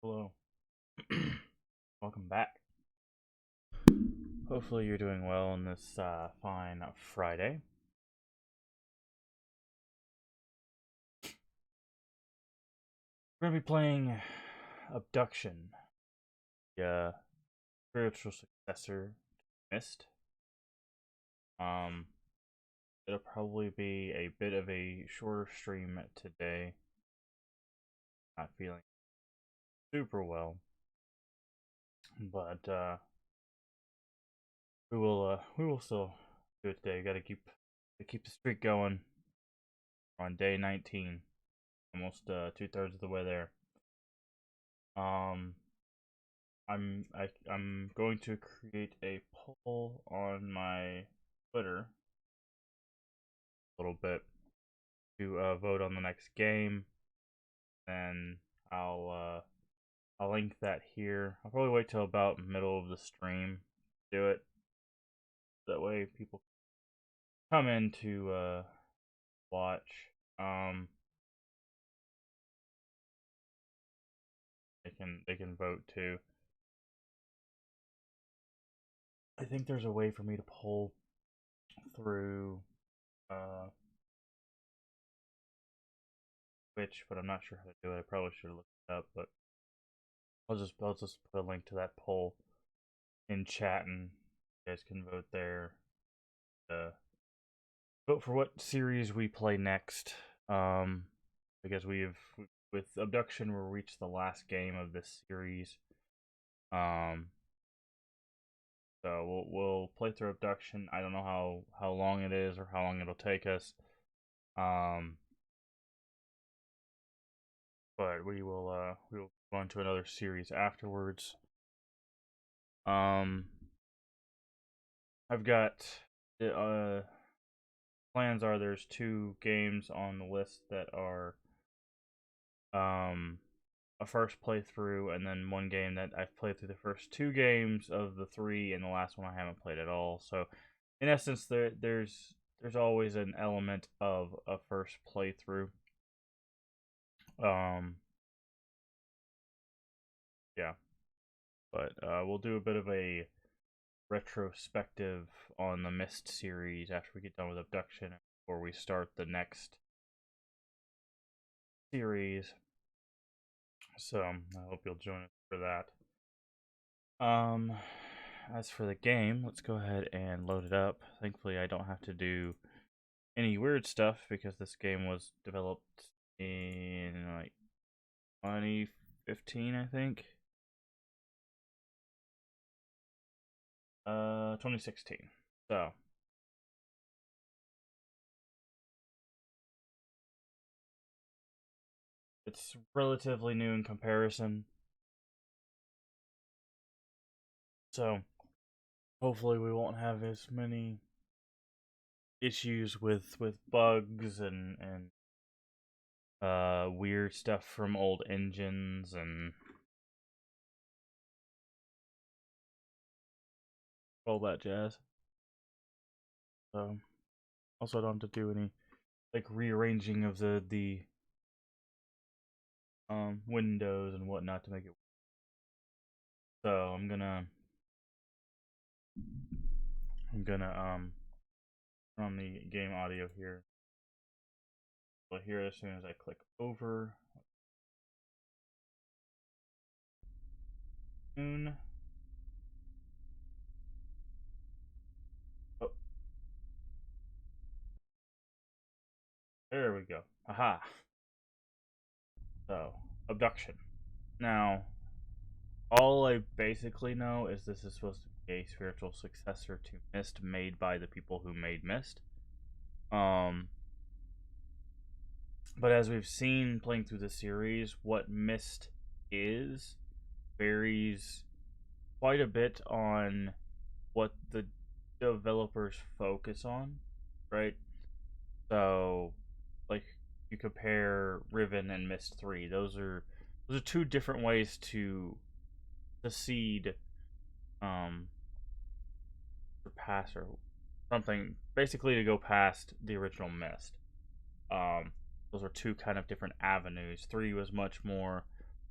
Hello. Welcome back. Hopefully you're doing well on this fine Friday. We're going to be playing Obduction, the spiritual successor to Mist. It'll probably be a bit of a shorter stream today. Not feeling super well, but we will still do it today. Got to keep the streak going. We're on day 19, almost 2/3 of the way there. I'm going to create a poll on my Twitter a little bit to vote on the next game, and I'll link that here. I'll probably wait till about middle of the stream to do it. That way people come in to watch. They can vote too. I think there's a way for me to poll through Twitch, but I'm not sure how to do it. I probably should have looked it up, but I'll just put a link to that poll in chat, and you guys can vote there. Vote for what series we play next. Because with Obduction, we'll reach the last game of this series. So we'll play through Obduction. I don't know how long it is or how long it'll take us. But we will go on to another series afterwards. I've got plans are there's 2 games on the list that are a first playthrough, and then 1 game that I've played through the first 2 games of the 3, and the last one I haven't played at all. So in essence, there's always an element of a first playthrough. Yeah, but we'll do a bit of a retrospective on the Mist series after we get done with Obduction, before we start the next series. So I hope you'll join us for that. As for the game, let's go ahead and load it up. Thankfully, I don't have to do any weird stuff because this game was developed in like 2015, I think. 2016. So it's relatively new in comparison. So hopefully we won't have as many issues with bugs and weird stuff from old engines and all that jazz. So also I don't have to do any like rearranging of the windows and whatnot to make it. So I'm gonna turn on the game audio here. You'll hear it as soon as I click over. Soon. Oh, there we go. Aha. So, Obduction. Now, all I basically know is this is supposed to be a spiritual successor to Mist, made by the people who made Mist. But as we've seen playing through the series, what Mist is varies quite a bit on what the developers focus on, right? So, like, you compare Riven and Mist 3. Those are 2 different ways to succeed, surpass or something, basically to go past the original Mist. Those are 2 kind of different avenues. 3 was much more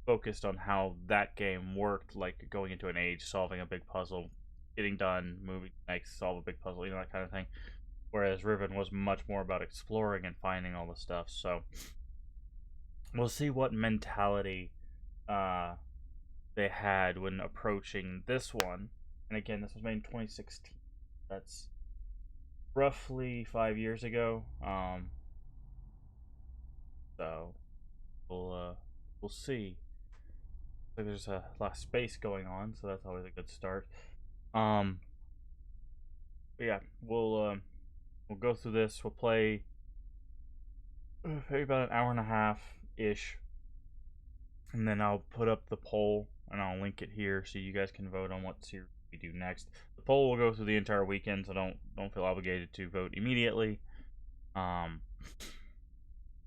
focused on how that game worked, like going into an age, solving a big puzzle, getting done, moving next, solve a big puzzle, that kind of thing. Whereas Riven was much more about exploring and finding all the stuff. So we'll see what mentality uh, they had when approaching this one. And again, this was made in 2016. That's roughly 5 years ago. So we'll see. Like there's a lot of space going on, so that's always a good start. But yeah, we'll go through this. We'll play maybe about an hour and a half ish, and then I'll put up the poll and I'll link it here so you guys can vote on what series we do next. The poll will go through the entire weekend, so don't feel obligated to vote immediately.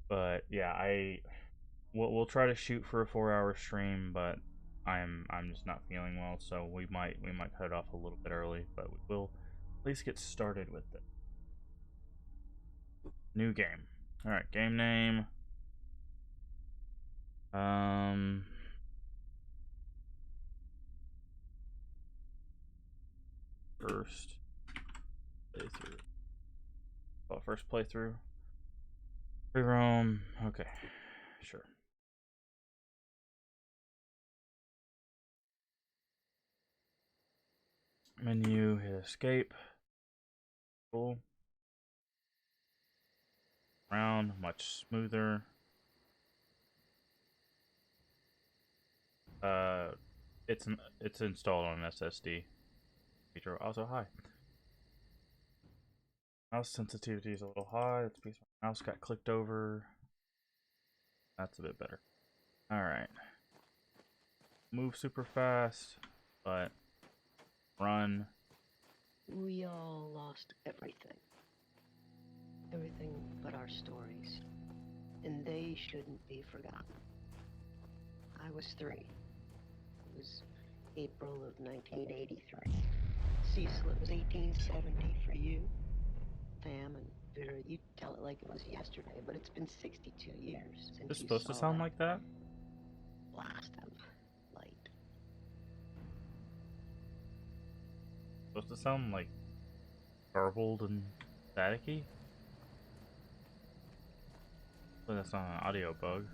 But yeah, we'll try to shoot for a 4-hour stream, but I'm just not feeling well, so we might cut it off a little bit early, but we will at least get started with it. New game. All right, game name. First playthrough. Oh, first playthrough. Free roam. Okay, sure. Menu, hit escape. Cool. Round, much smoother. It's installed on an SSD. Feature also high. Mouse sensitivity is a little high. It's because my mouse got clicked over. That's a bit better. Alright. Move super fast, but run. We all lost everything. Everything but our stories. And they shouldn't be forgotten. I was 3. It was April of 1983. Cecil, it was 1870 for you. Pam and Vera, you tell it like it was yesterday, but it's been 62 years since It's you supposed to sound like that? blast of light. Supposed to sound like garbled and staticky? But that's not an audio bug.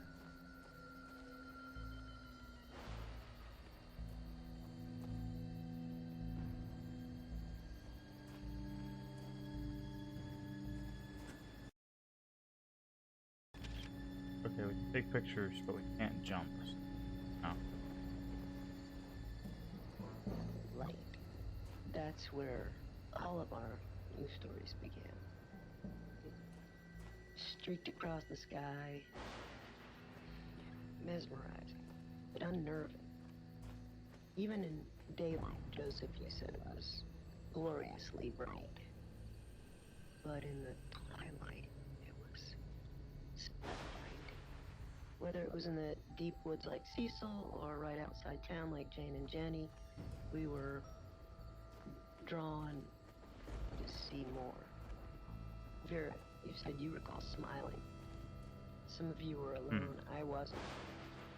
Okay, we can take pictures, but we can't jump. No. Light. That's where all of our new stories began. Streaked across the sky, mesmerizing, but unnerving. Even in daylight, Joseph, you said it was gloriously bright. But in the twilight, it was spellbinding. Whether it was in the deep woods like Cecil or right outside town like Jane and Jenny, we were drawn to see more. Vera, you said you recall smiling. Some of you were alone. I wasn't.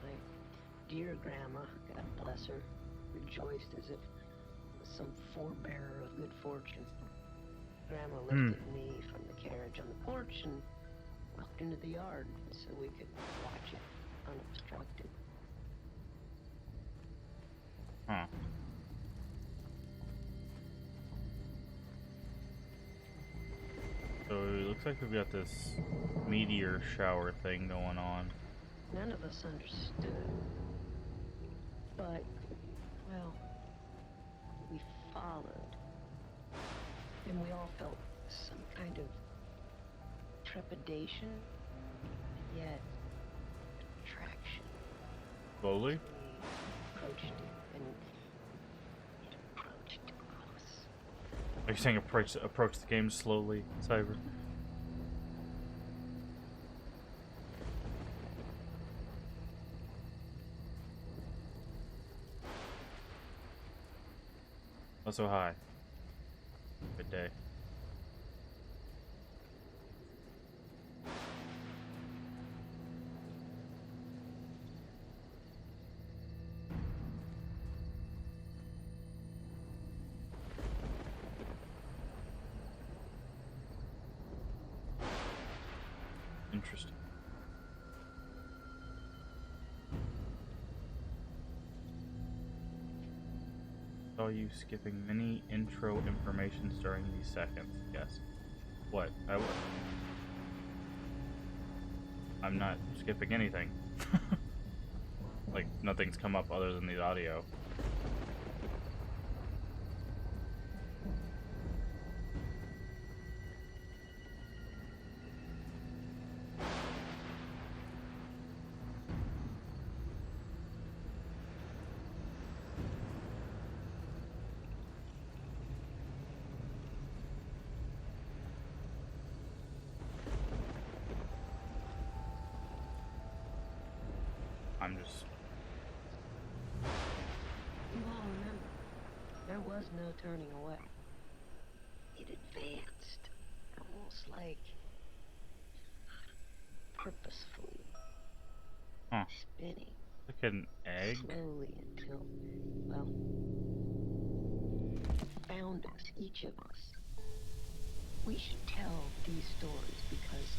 My dear grandma, God bless her, rejoiced as if it was some forebearer of good fortune. Grandma lifted me from the carriage on the porch and walked into the yard so we could watch it unobstructed. Huh. So it looks like we've got this meteor shower thing going on. None of us understood. But, well, we followed. And we all felt some kind of trepidation, yet attraction. Slowly? We approached it, and it approached us. Are you saying approach the game slowly, Cyber? Not so high. Good day. Interesting. Saw you skipping many intro informations during these seconds. Yes. What? I'm not skipping anything. Like, nothing's come up other than the audio. I'm just... You all remember, there was no turning away. It advanced, almost like purposefully spinning. Like an egg? Slowly until, well, found us, each of us. We should tell these stories because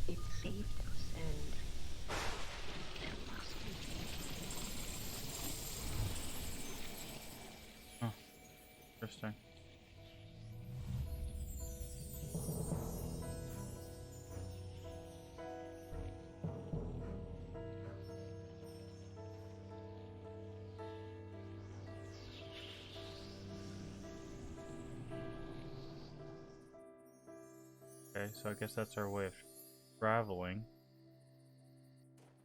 it saved us, and there must be. Huh. Interesting. Okay, so I guess that's our way of traveling.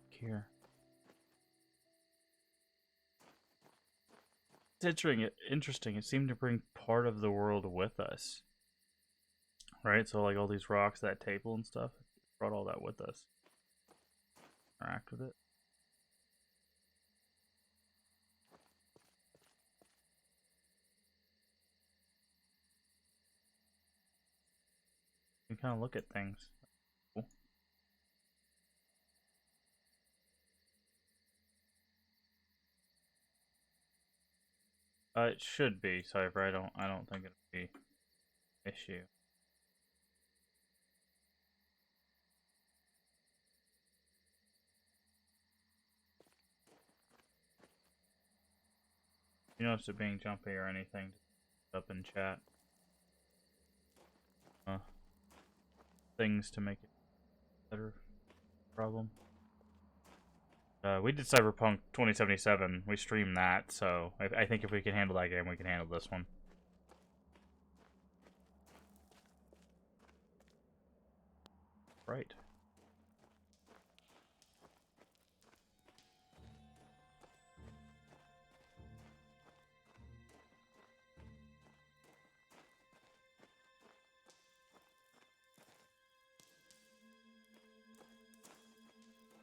Here. It's interesting. It seemed to bring part of the world with us. Right? So, like, all these rocks, that table and stuff, brought all that with us. Interact with it. You can kind of look at things. Cool. It should be. Cypher. I don't think it'll be an issue. You notice it being jumpy or anything? Up in chat. Things to make it better. Problem. We did Cyberpunk 2077. We streamed that, so I think if we can handle that game, we can handle this one. Right.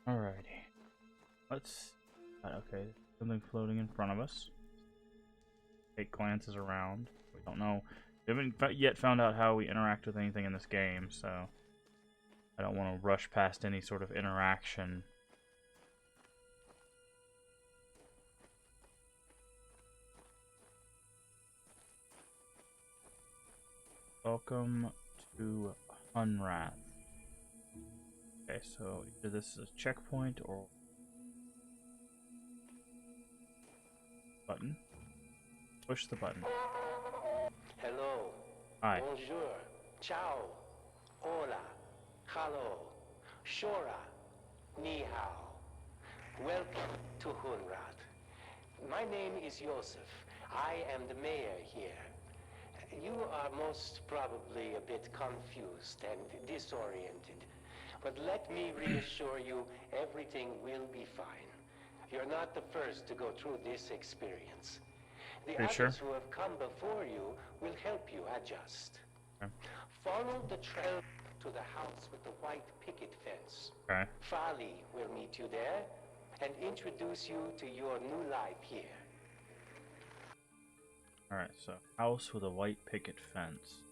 Alrighty. Let's... Okay, something floating in front of us. Take glances around. We don't know. We haven't yet found out how we interact with anything in this game, so... I don't want to rush past any sort of interaction. Welcome to Hunrath. Okay, so either this is a checkpoint or... Button. Push the button. Hello. Hi. Bonjour. Ciao. Hola. Hello. Shora. Ni hao. Welcome to Hunrath. My name is Joseph. I am the mayor here. You are most probably a bit confused and disoriented. But let me reassure you, everything will be fine. You're not the first to go through this experience. The others who have come before you will help you adjust. Okay. Follow the trail to the house with the white picket fence. Okay. Fali will meet you there and introduce you to your new life here. Alright, so house with a white picket fence.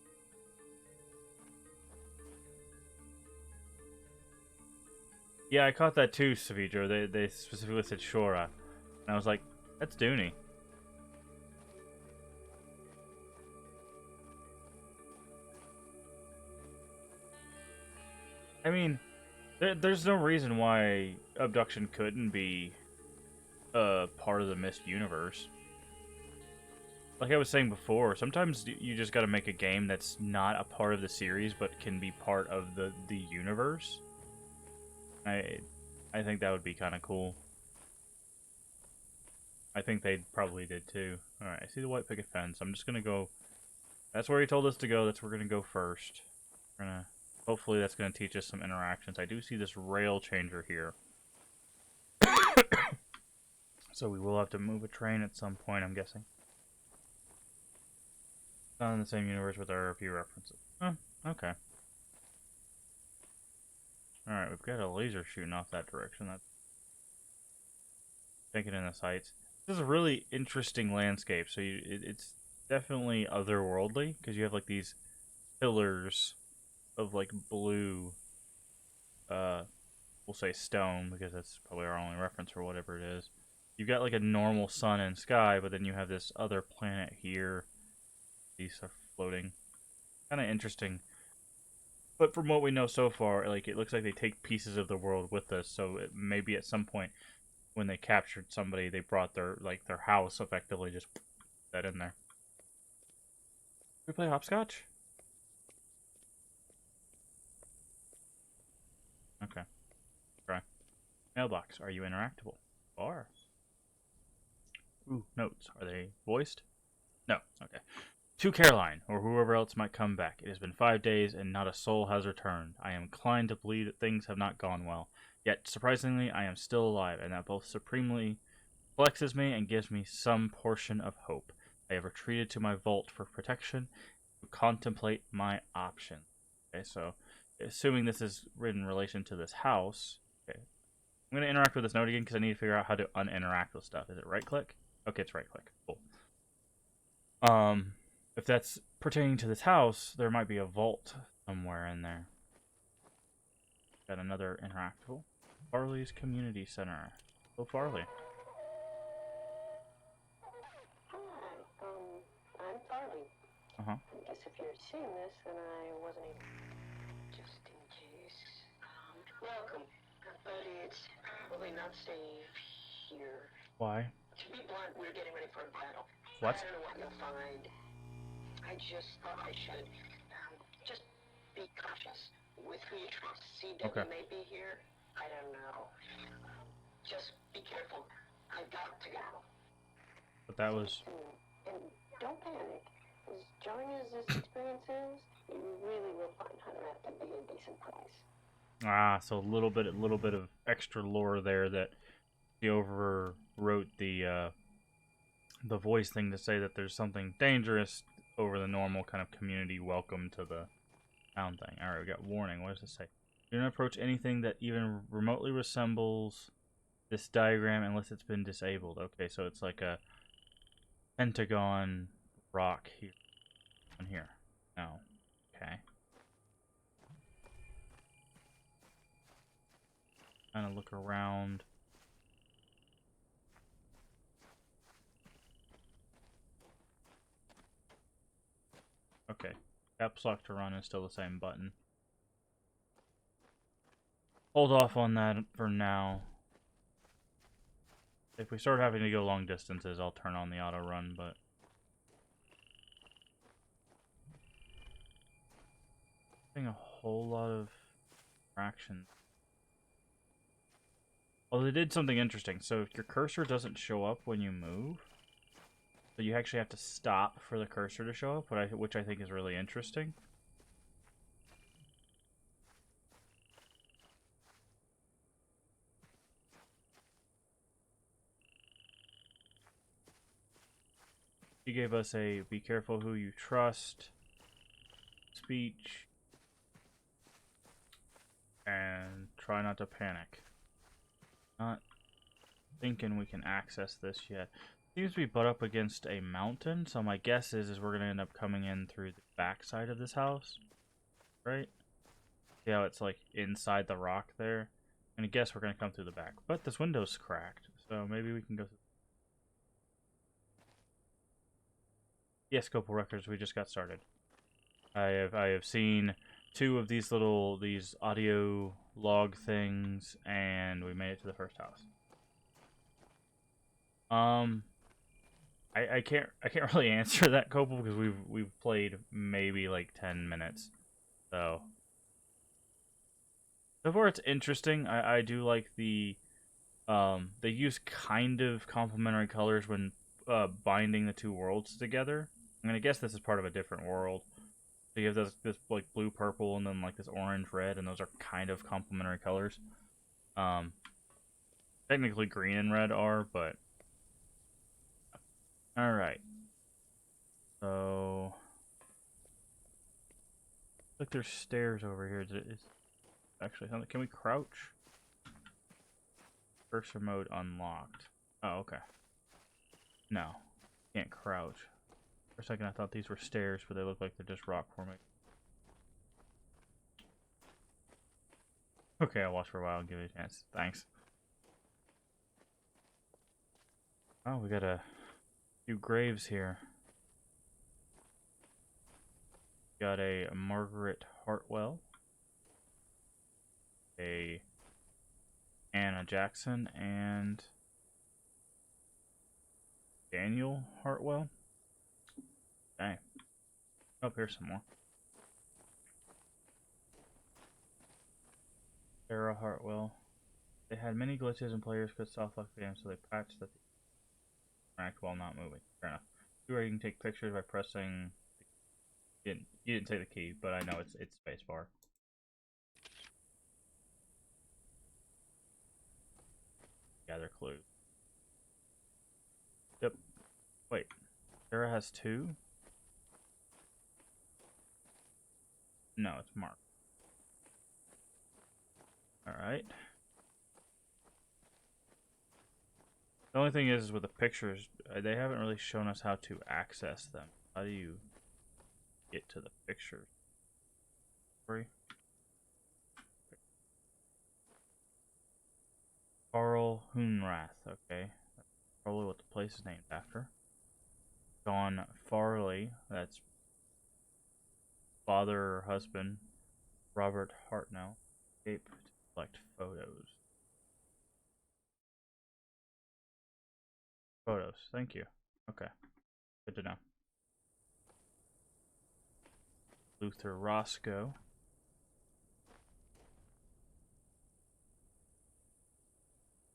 Yeah, I caught that too, Savidro. They specifically said Shora. And I was like, that's Dooney. I mean, there's no reason why Obduction couldn't be part of the Mist universe. Like I was saying before, sometimes you just got to make a game that's not a part of the series, but can be part of the universe. I think that would be kind of cool. I think they probably did too. All right, I see the white picket fence. I'm just gonna go. That's where he told us to go. That's where we're gonna go first. We're gonna. Hopefully, that's gonna teach us some interactions. I do see this rail changer here. So we will have to move a train at some point, I'm guessing. Not in the same universe, but there are a few references. Oh, okay. Alright, we've got a laser shooting off that direction. That's taking in the sights. This is a really interesting landscape. So it's definitely otherworldly, because you have like these pillars of like blue, we'll say stone, because that's probably our only reference for whatever it is. You've got like a normal sun and sky, but then you have this other planet here. These are floating. Kind of interesting. But from what we know so far, like it looks like they take pieces of the world with us. So maybe at some point, when they captured somebody, they brought their house effectively, just put that in there. We play hopscotch. Okay. Try. Mailbox. Are you interactable? Are. Ooh, notes. Are they voiced? No. Okay. To Caroline, or whoever else might come back. It has been 5 days, and not a soul has returned. I am inclined to believe that things have not gone well. Yet, surprisingly, I am still alive, and that both supremely flexes me and gives me some portion of hope. I have retreated to my vault for protection to contemplate my options. Okay, so, assuming this is in relation to this house, okay, I'm going to interact with this note again because I need to figure out how to uninteract with stuff. Is it right-click? Okay, it's right-click. Cool. If that's pertaining to this house, there might be a vault somewhere in there. Got another interactable. Farley's Community Center. Hello, Farley. Hi, I'm Farley. Uh-huh. I guess if you're seeing this, then I wasn't able. Just in case. Welcome. But it's probably not safe here. Why? To be blunt, we're getting ready for a battle. What? I don't know what you'll find. I just thought I should just be cautious with who you trust. CW Okay. may be here. I don't know. Just be careful. I've got to go. But that was... And don't panic. As jarring as this experience is, you really will find Hunter at to be a decent price. Ah, so a little bit of extra lore there that he overwrote the voice thing to say that there's something dangerous over the normal kind of community welcome to the town thing. Alright, we got warning. What does it say? Do not approach anything that even remotely resembles this diagram unless it's been disabled. Okay, so it's like a pentagon rock here. On here. No. Okay. Kind of look around. Okay. Caps lock to run is still the same button. Hold off on that for now. If we start having to go long distances, I'll turn on the auto run, but... a whole lot of traction. Oh, they did something interesting. So if your cursor doesn't show up when you move, so you actually have to stop for the cursor to show up, which I think is really interesting. He gave us a be careful who you trust speech and try not to panic. Not thinking we can access this yet. Seems to be butt up against a mountain, so my guess is we're going to end up coming in through the back side of this house. Right? See how it's like inside the rock there? I'm going to guess we're going to come through the back. But this window's cracked, so maybe we can go through. Yes, Scopal Records, we just got started. I have seen 2 of these audio log things, and we made it to the first house. I can't really answer that, Copal, because we've played maybe like 10 minutes. So far it's interesting. I do like they use kind of complementary colors when binding the 2 worlds together. I'm gonna guess this is part of a different world. So you have this like blue purple and then like this orange red, and those are kind of complementary colors. Technically green and red are, but all right. So look, there's stairs over here. Is actually something. Can we crouch? Cursor mode unlocked. Oh, okay. No, can't crouch. For a second, I thought these were stairs, but they look like they're just rock formation. Okay, I'll watch for a while and give it a chance. Thanks. Oh, we got a few graves here. Got a Margaret Hartwell, a Anna Jackson, and Daniel Hartwell. Dang. Oh, here's some more. Sarah Hartwell. They had many glitches and players could soft-lock the game, so they patched that they interact while not moving. Fair enough. Where you can take pictures by pressing. You didn't say the key, but I know it's spacebar. Gather clues. Yep. Wait. Sarah has 2? No, it's Mark. Alright. The only thing is with the pictures, they haven't really shown us how to access them. How do you get to the pictures? Carl Hoonrath, okay. That's probably what the place is named after. John Farley, that's father or husband. Robert Hartnell. Escape to select photos. Photos, thank you. Okay, good to know. Luther Roscoe.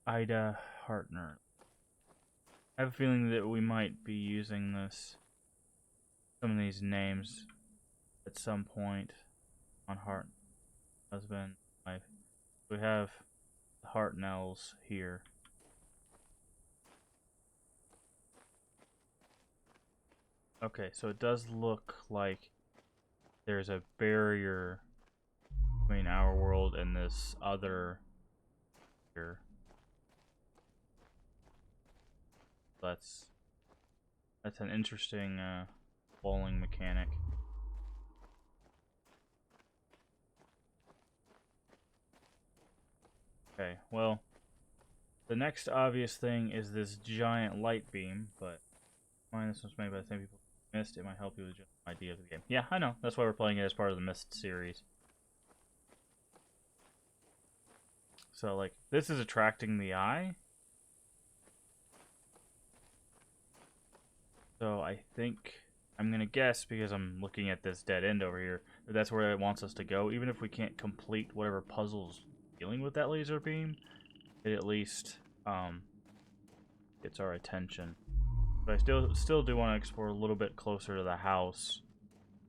Ida Hartner. I have a feeling that we might be using some of these names at some point on husband, wife. We have the Hartnells here. Okay, so it does look like there's a barrier between our world and this other here. That's an interesting bowling mechanic. Okay, well, the next obvious thing is this giant light beam, but this was made by the same people who Mist. It might help you with just an idea of the game. Yeah, I know. That's why we're playing it as part of the Mist series. So, like, this is attracting the eye. So I think, I'm going to guess, because I'm looking at this dead end over here, that that's where it wants us to go. Even if we can't complete whatever puzzle's dealing with that laser beam, it at least gets our attention. But I still do want to explore a little bit closer to the house.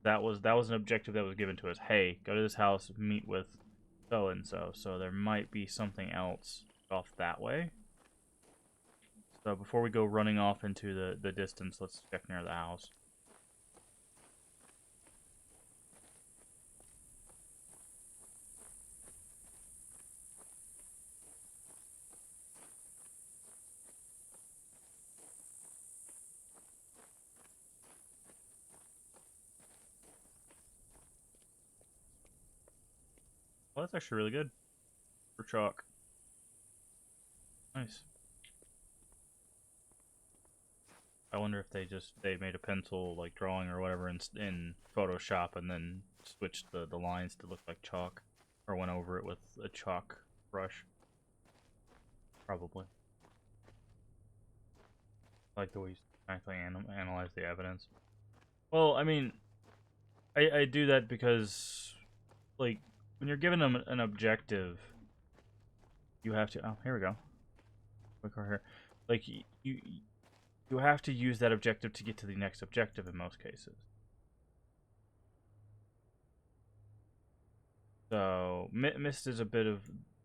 That was an objective that was given to us. Hey, go to this house, meet with so-and-so. So there might be something else off that way. So before we go running off into the distance, let's check near the house. Well, that's actually really good for chalk. Nice. I wonder if they made a pencil like drawing or whatever in Photoshop and then switched the lines to look like chalk, or went over it with a chalk brush. Probably. I like the way you actually analyze the evidence. Well, I mean, I do that because, like, when you're given an objective, you have to. Oh, here we go. Quick car here. Like you have to use that objective to get to the next objective in most cases. So Mist is a bit of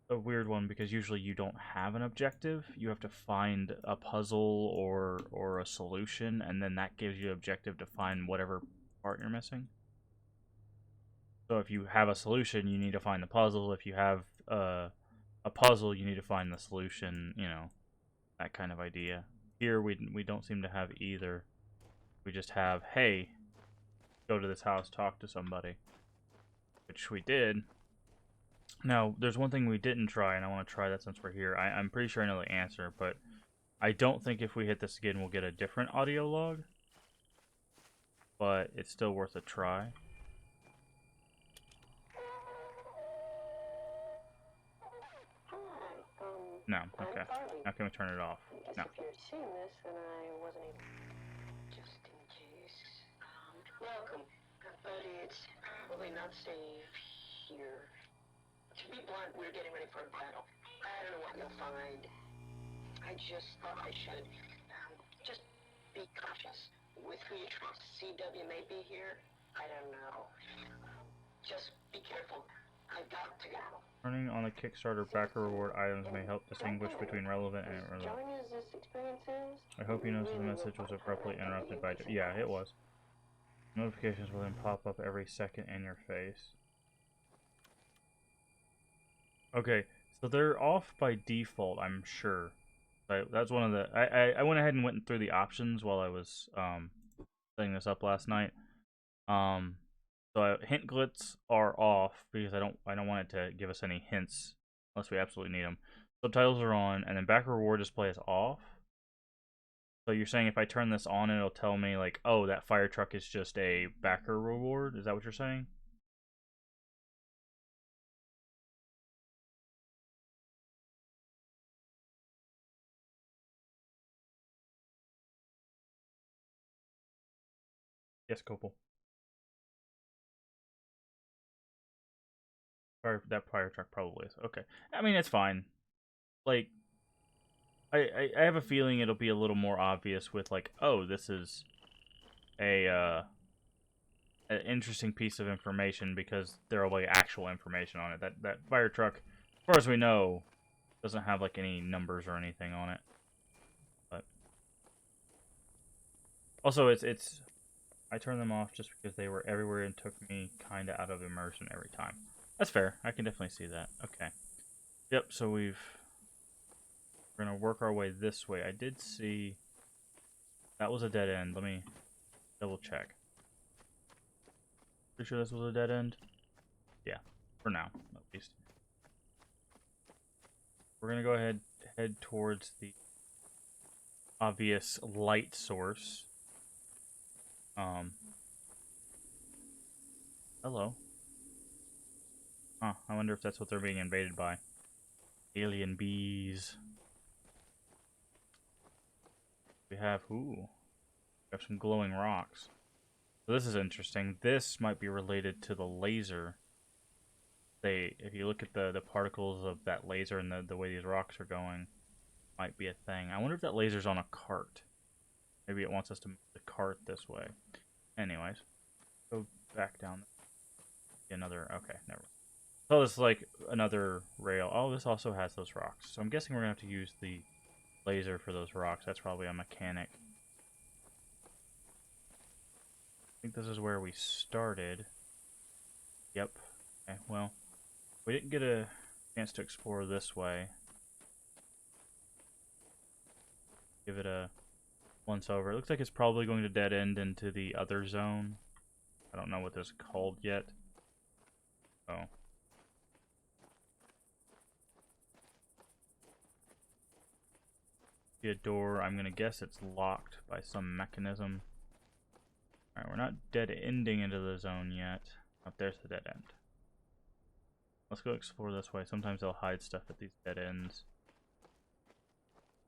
a weird one because usually you don't have an objective. You have to find a puzzle or a solution, and then that gives you an objective to find whatever part you're missing. So if you have a solution, you need to find the puzzle. If you have a puzzle, you need to find the solution. You know, that kind of idea. Here we don't seem to have either. We just have, hey, go to this house, talk to somebody, which we did. Now, there's one thing we didn't try, and I want to try that since we're here. I'm pretty sure I know the answer, but I don't think if we hit this again, we'll get a different audio log. But it's still worth a try. No, okay. How can we turn it off? No. If you're seeing this, then I wasn't able. Just in case. Welcome, but it's probably not safe here. To be blunt, we're getting ready for a battle. I don't know what you'll find. I just thought I should. Just be cautious with who you trust. CW may be here. I don't know. Just be careful. I've got to go. Turning on the Kickstarter backer reward items may help distinguish between relevant and irrelevant. As this experience is, I hope you noticed the message was abruptly interrupted by... Yeah, it was. Notifications will then pop up every second in your face. Okay, so they're off by default, I'm sure. That's one of the... I went ahead and went through the options while I was setting this up last night. So hint glitz are off because I don't want it to give us any hints unless we absolutely need them. Subtitles are on, and then backer reward display is off. So you're saying if I turn this on, it'll tell me like, oh, that fire truck is just a backer reward? Is that what you're saying? Yes, Copel. That fire truck probably is. Okay. I mean, it's fine. Like, I have a feeling it'll be a little more obvious with, like, oh, this is an interesting piece of information because there will be actual information on it. That fire truck, as far as we know, doesn't have, like, any numbers or anything on it. But also, it's I turned them off just because they were everywhere and took me kind of out of immersion every time. That's fair. I can definitely see that. Okay. Yep, so we're going to work our way this way. I did see... That was a dead end. Let me double check. Pretty sure this was a dead end? Yeah, for now, at least. We're going to go ahead, head towards the obvious light source. Hello. Huh, I wonder if that's what they're being invaded by. Alien bees. We have, ooh, we have some glowing rocks. So this is interesting. This might be related to the laser. If you look at the particles of that laser and the way these rocks are going, might be a thing. I wonder if that laser's on a cart. Maybe it wants us to move the cart this way. Anyways, go back down. Another, okay, never mind. So this is like another rail. Oh, this also has those rocks. So I'm guessing we're going to have to use the laser for those rocks. That's probably a mechanic. I think this is where we started. Yep. Okay, well, we didn't get a chance to explore this way. Give it a once over. It looks like it's probably going to dead end into the other zone. I don't know what this is called yet. Oh. See a door. I'm gonna guess it's locked by some mechanism. Alright, we're not dead ending into the zone yet. Oh, there's the dead end. Let's go explore this way. Sometimes they'll hide stuff at these dead ends.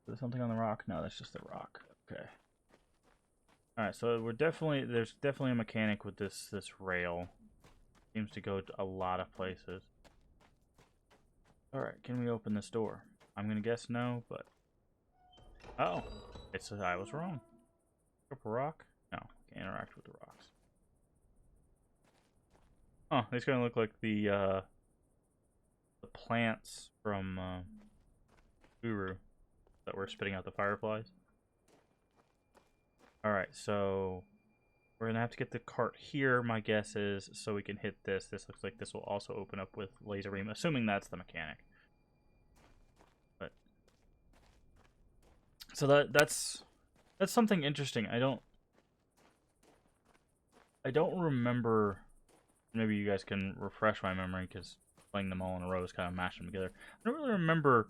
Is there something on the rock? No, that's just the rock. Okay. Alright, so there's definitely a mechanic with this rail. Seems to go to a lot of places. Alright, can we open this door? I'm gonna guess no, but... Oh! It says I was wrong. Up a rock? No, can't interact with the rocks. Oh, these kind of look like the plants from Uru that were spitting out the fireflies. Alright, so we're gonna have to get the cart here, my guess is, so we can hit this. This looks like this will also open up with laser beam, assuming that's the mechanic. But so that's something interesting. I don't remember. Maybe you guys can refresh my memory, because playing them all in a row is kind of mashing them together. I don't really remember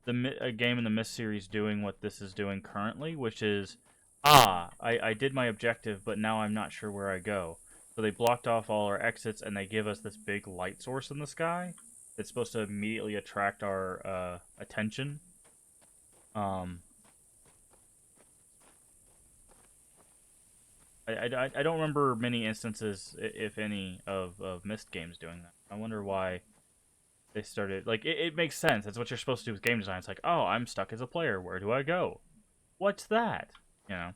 a game in the Myst series doing what this is doing currently, which is, I did my objective, but now I'm not sure where I go. So they blocked off all our exits, and they give us this big light source in the sky that's supposed to immediately attract our attention. I don't remember many instances, if any, of Myst games doing that. I wonder why they started. Like, it makes sense. That's what you're supposed to do with game design. It's like, oh, I'm stuck as a player. Where do I go? What's that? You know,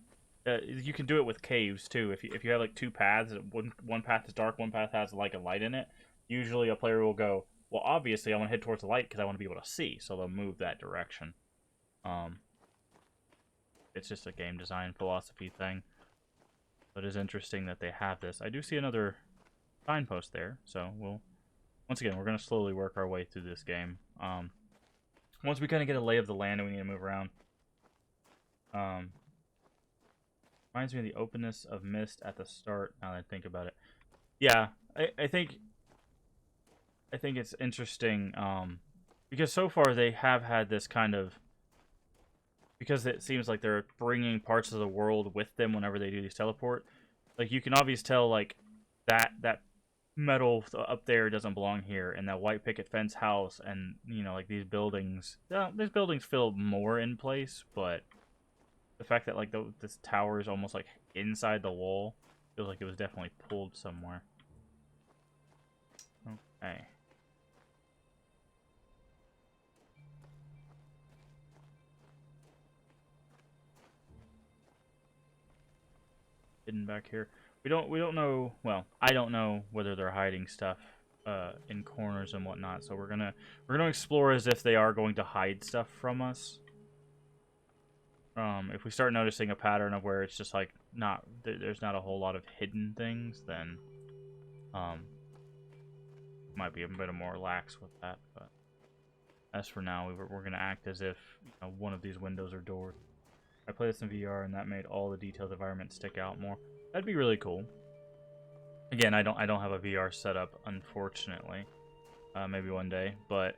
you can do it with caves too. If you have like two paths, one path is dark, one path has like a light in it. Usually, a player will go, well, obviously, I want to head towards the light because I want to be able to see, so they'll move that direction. It's just a game design philosophy thing. But it is interesting that they have this. I do see another signpost there, so once again, we're going to slowly work our way through this game. Once we kind of get a lay of the land and we need to move around. Reminds me of the openness of Myst at the start, now that I think about it. Yeah, I think it's interesting, because so far they have had this kind of... Because it seems like they're bringing parts of the world with them whenever they do these teleport. Like, you can obviously tell, like, that metal up there doesn't belong here, and that white picket fence house, and, you know, like, these buildings... these buildings feel more in place, but the fact that, like, this tower is almost, like, inside the wall feels like it was definitely pulled somewhere. Okay. Hidden back here. We don't know. Well, I don't know whether they're hiding stuff in corners and whatnot. So we're gonna explore as if they are going to hide stuff from us. If we start noticing a pattern of where it's just like there's not a whole lot of hidden things, then might be a bit more lax with that. But as for now, we're gonna act as if, you know, one of these windows or doors. I played this in VR, and that made all the detailed environments stick out more. That'd be really cool. Again, I don't have a VR setup, unfortunately. Maybe one day, but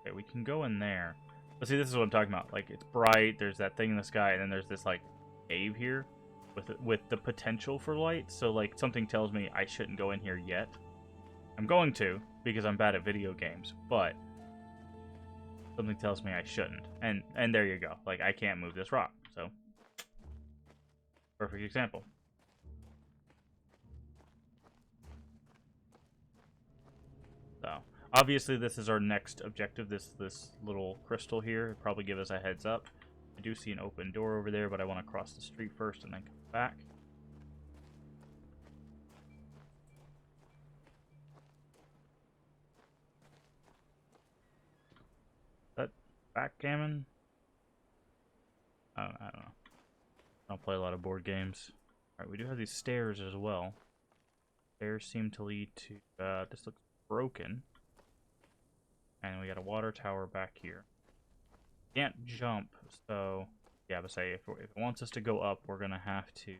okay, we can go in there. But see, this is what I'm talking about. Like, it's bright. There's that thing in the sky, and then there's this like cave here with the potential for light. So like, something tells me I shouldn't go in here yet. I'm going to, because I'm bad at video games, but something tells me I shouldn't. And there you go. Like, I can't move this rock. So, perfect example. So, obviously this is our next objective, this little crystal here. It'll probably give us a heads up. I do see an open door over there, but I want to cross the street first and then come back. Backgammon? I don't know. I don't play a lot of board games. Alright, we do have these stairs as well. Stairs seem to lead to... this looks broken. And we got a water tower back here. Can't jump, so... Yeah, but say, if it wants us to go up, we're gonna have to...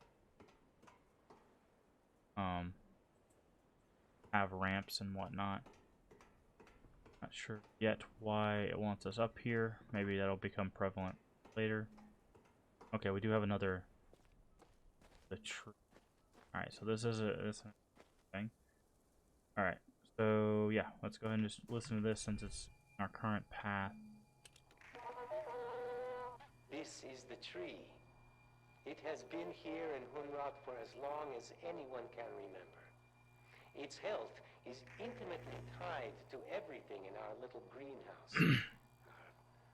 have ramps and whatnot. Not sure yet why it wants us up here. Maybe that'll become prevalent later. Okay, we do have the tree. Alright, so this is a thing. Alright, so yeah, let's go ahead and just listen to this since it's our current path. This is the tree. It has been here in Hunrat for as long as anyone can remember. Its health is intimately tied to everything in our little greenhouse. Our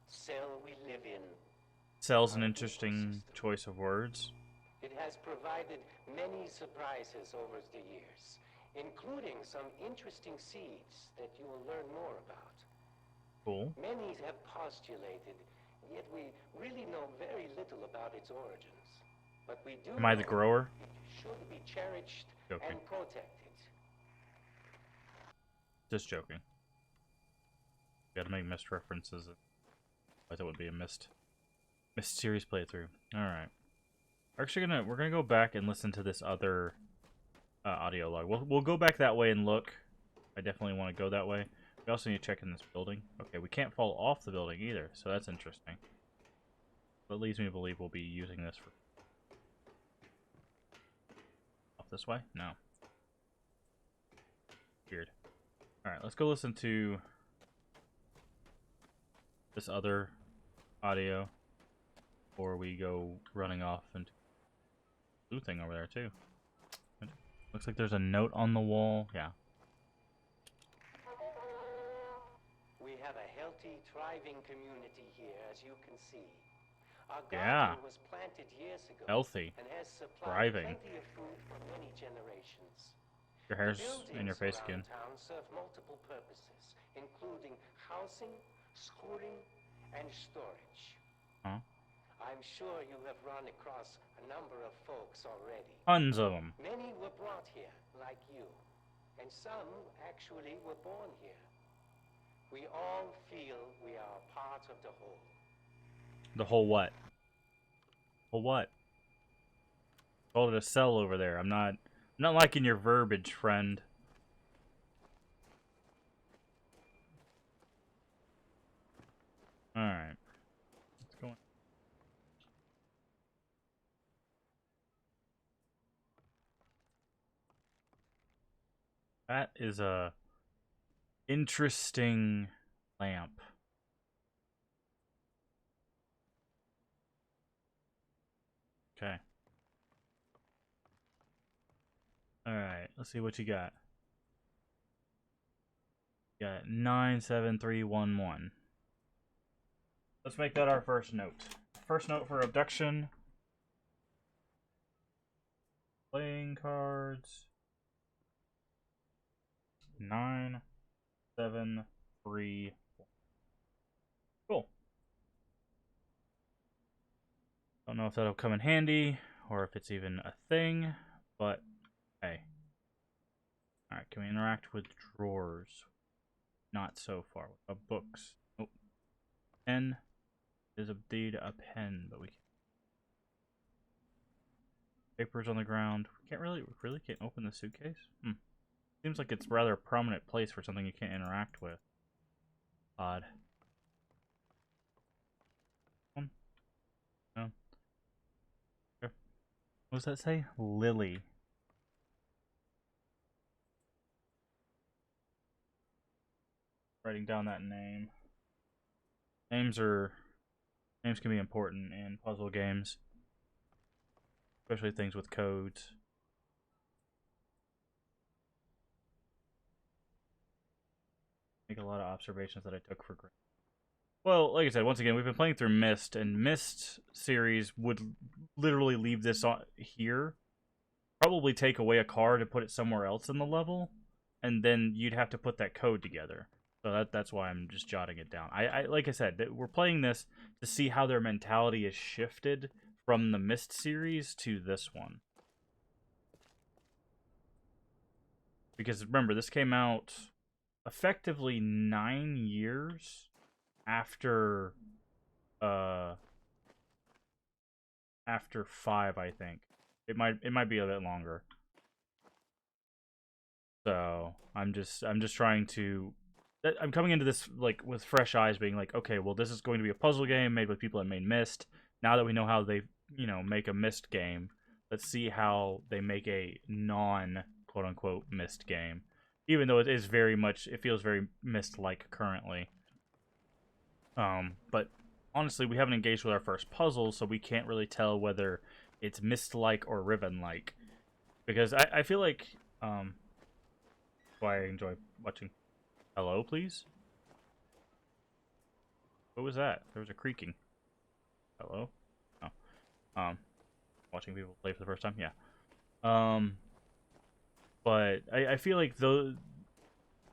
cell we live in. Cell's an interesting choice of words. It has provided many surprises over the years, including some interesting seeds that you will learn more about. Cool. Many have postulated, yet we really know very little about its origins. But we do Am I the know grower? it should be cherished Joking. and protected. Just joking. Gotta make Mist references. I thought it would be a Mist series playthrough. Alright. We're gonna go back and listen to this other audio log. We'll go back that way and look. I definitely want to go that way. We also need to check in this building. Okay, we can't fall off the building either, so that's interesting. That leads me to believe we'll be using this for... Off this way? No. Weird. Alright, let's go listen to this other audio before we go running off into blue thing over there too. Looks like there's a note on the wall. Yeah. We have a healthy, thriving community here, as you can see. Our Yeah. garden was planted years ago Healthy. and has supplied Thriving. plenty of food for many generations. Your hair's The in your face buildings again. around town serve multiple purposes, including housing, schooling, and storage. Huh? I'm sure you have run across a number of folks already. Tons of them. Many were brought here, like you, and some actually were born here. We all feel we are a part of the whole. The whole what? Whole what? Called it a cell over there. I'm not liking your verbiage, friend. Alright. Let's go on. That is a interesting lamp. Okay. Alright, let's see what you got. You got 97311. Let's make that our first note. First note for abduction. Playing cards. 973. Cool. Don't know if that'll come in handy or if it's even a thing, but hey. Alright, can we interact with drawers? Not so far. Books. Oh. Pen. Is indeed a pen, but we can't. Papers on the ground. We can't really can't open the suitcase? Seems like it's rather a prominent place for something you can't interact with. Odd. One. No. Okay. What does that say? Lily. Writing down that name. Names can be important in puzzle games. Especially things with codes. Make a lot of observations that I took for granted. Well, like I said, once again, we've been playing through Myst, and Myst series would literally leave this on here. Probably take away a card and put it somewhere else in the level, and then you'd have to put that code together. So that's why I'm just jotting it down. I like I said, we're playing this to see how their mentality is shifted from the Myst series to this one. Because remember, this came out effectively 9 years after 5, I think. It might be a bit longer. So I'm just trying to. I'm coming into this like with fresh eyes, being like, okay, well, this is going to be a puzzle game made with people that made Myst. Now that we know how they, make a Myst game, let's see how they make a non quote unquote Myst game. even though it is very much, it feels very Myst-like currently. But honestly, we haven't engaged with our first puzzle, so we can't really tell whether it's Myst-like or Riven-like. Because I feel like, why I enjoy watching. Hello, please? What was that? There was a creaking. Hello? Oh. Watching people play for the first time? Yeah. But I feel like the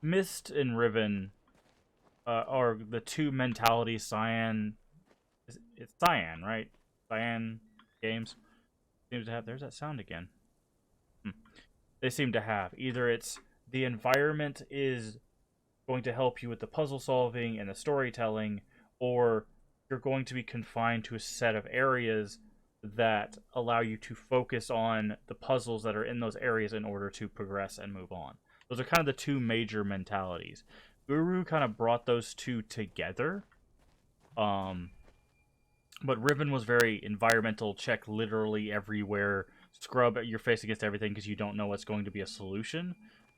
Myst and Riven are the two mentalities Cyan... It's Cyan, right? Cyan Games seems to have... There's that sound again. They seem to have. Either it's the environment is going to help you with the puzzle solving and the storytelling, or you're going to be confined to a set of areas that allow you to focus on the puzzles that are in those areas in order to progress and move on. Those are kind of the two major mentalities. Guru kind of brought those two together. But Riven was very environmental, check literally everywhere, scrub your face against everything because you don't know what's going to be a solution.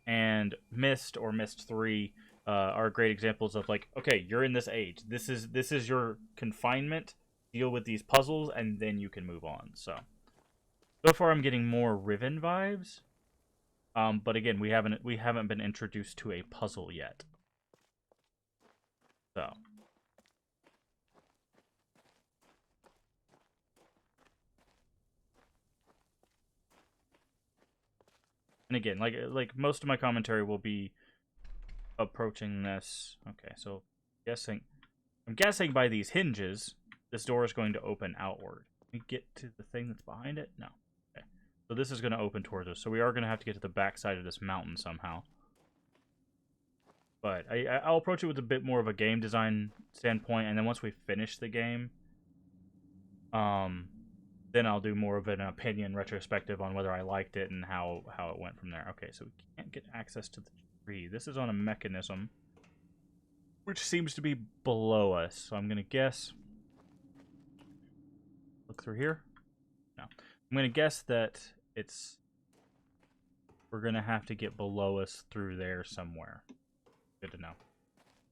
And Myst or Myst 3 are great examples of like, okay, you're in this age. This is your confinement. Deal with these puzzles, and then you can move on. So far, I'm getting more Riven vibes. But again, we haven't been introduced to a puzzle yet. So. And again, like most of my commentary will be approaching this. Okay, so I'm guessing by these hinges, this door is going to open outward. Can we get to the thing that's behind it? No. Okay. So this is going to open towards us. So we are going to have to get to the back side of this mountain somehow. But I'll approach it with a bit more of a game design standpoint, and then once we finish the game, then I'll do more of an opinion retrospective on whether I liked it and how it went from there. Okay, so we can't get access to the tree. This is on a mechanism, which seems to be below us. So I'm going to guess... Look through here? No. I'm going to guess that it's... We're going to have to get below us through there somewhere. Good to know.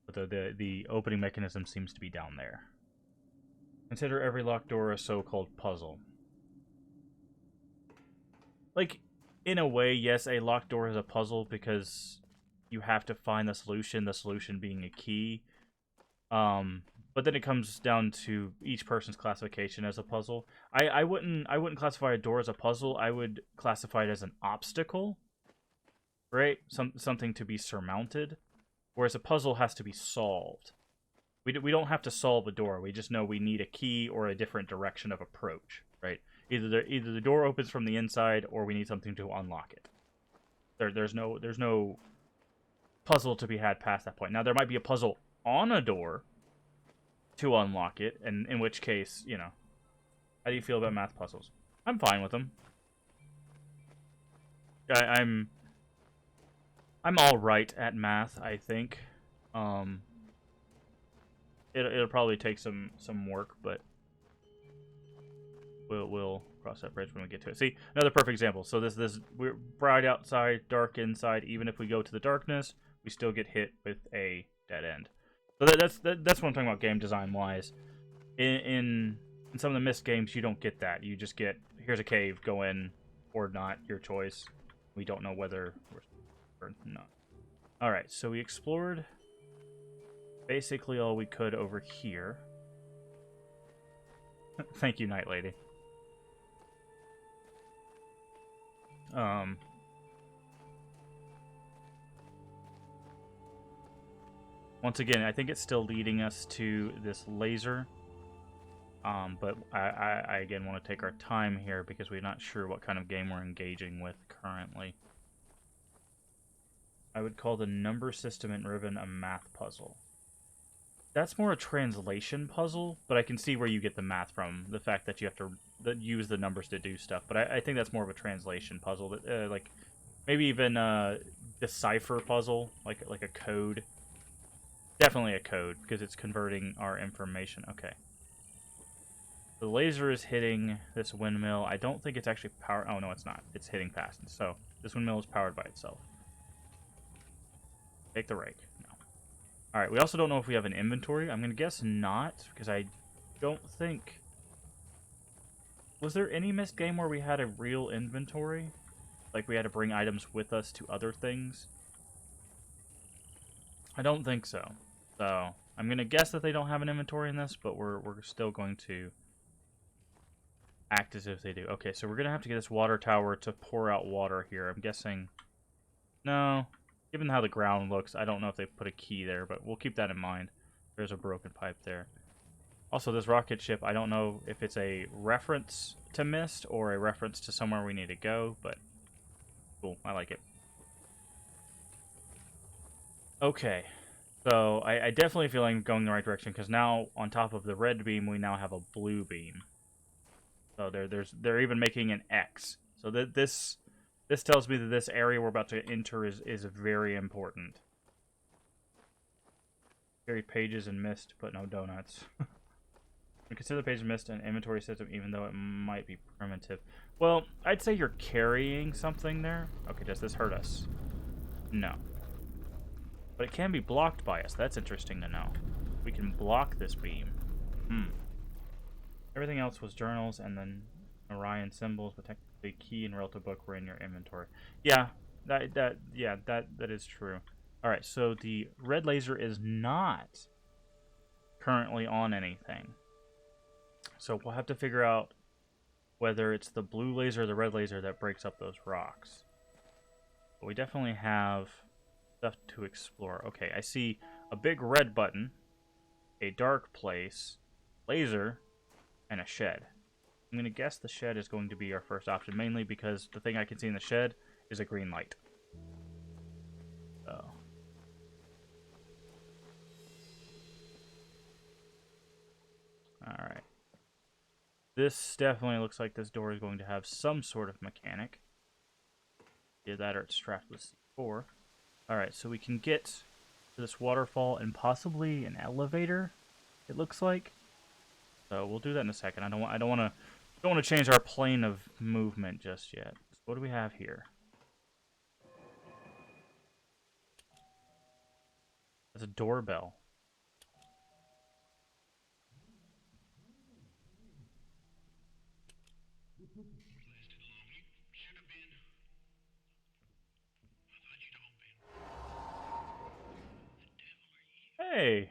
But the opening mechanism seems to be down there. Consider every locked door a so-called puzzle. Like, in a way, yes, a locked door is a puzzle because you have to find the solution being a key. But then it comes down to each person's classification as a puzzle. I wouldn't classify a door as a puzzle. I would classify it as an obstacle, right? Something to be surmounted, whereas a puzzle has to be solved. We don't have to solve a door. We just know we need a key or a different direction of approach, right? Either the door opens from the inside, or we need something to unlock it. There's no puzzle to be had past that point. Now there might be a puzzle on a door to unlock it, and in which case, you know, how do you feel about math puzzles? I'm fine with them. I'm all right at math, I think. It'll probably take some work, but we'll cross that bridge when we get to it. See, another perfect example. So this we're bright outside, dark inside. Even if we go to the darkness, we still get hit with a dead end. So that's what I'm talking about game design wise. In some of the Myst games, you don't get that. You just get, here's a cave, go in or not, your choice. We don't know whether we're or not. All right, so we explored basically all we could over here. Thank you, Night Lady. Once again, I think it's still leading us to this laser. But I again want to take our time here because we're not sure what kind of game we're engaging with currently. I would call the number system in Riven a math puzzle. That's more a translation puzzle, but I can see where you get the math from. The fact that you have to use the numbers to do stuff. But I think that's more of a translation puzzle. Like, maybe even a decipher puzzle, like a code. Definitely a code, because it's converting our information. Okay. The laser is hitting this windmill. I don't think it's actually powered... Oh, no, it's not. It's hitting past. So, this windmill is powered by itself. Take the rake. No. Alright, we also don't know if we have an inventory. I'm going to guess not, because I don't think... Was there any Myst game where we had a real inventory? Like we had to bring items with us to other things? I don't think so. So, I'm going to guess that they don't have an inventory in this, but we're still going to act as if they do. Okay, so we're going to have to get this water tower to pour out water here. I'm guessing... No. Given how the ground looks, I don't know if they put a key there, but we'll keep that in mind. There's a broken pipe there. Also, this rocket ship, I don't know if it's a reference to Myst or a reference to somewhere we need to go, but cool. I like it. Okay. So, I definitely feel like I'm going the right direction, because now, on top of the red beam, we now have a blue beam. So, they're even making an X. So, this tells me that this area we're about to enter is very important. Carry pages and Myst, but no donuts. We consider the page Myst an inventory system, even though it might be primitive. Well, I'd say you're carrying something there. Okay, does this hurt us? No. But it can be blocked by us. That's interesting to know. We can block this beam. Everything else was journals and then Orion symbols, but technically key and relative book were in your inventory. Yeah, that is true. All right, so the red laser is not currently on anything. So we'll have to figure out whether it's the blue laser or the red laser that breaks up those rocks. But we definitely have stuff to explore. Okay, I see a big red button, a dark place, laser, and a shed. I'm going to guess the shed is going to be our first option, mainly because the thing I can see in the shed is a green light. So. Alright. This definitely looks like this door is going to have some sort of mechanic. Either that or it's strapped with C4. Alright, so we can get to this waterfall and possibly an elevator, it looks like. So we'll do that in a second. I don't want to change our plane of movement just yet. So what do we have here? That's a doorbell. Hey!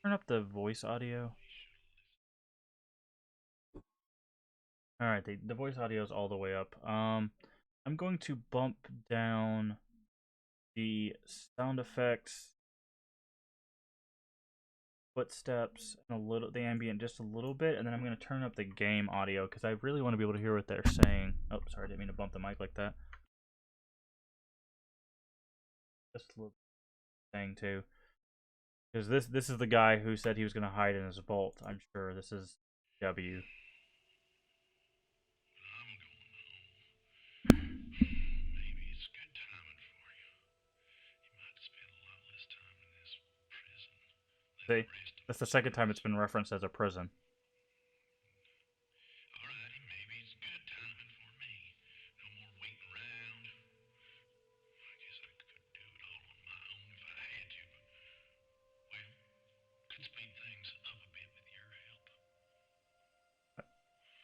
Turn up the voice audio. Alright, the voice audio is all the way up. I'm going to bump down the sound effects, footsteps, and the ambient just a little bit, and then I'm going to turn up the game audio, because I really want to be able to hear what they're saying. Oh, sorry, I didn't mean to bump the mic like that. Just a little thing, too. Because this is the guy who said he was going to hide in his vault, I'm sure. This is W. See? That's the second time it's been referenced as a prison.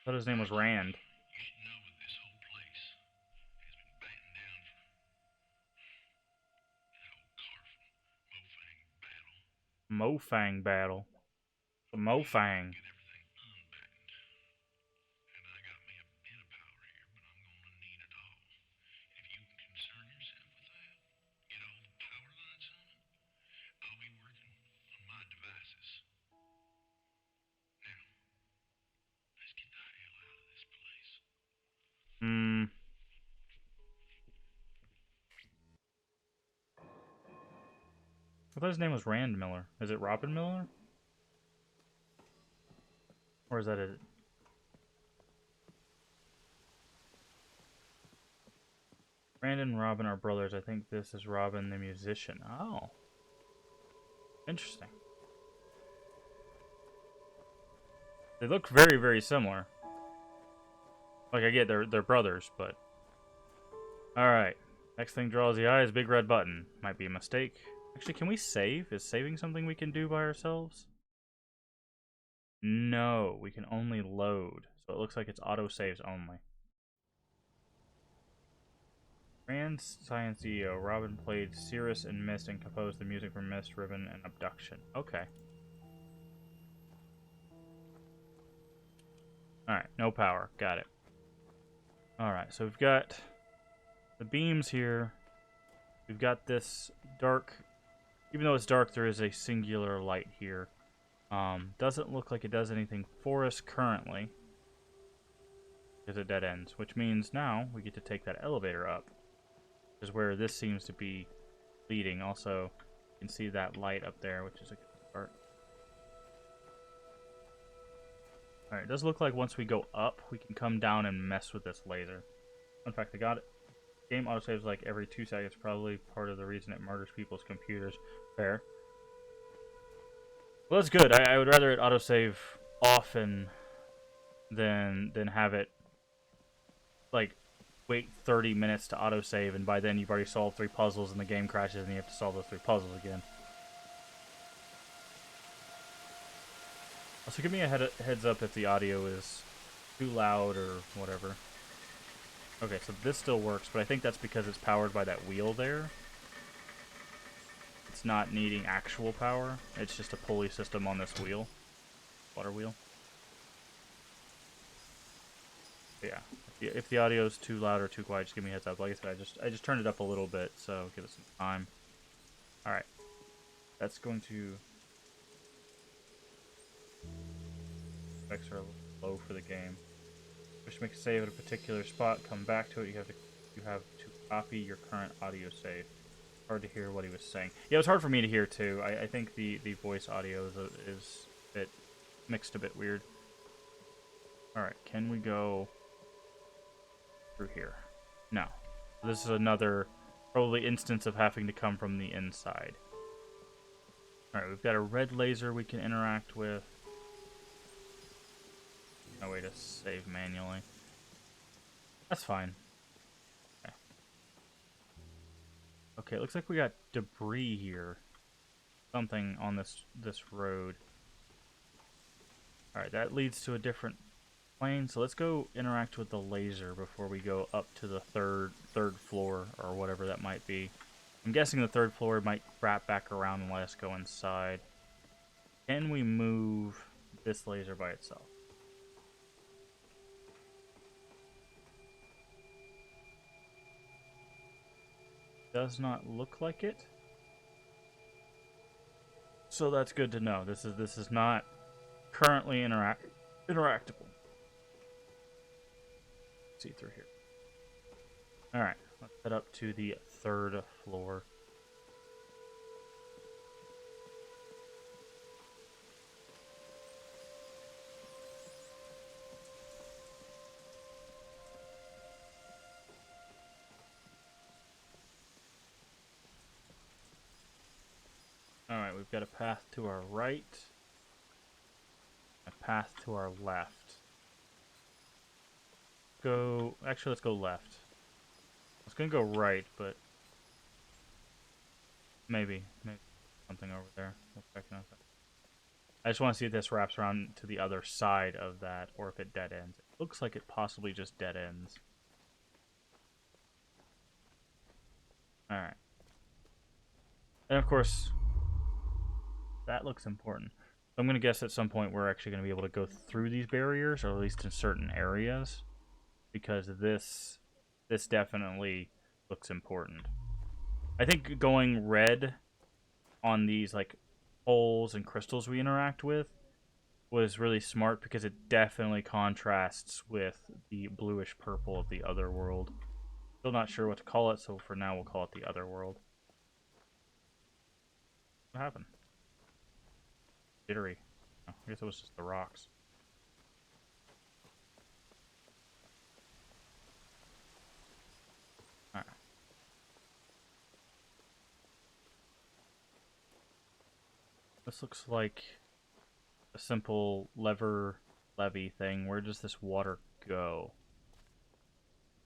I thought his name was Rand. Mofang battle. The Mofang. Hmm. I thought his name was Rand Miller. Is it Robin Miller? Or is that it? Rand and Robin are brothers. I think this is Robin the musician. Oh. Interesting. They look very, very similar. Like, I get they're brothers, but... Alright. Next thing draws the eye is big red button. Might be a mistake. Actually, can we save? Is saving something we can do by ourselves? No, we can only load. So it looks like it's auto-saves only. Grand Science CEO, Robin played Cirrus in Mist and composed the music for Mist, Ribbon, and Obduction. Okay. Alright, no power. Got it. Alright, so we've got the beams here. We've got this dark... Even though it's dark, there is a singular light here. Doesn't look like it does anything for us currently. Because it dead ends. Which means now we get to take that elevator up. Is where this seems to be leading. Also, you can see that light up there, which is a good part. Alright, it does look like once we go up, we can come down and mess with this laser. In fact, I got it. Game autosaves like every 2 seconds, probably part of the reason it murders people's computers. Fair. Well, that's good. I would rather it autosave often than have it, like, wait 30 minutes to autosave, and by then you've already solved 3 puzzles and the game crashes and you have to solve those 3 puzzles again. Also, give me a heads up if the audio is too loud or whatever. Okay, so this still works, but I think that's because it's powered by that wheel there. It's not needing actual power. It's just a pulley system on this wheel. Water wheel. But yeah, if the audio is too loud or too quiet, just give me a heads up. Like I said, I just turned it up a little bit, so give it some time. Alright. That's going to... Specs are a little low for the game. Wish to make a save at a particular spot, come back to it, you have to copy your current audio save. Hard to hear what he was saying. Yeah, it was hard for me to hear too. I think the voice audio is a bit mixed, a bit weird. Alright, can we go through here? No. This is another probably instance of having to come from the inside. Alright, we've got a red laser we can interact with. No way to save manually. That's fine. Okay. Okay, it looks like we got debris here. Something on this road. Alright, that leads to a different plane, so let's go interact with the laser before we go up to the third floor, or whatever that might be. I'm guessing the 3rd floor might wrap back around and let us go inside. Can we move this laser by itself? Does not look like it. So that's good to know. This is not currently interactable. See through here. Alright, let's head up to the 3rd floor. Alright, we've got a path to our right, a path to our left. Actually, let's go left. I was gonna go right, but maybe something over there. We'll check it out. I just want to see if this wraps around to the other side of that, or if it dead ends. It looks like it possibly just dead ends. Alright. And of course, that looks important. I'm going to guess at some point we're actually going to be able to go through these barriers, or at least in certain areas, because this definitely looks important. I think going red on these like holes and crystals we interact with was really smart, because it definitely contrasts with the bluish purple of the other world. Still not sure what to call it, so for now we'll call it the other world. What happened? Jittery. Oh, I guess it was just the rocks. Alright. This looks like a simple lever levee thing. Where does this water go?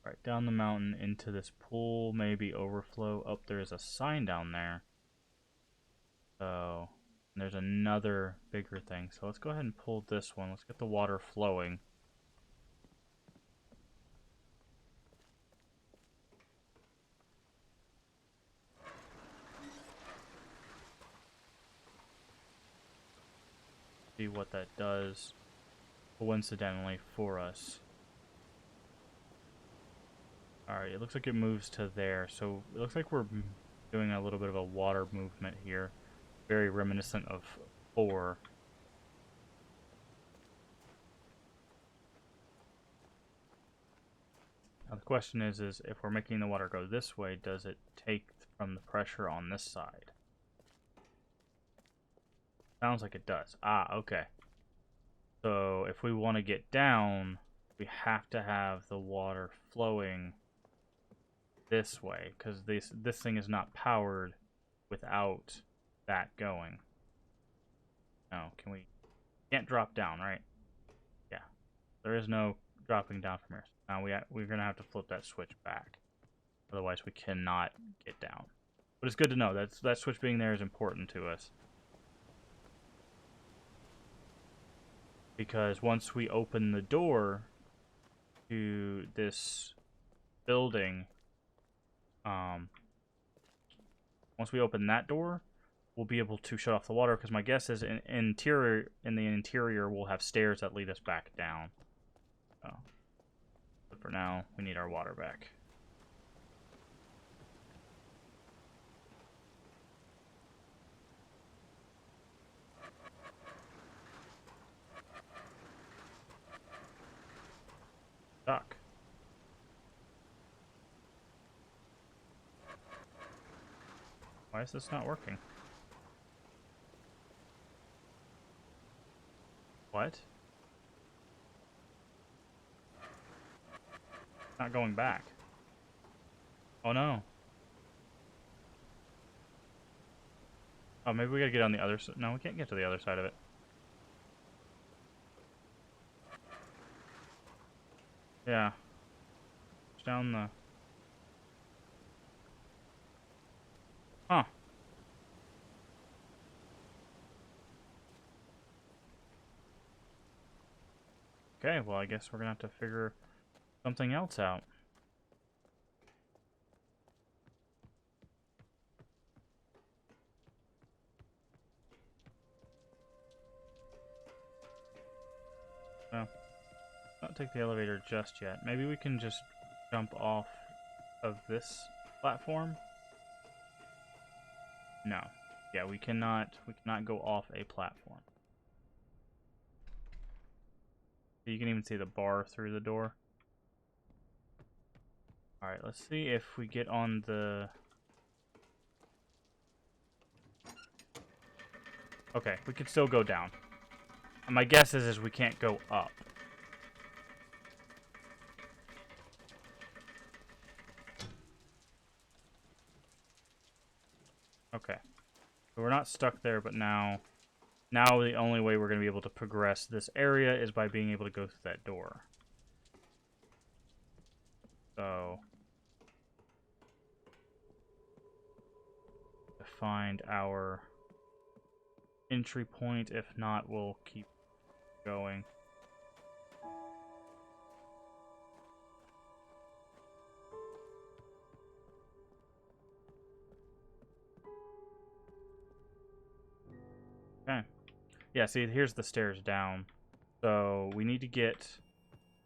Right, down the mountain into this pool, maybe overflow. Oh, there's a sign down there. So, there's another bigger thing. So let's go ahead and pull this one. Let's get the water flowing. See what that does coincidentally for us. Alright, it looks like it moves to there. So it looks like we're doing a little bit of a water movement here. Very reminiscent of 4. Now the question is if we're making the water go this way, does it take from the pressure on this side? Sounds like it does. Ah, okay. So if we want to get down, we have to have the water flowing this way, because this thing is not powered without that going. No, can't drop down, right? Yeah. There is no dropping down from here. Now we're gonna have to flip that switch back. Otherwise we cannot get down. But it's good to know that switch being there is important to us. Because once we open the door to this building, once we open that door, we'll be able to shut off the water, because my guess is in the interior we'll have stairs that lead us back down. So, but for now, we need our water back. Stuck. Why is this not working? What? Not going back. Oh no. Oh, maybe we gotta get on the other side. No, we can't get to the other side of it. Yeah. It's down the... Huh. Okay, well, I guess we're gonna have to figure something else out. Well, not take the elevator just yet. Maybe we can just jump off of this platform? No. Yeah, we cannot go off a platform. You can even see the bar through the door. Alright, let's see if we get on the... Okay, we can still go down. And my guess is we can't go up. Okay. So we're not stuck there, but now the only way we're going to be able to progress this area is by being able to go through that door. So... to find our entry point. If not, we'll keep going. Okay. Yeah, see, here's the stairs down. So we need to get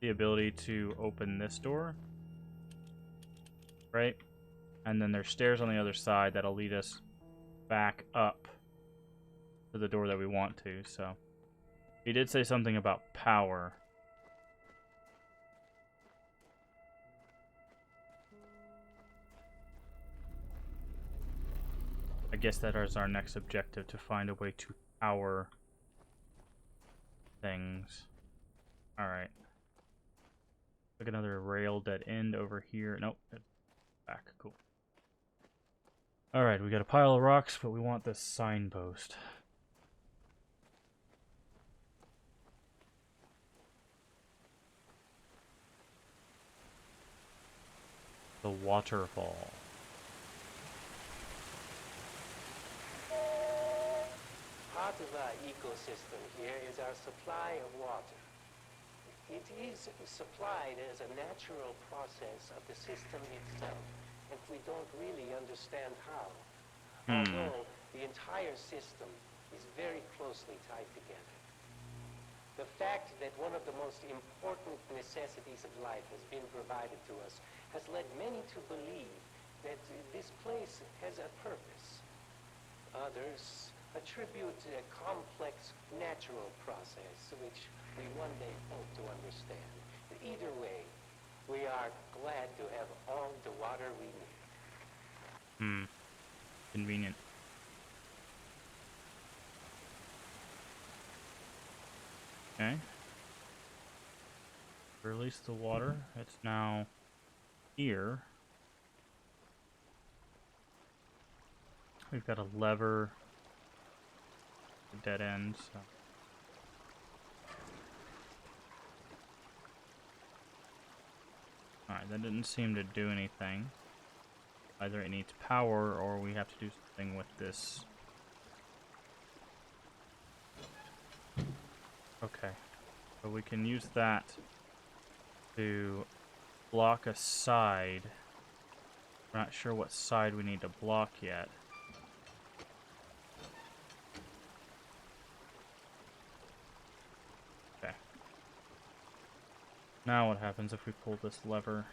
the ability to open this door. Right? And then there's stairs on the other side that'll lead us back up to the door that we want to. So he did say something about power. I guess that is our next objective, to find a way to power things. Alright. Look, another rail dead end over here. Nope. Back. Cool. Alright, we got a pile of rocks, but we want this signpost. The waterfall. Part of our ecosystem here is our supply of water. It is supplied as a natural process of the system itself, and we don't really understand how. Although the entire system is very closely tied together. The fact that one of the most important necessities of life has been provided to us has led many to believe that this place has a purpose. Others attribute a complex natural process which we one day hope to understand. Either way, we are glad to have all the water we need. Convenient. Okay. Release the water. It's now here. We've got a lever. A dead end. So. Alright, that didn't seem to do anything. Either it needs power or we have to do something with this. Okay. So we can use that to block a side. We're not sure what side we need to block yet. Okay. Now what happens if we pull this lever?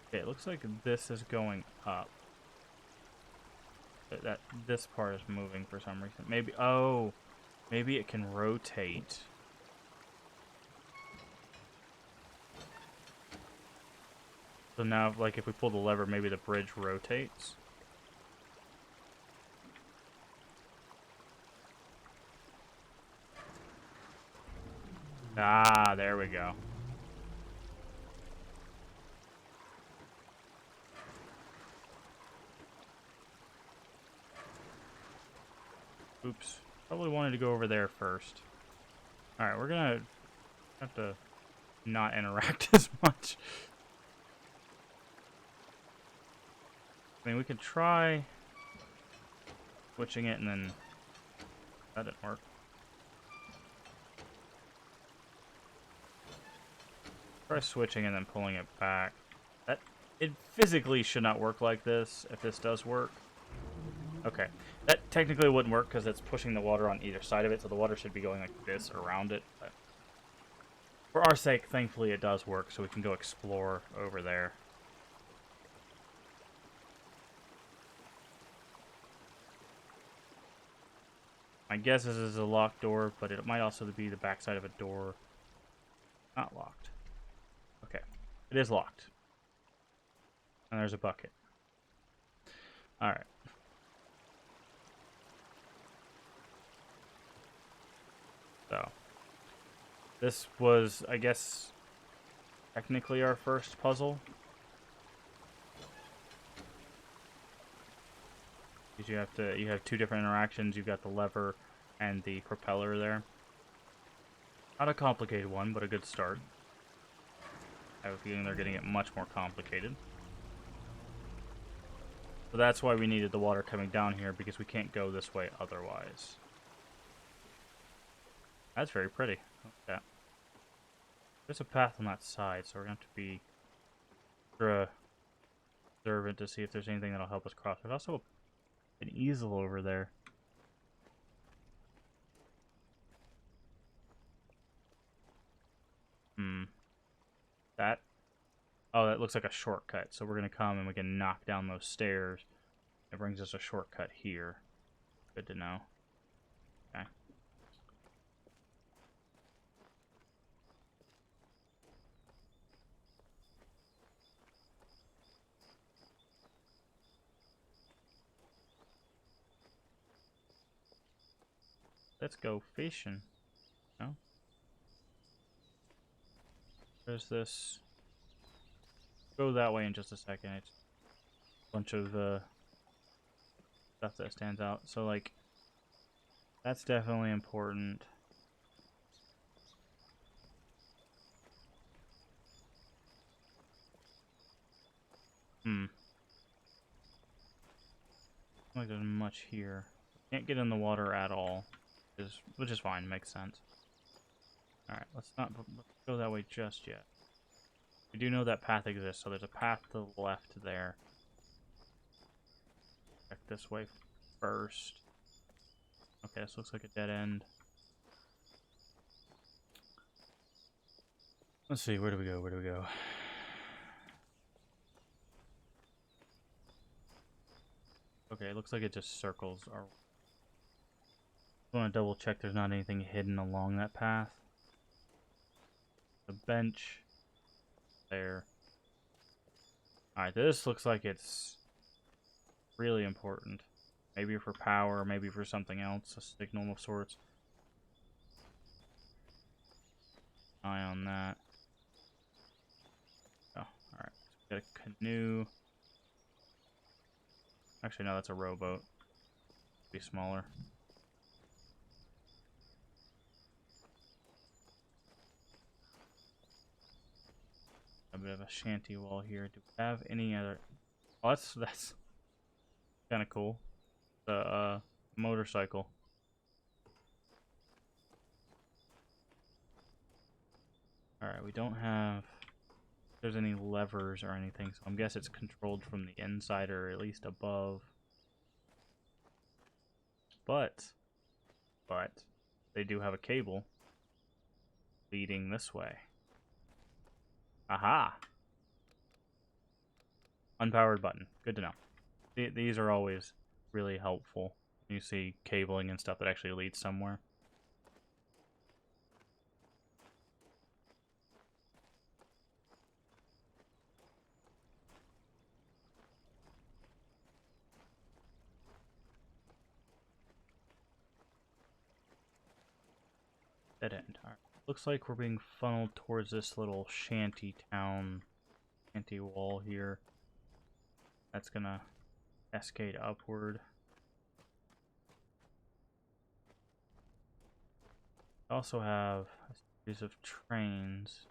Okay, it looks like this is going up. This part is moving for some reason. Maybe, oh, maybe it can rotate. So now, like, if we pull the lever, maybe the bridge rotates. Ah, there we go. Oops. Probably wanted to go over there first. Alright, we're gonna have to not interact as much. I mean, we could try switching it and then... That didn't work. Try switching and then pulling it back. It physically should not work like this, if this does work. Okay. That technically wouldn't work because it's pushing the water on either side of it, so the water should be going like this around it. But for our sake, thankfully it does work, so we can go explore over there. My guess is it's a locked door, but it might also be the backside of a door. Not locked. Okay. It is locked. And there's a bucket. Alright. So. This was, I guess, technically our first puzzle. Because you have two different interactions. You've got the lever and the propeller there. Not a complicated one, but a good start. I have a feeling they're getting it much more complicated. So that's why we needed the water coming down here, because we can't go this way otherwise. That's very pretty. Okay. There's a path on that side, so we're going to have to be observant to see if there's anything that'll help us cross. There's also an easel over there. That? Oh, that looks like a shortcut. So we're going to come and we can knock down those stairs. It brings us a shortcut here. Good to know. Okay. Let's go fishing. No? There's this. Go that way in just a second. It's a bunch of stuff that stands out. So, like, that's definitely important. Like there's much here. Can't get in the water at all, which is fine. Makes sense. All right, let's not go that way just yet. We do know that path exists, so there's a path to the left there. Check this way first. Okay, this looks like a dead end. Let's see, where do we go? Where do we go? Okay, it looks like it just circles our... I want to double check there's not anything hidden along that path. The bench. There. Alright, this looks like it's really important. Maybe for power, maybe for something else, a signal of sorts. Eye on that. Oh, alright. Got a canoe. Actually, no, that's a rowboat. Be smaller. A bit of a shanty wall here. Do we have any other... Oh, that's kind of cool. The motorcycle. Alright, we don't have... if there's any levers or anything, so I'm guessing it's controlled from the inside or at least above. But they do have a cable leading this way. Aha! Unpowered button. Good to know. These are always really helpful. You see cabling and stuff that actually leads somewhere. Dead end. Alright. Looks like we're being funneled towards this little shanty town, shanty wall here. That's gonna cascade upward. We also have a series of trains.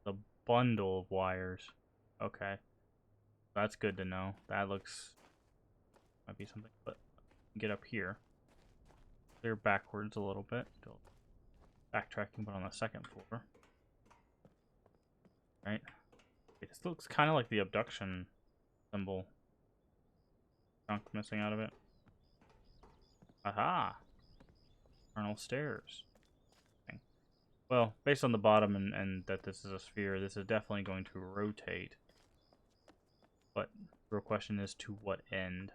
The bundle of wires. Okay. That's good to know. That looks... might be something, but get up here. Clear backwards a little bit. Backtracking, but on the second floor. Right? This looks kind of like the abduction symbol. Chunk missing out of it. Aha! Infernal stairs. Well, based on the bottom and that this is a sphere, this is definitely going to rotate. But the real question is to what end?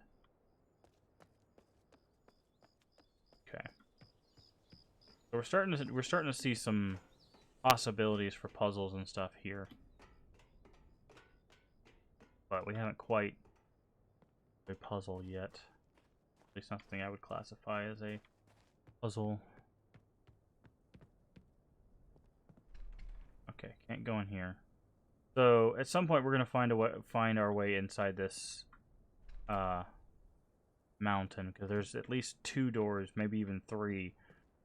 Okay. So we're starting to see some possibilities for puzzles and stuff here. But we haven't quite a puzzle yet. At least not something I would classify as a puzzle. Okay, can't go in here. So at some point we're gonna find our way inside this mountain, because there's at least 2 doors, maybe even 3,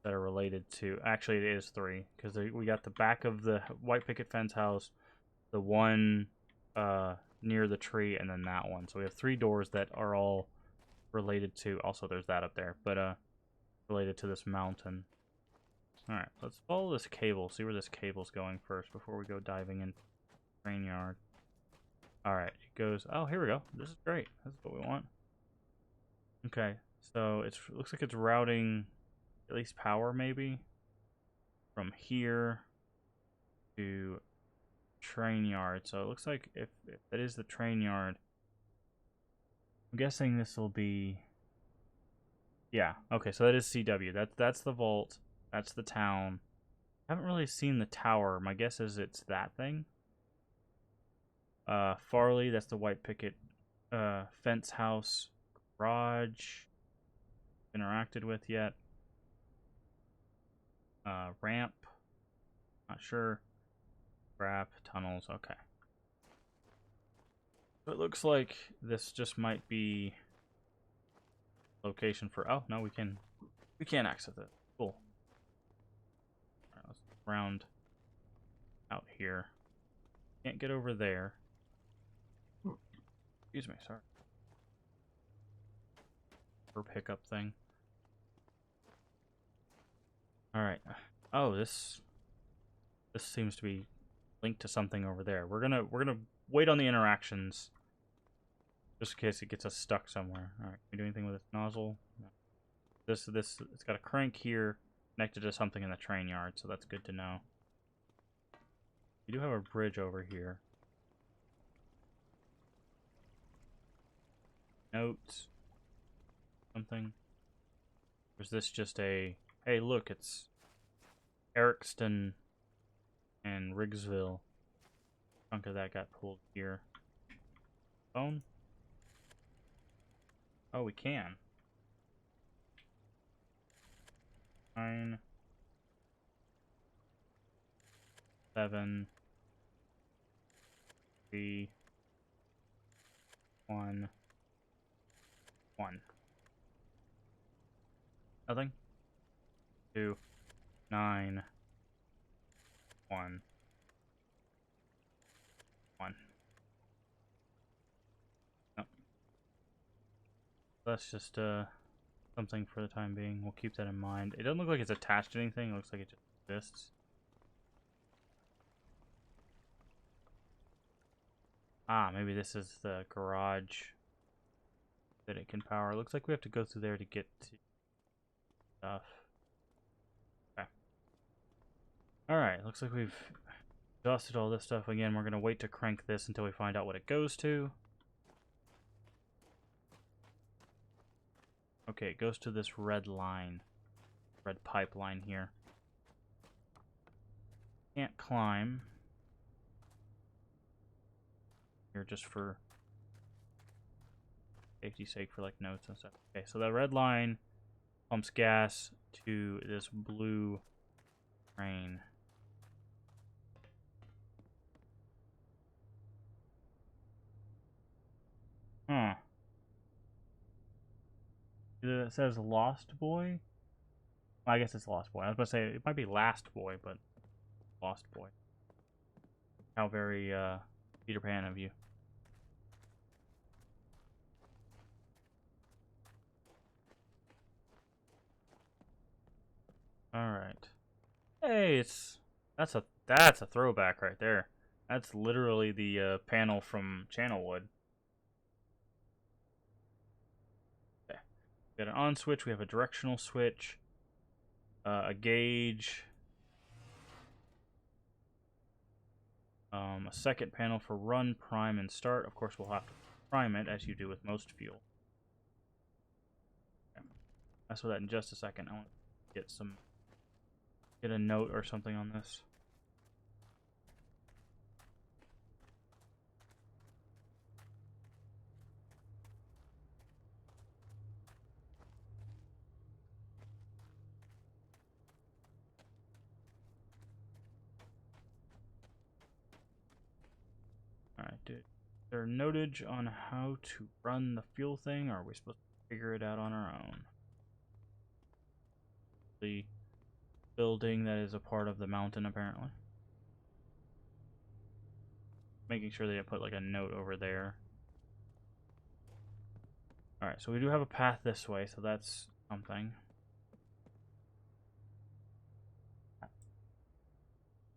that are related to. Actually, it is 3, because we got the back of the white picket fence house, the one near the tree, and then that one. So we have 3 doors that are all related to. Also, there's that up there, but related to this mountain. Alright, let's follow this cable, see where this cable's going first before we go diving in train yard. Alright, it goes... oh, here we go. This is great. That's what we want. Okay, so it looks like it's routing at least power, maybe, from here to train yard. So it looks like if that is the train yard, I'm guessing this will be... yeah, okay, so that is CW. That's the vault. That's the town. I haven't really seen the tower. My guess is it's that thing. Farley, that's the white picket fence house. Garage. Interacted with yet. Ramp. Not sure. Wrap. Tunnels. Okay. So it looks like this just might be location for... Oh, no, we can access it. Cool. Alright, let's round out here. Can't get over there. Excuse me, sorry. For pickup thing. Alright. Oh, this seems to be linked to something over there. We're gonna wait on the interactions. Just in case it gets us stuck somewhere. Alright, can we do anything with this nozzle? No. This it's got a crank here connected to something in the train yard, so that's good to know. We do have a bridge over here. Notes. Something. Or is this just a... Hey, look, it's Ericston and Riggsville. A chunk of that got pulled here. Phone? Oh, we can. 9, 7, 3, 1, 1. Nothing. 2, 9, 1, 1. No. That's just something for the time being. We'll keep that in mind. It doesn't look like it's attached to anything. It looks like it just exists. Ah, maybe this is the garage that it can power. It looks like we have to go through there to get to stuff. Okay. Alright, looks like we've exhausted all this stuff. Again, we're going to wait to crank this until we find out what it goes to. Okay, it goes to this red line. Red pipeline here. Can't climb. Here just for safety's sake, for like notes and stuff. Okay, so that red line pumps gas to this blue train. Huh. It says Lost Boy? Well, I guess it's Lost Boy. I was about to say it might be Last Boy, but Lost Boy. How very Peter Pan of you. Alright. Hey, that's a throwback right there. That's literally the panel from Channelwood. Okay. We got an on switch, we have a directional switch, a gauge, a second panel for run, prime, and start. Of course, we'll have to prime it as you do with most fuel. Okay. Mess with that in just a second. I want to get a note or something on this. Alright, dude. Is there a notage on how to run the fuel thing, or are we supposed to figure it out on our own? The building that is a part of the mountain, apparently. Making sure they didn't put like a note over there. Alright, so we do have a path this way, so that's something.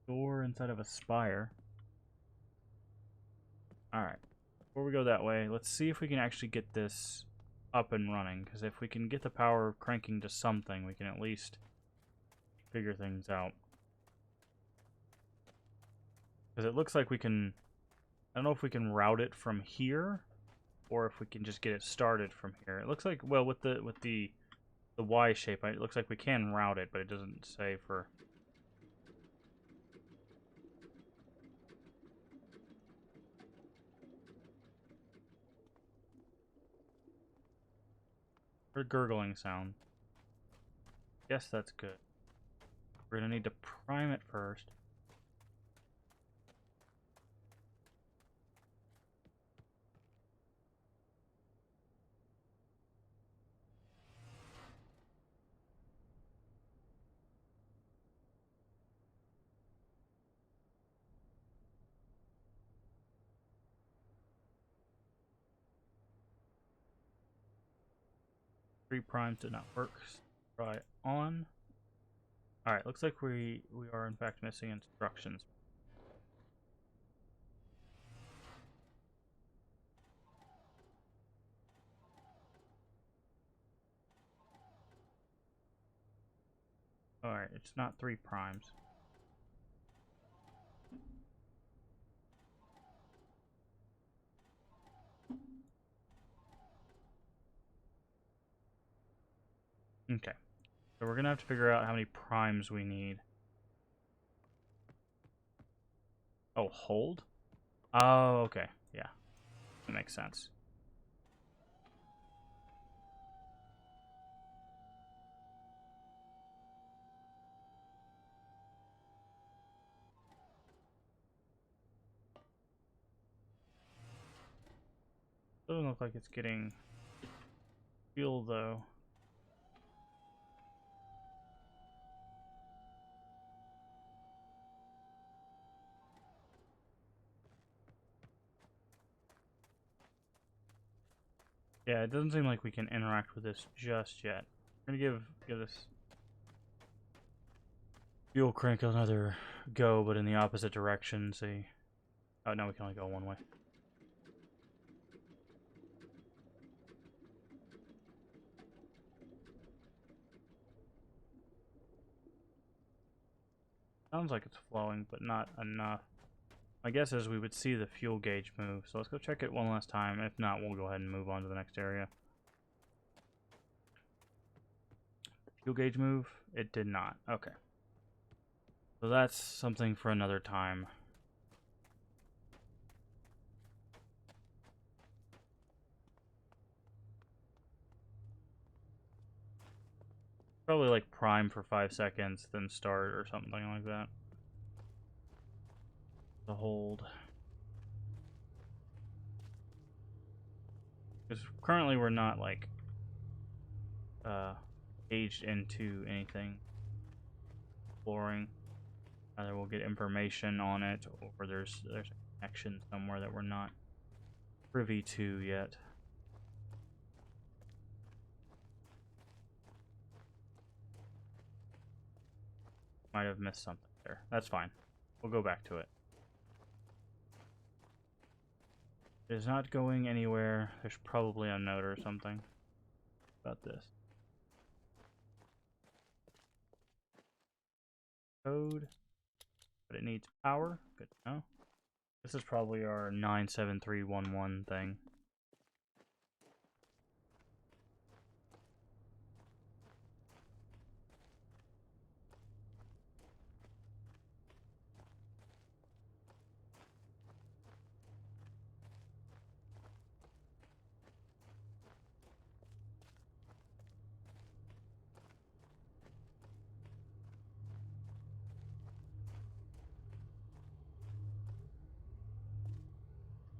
Door inside of a spire. Alright, before we go that way, let's see if we can actually get this up and running. Because if we can get the power cranking to something, we can at least figure things out. Because it looks like we can... I don't know if we can route it from here, or if we can just get it started from here. It looks like, well, with the Y shape, it looks like we can route it, but it doesn't say for... Or gurgling sound. Guess that's good. We're gonna need to prime it first. 3 primes did not work. Try on. Alright, looks like we are in fact missing instructions. Alright, it's not 3 primes. Okay. So we're gonna have to figure out how many primes we need. Oh, hold? Oh, okay. Yeah. That makes sense. Doesn't look like it's getting fuel though. Yeah, it doesn't seem like we can interact with this just yet. I'm gonna give this fuel crank another go, but in the opposite direction. See? Oh no, we can only go one way. Sounds like it's flowing, but not enough. My guess is we would see the fuel gauge move, so let's go check it one last time. If not, we'll go ahead and move on to the next area. Fuel gauge move? It did not. Okay. So that's something for another time. Probably like prime for 5 seconds, then start or something like that. The hold. Because currently we're not like gauged into anything exploring. Either we'll get information on it, or there's a connection somewhere that we're not privy to yet. Might have missed something there. That's fine. We'll go back to it. It is not going anywhere. There's probably a note or something about this. Code. But it needs power. Good to know. This is probably our 97311 thing.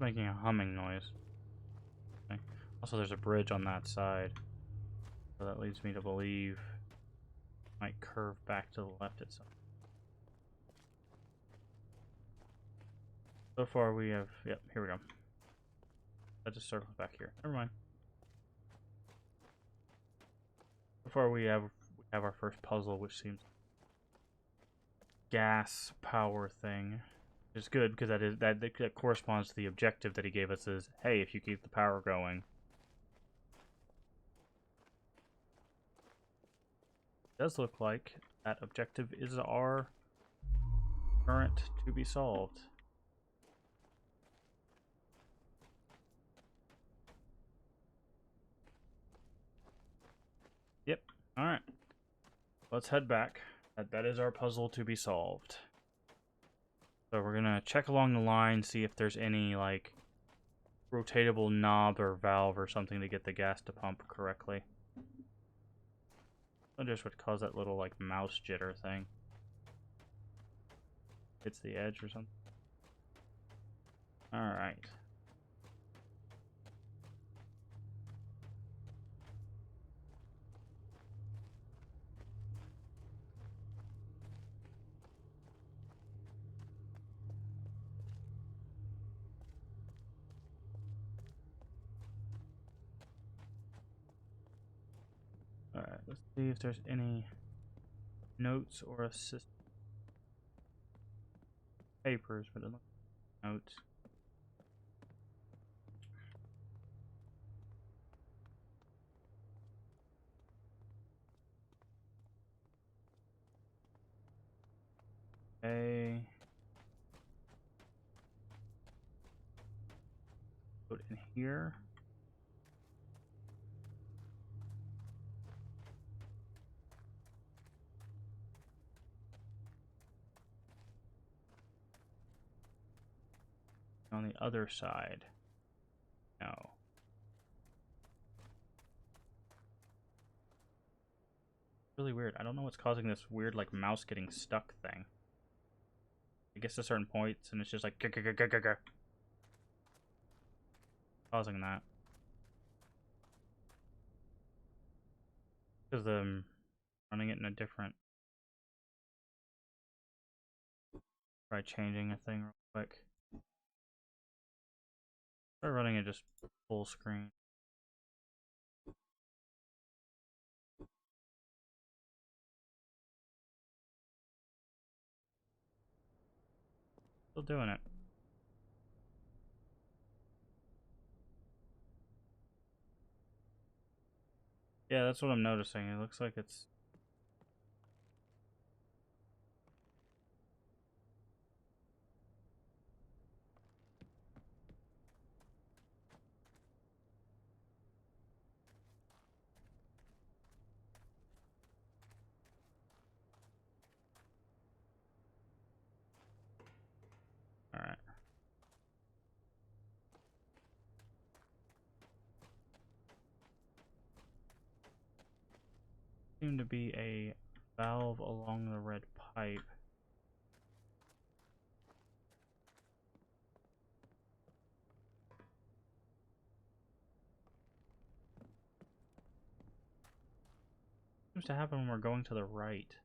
Making a humming noise. Okay. Also, there's a bridge on that side, so that leads me to believe it might curve back to the left at some. So far, we have. Yep, here we go. That just circles back here. Never mind. So far, we have our first puzzle, which seems gas power thing. It's good because that corresponds to the objective that he gave us. Is hey, if you keep the power going. It does look like that objective is our current to be solved. Yep. All right. Let's head back. That is our puzzle to be solved. So we're gonna check along the line, see if there's any like rotatable knob or valve or something to get the gas to pump correctly. That just would cause that little like mouse jitter thing. Hits the edge or something. Alright. let's see if there's any notes or assist papers, but it looks like notes. Okay. Put in here. On the other side. No. Really weird. I don't know what's causing this weird, like, mouse getting stuck thing. It gets to certain points and it's just like causing that. Because I'm running it in a different. Try changing a thing real quick. Try running it just full screen. Still doing it. Yeah, that's what I'm noticing. It looks like it's. Alright. Seem to be a valve along the red pipe. Seems to happen when we're going to the right.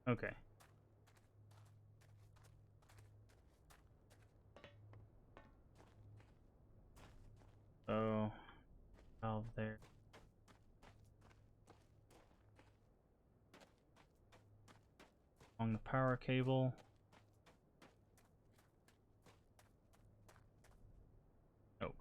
Okay. So, valve there. Along the power cable. Nope.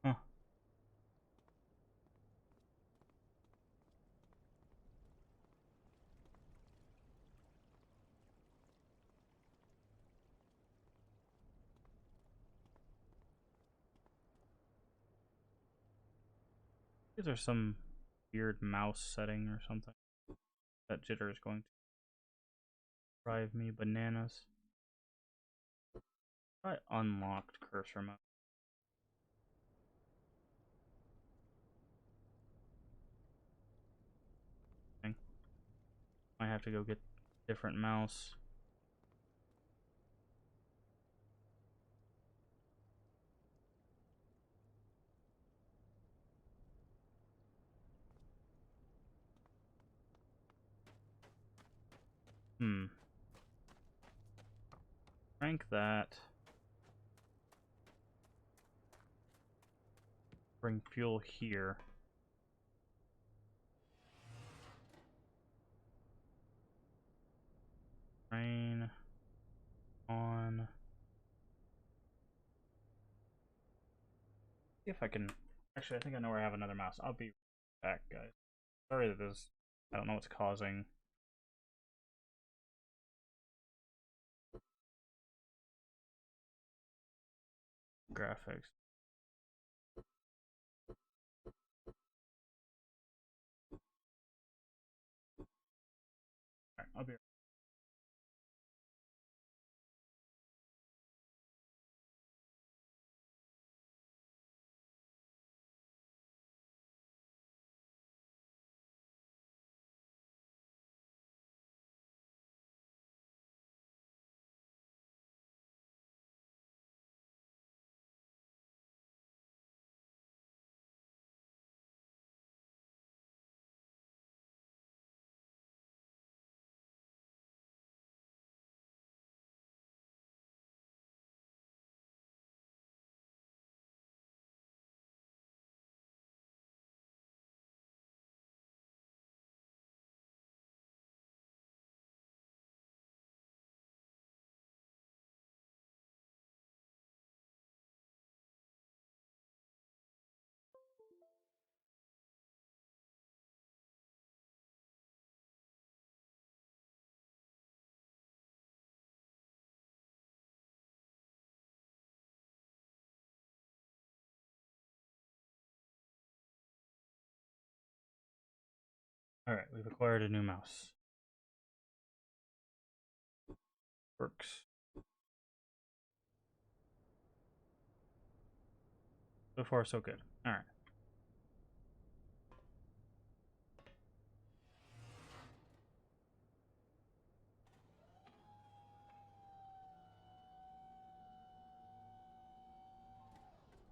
Huh. Is there some weird mouse setting or something? That jitter is going to drive me bananas. I unlocked cursor mode. I have to go get different mouse. Crank that. Bring fuel here. Rain on. See if I can. Actually, I think I know where I have another mouse. I'll be back, guys. Sorry that this. I don't know what's causing. Graphics. Alright, I'll be right back. Alright, we've acquired a new mouse. Works. So far, so good. Alright.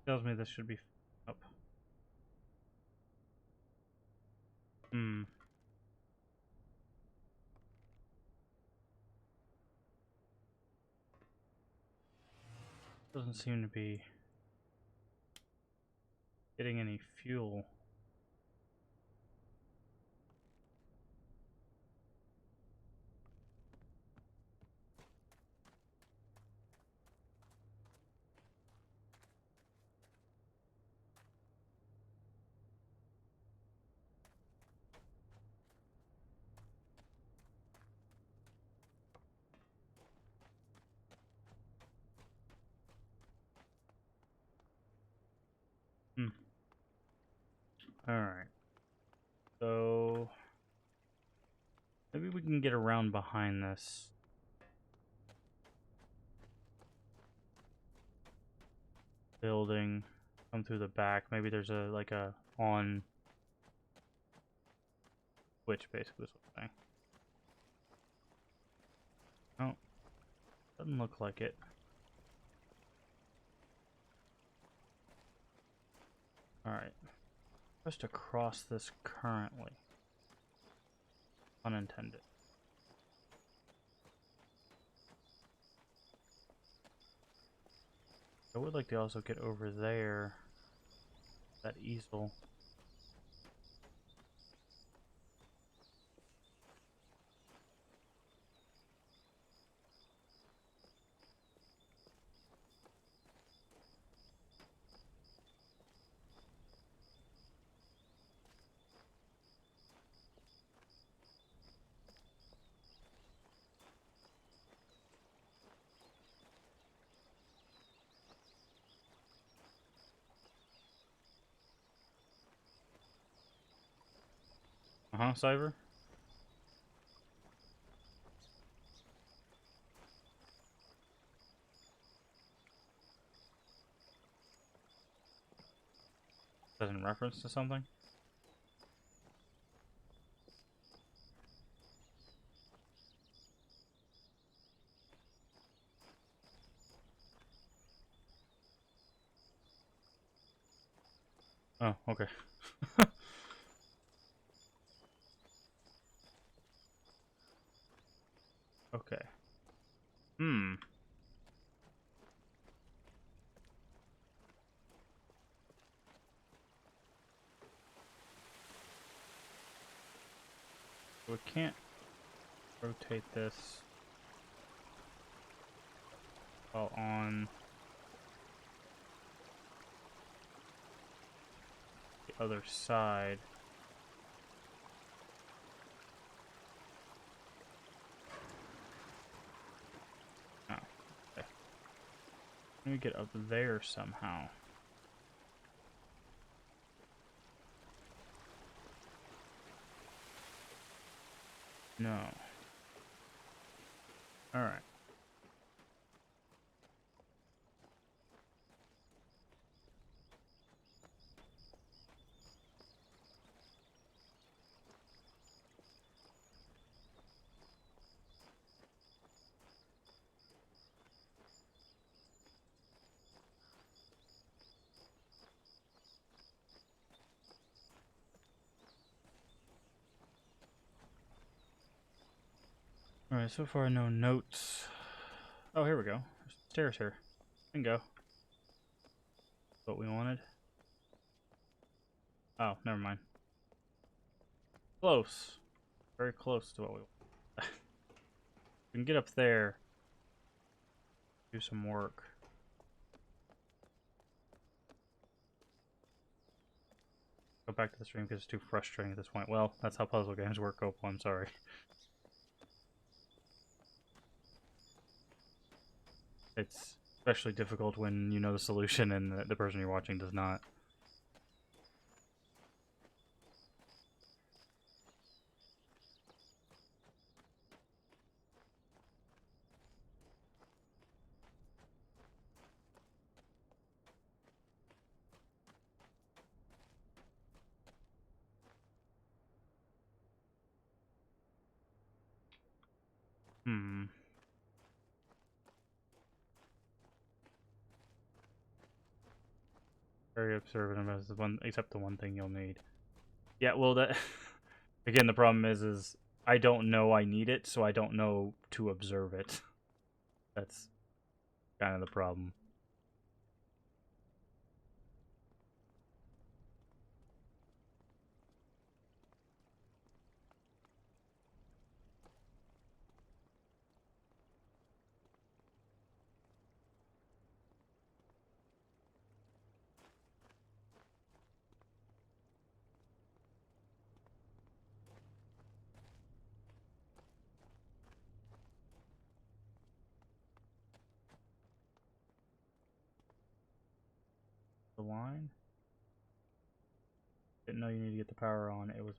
Tells me this should be up. Doesn't seem to be getting any fuel. Alright. So maybe we can get around behind this building, come through the back. Maybe there's a on switch, basically, is what I'm saying. Oh, doesn't look like it. Alright. Just to cross this currently. Unintended. I would like to also get over there. That easel. Cyber? That's in reference to something? Oh, okay. Okay. We can't rotate this while on the other side. Oh, okay. Let me get up there somehow. No. Alright. Alright, so far no notes. Oh, here we go. There's stairs here. Bingo. What we wanted. Oh, never mind. Close. Very close to what we want. We can get up there. Do some work. Go back to the stream because it's too frustrating at this point. Well, that's how puzzle games work, Opal. I'm sorry. It's especially difficult when you know the solution and the person you're watching does not. Hmm. Very observant as the one, except the one thing you'll need. Yeah, well, that again, the problem is I don't know I need it, so I don't know to observe it. That's kind of the problem. The line? Didn't know you need to get the power on. It was.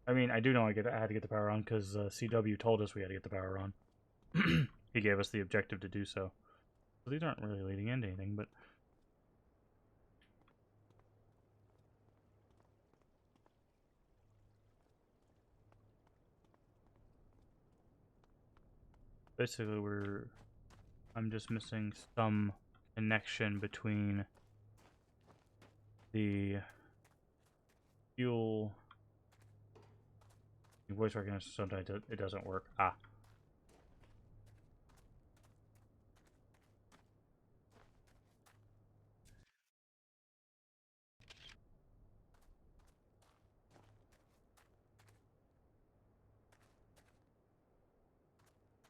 I mean, I do know I had to get the power on because CW told us we had to get the power on. He gave us the objective to do so. So these aren't really leading into anything, but basically I'm just missing some connection between the fuel. Voice recognition sometimes it doesn't work. Ah.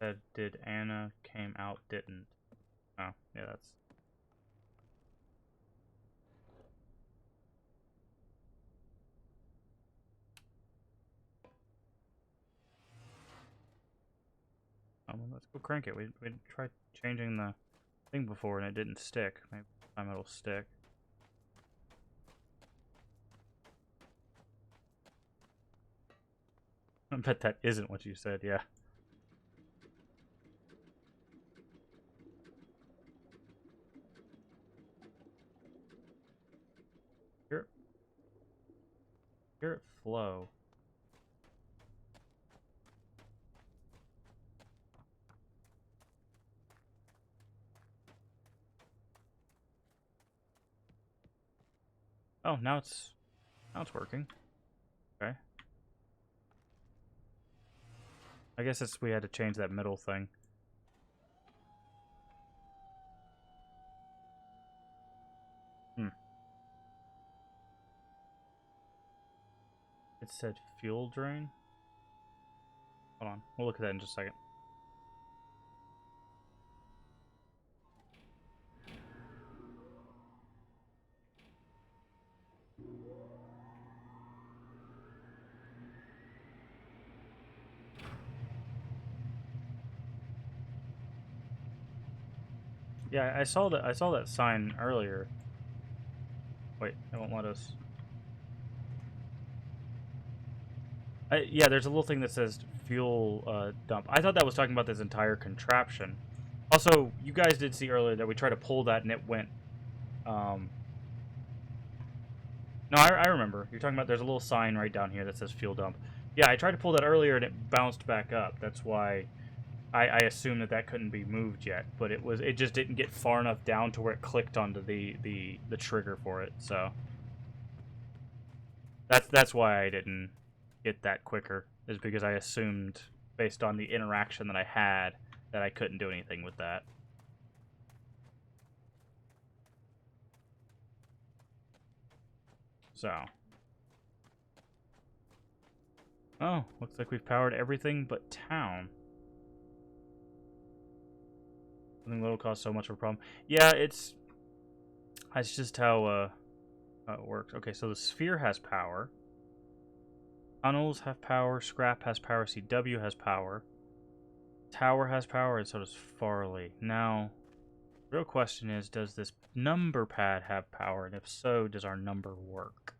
That did Anna came out didn't. Oh, yeah, that's. Let's go crank it. We tried changing the thing before and it didn't stick. Maybe this time it'll stick. I bet that isn't what you said, yeah. Hear it flow. Oh, now it's working. Okay. I guess we had to change that middle thing. It said fuel drain. Hold on, we'll look at that in just a second. Yeah, I saw that sign earlier. Wait, it won't let us. Yeah, there's a little thing that says fuel dump. I thought that was talking about this entire contraption. Also, you guys did see earlier that we tried to pull that and it went. No, I remember. You're talking about there's a little sign right down here that says fuel dump. Yeah, I tried to pull that earlier and it bounced back up. That's why I assumed that couldn't be moved yet. But it just didn't get far enough down to where it clicked onto the trigger for it. So that's why I didn't get that quicker. Is because I assumed based on the interaction that I had that I couldn't do anything with that. So. Oh, looks like we've powered everything but town. Something little caused so much of a problem. Yeah, that's just how it works. Okay, so the sphere has power. Tunnels have power. Scrap has power. CW has power. Tower has power, and so does Farley. Now, the real question is, does this number pad have power? And if so, does our number work?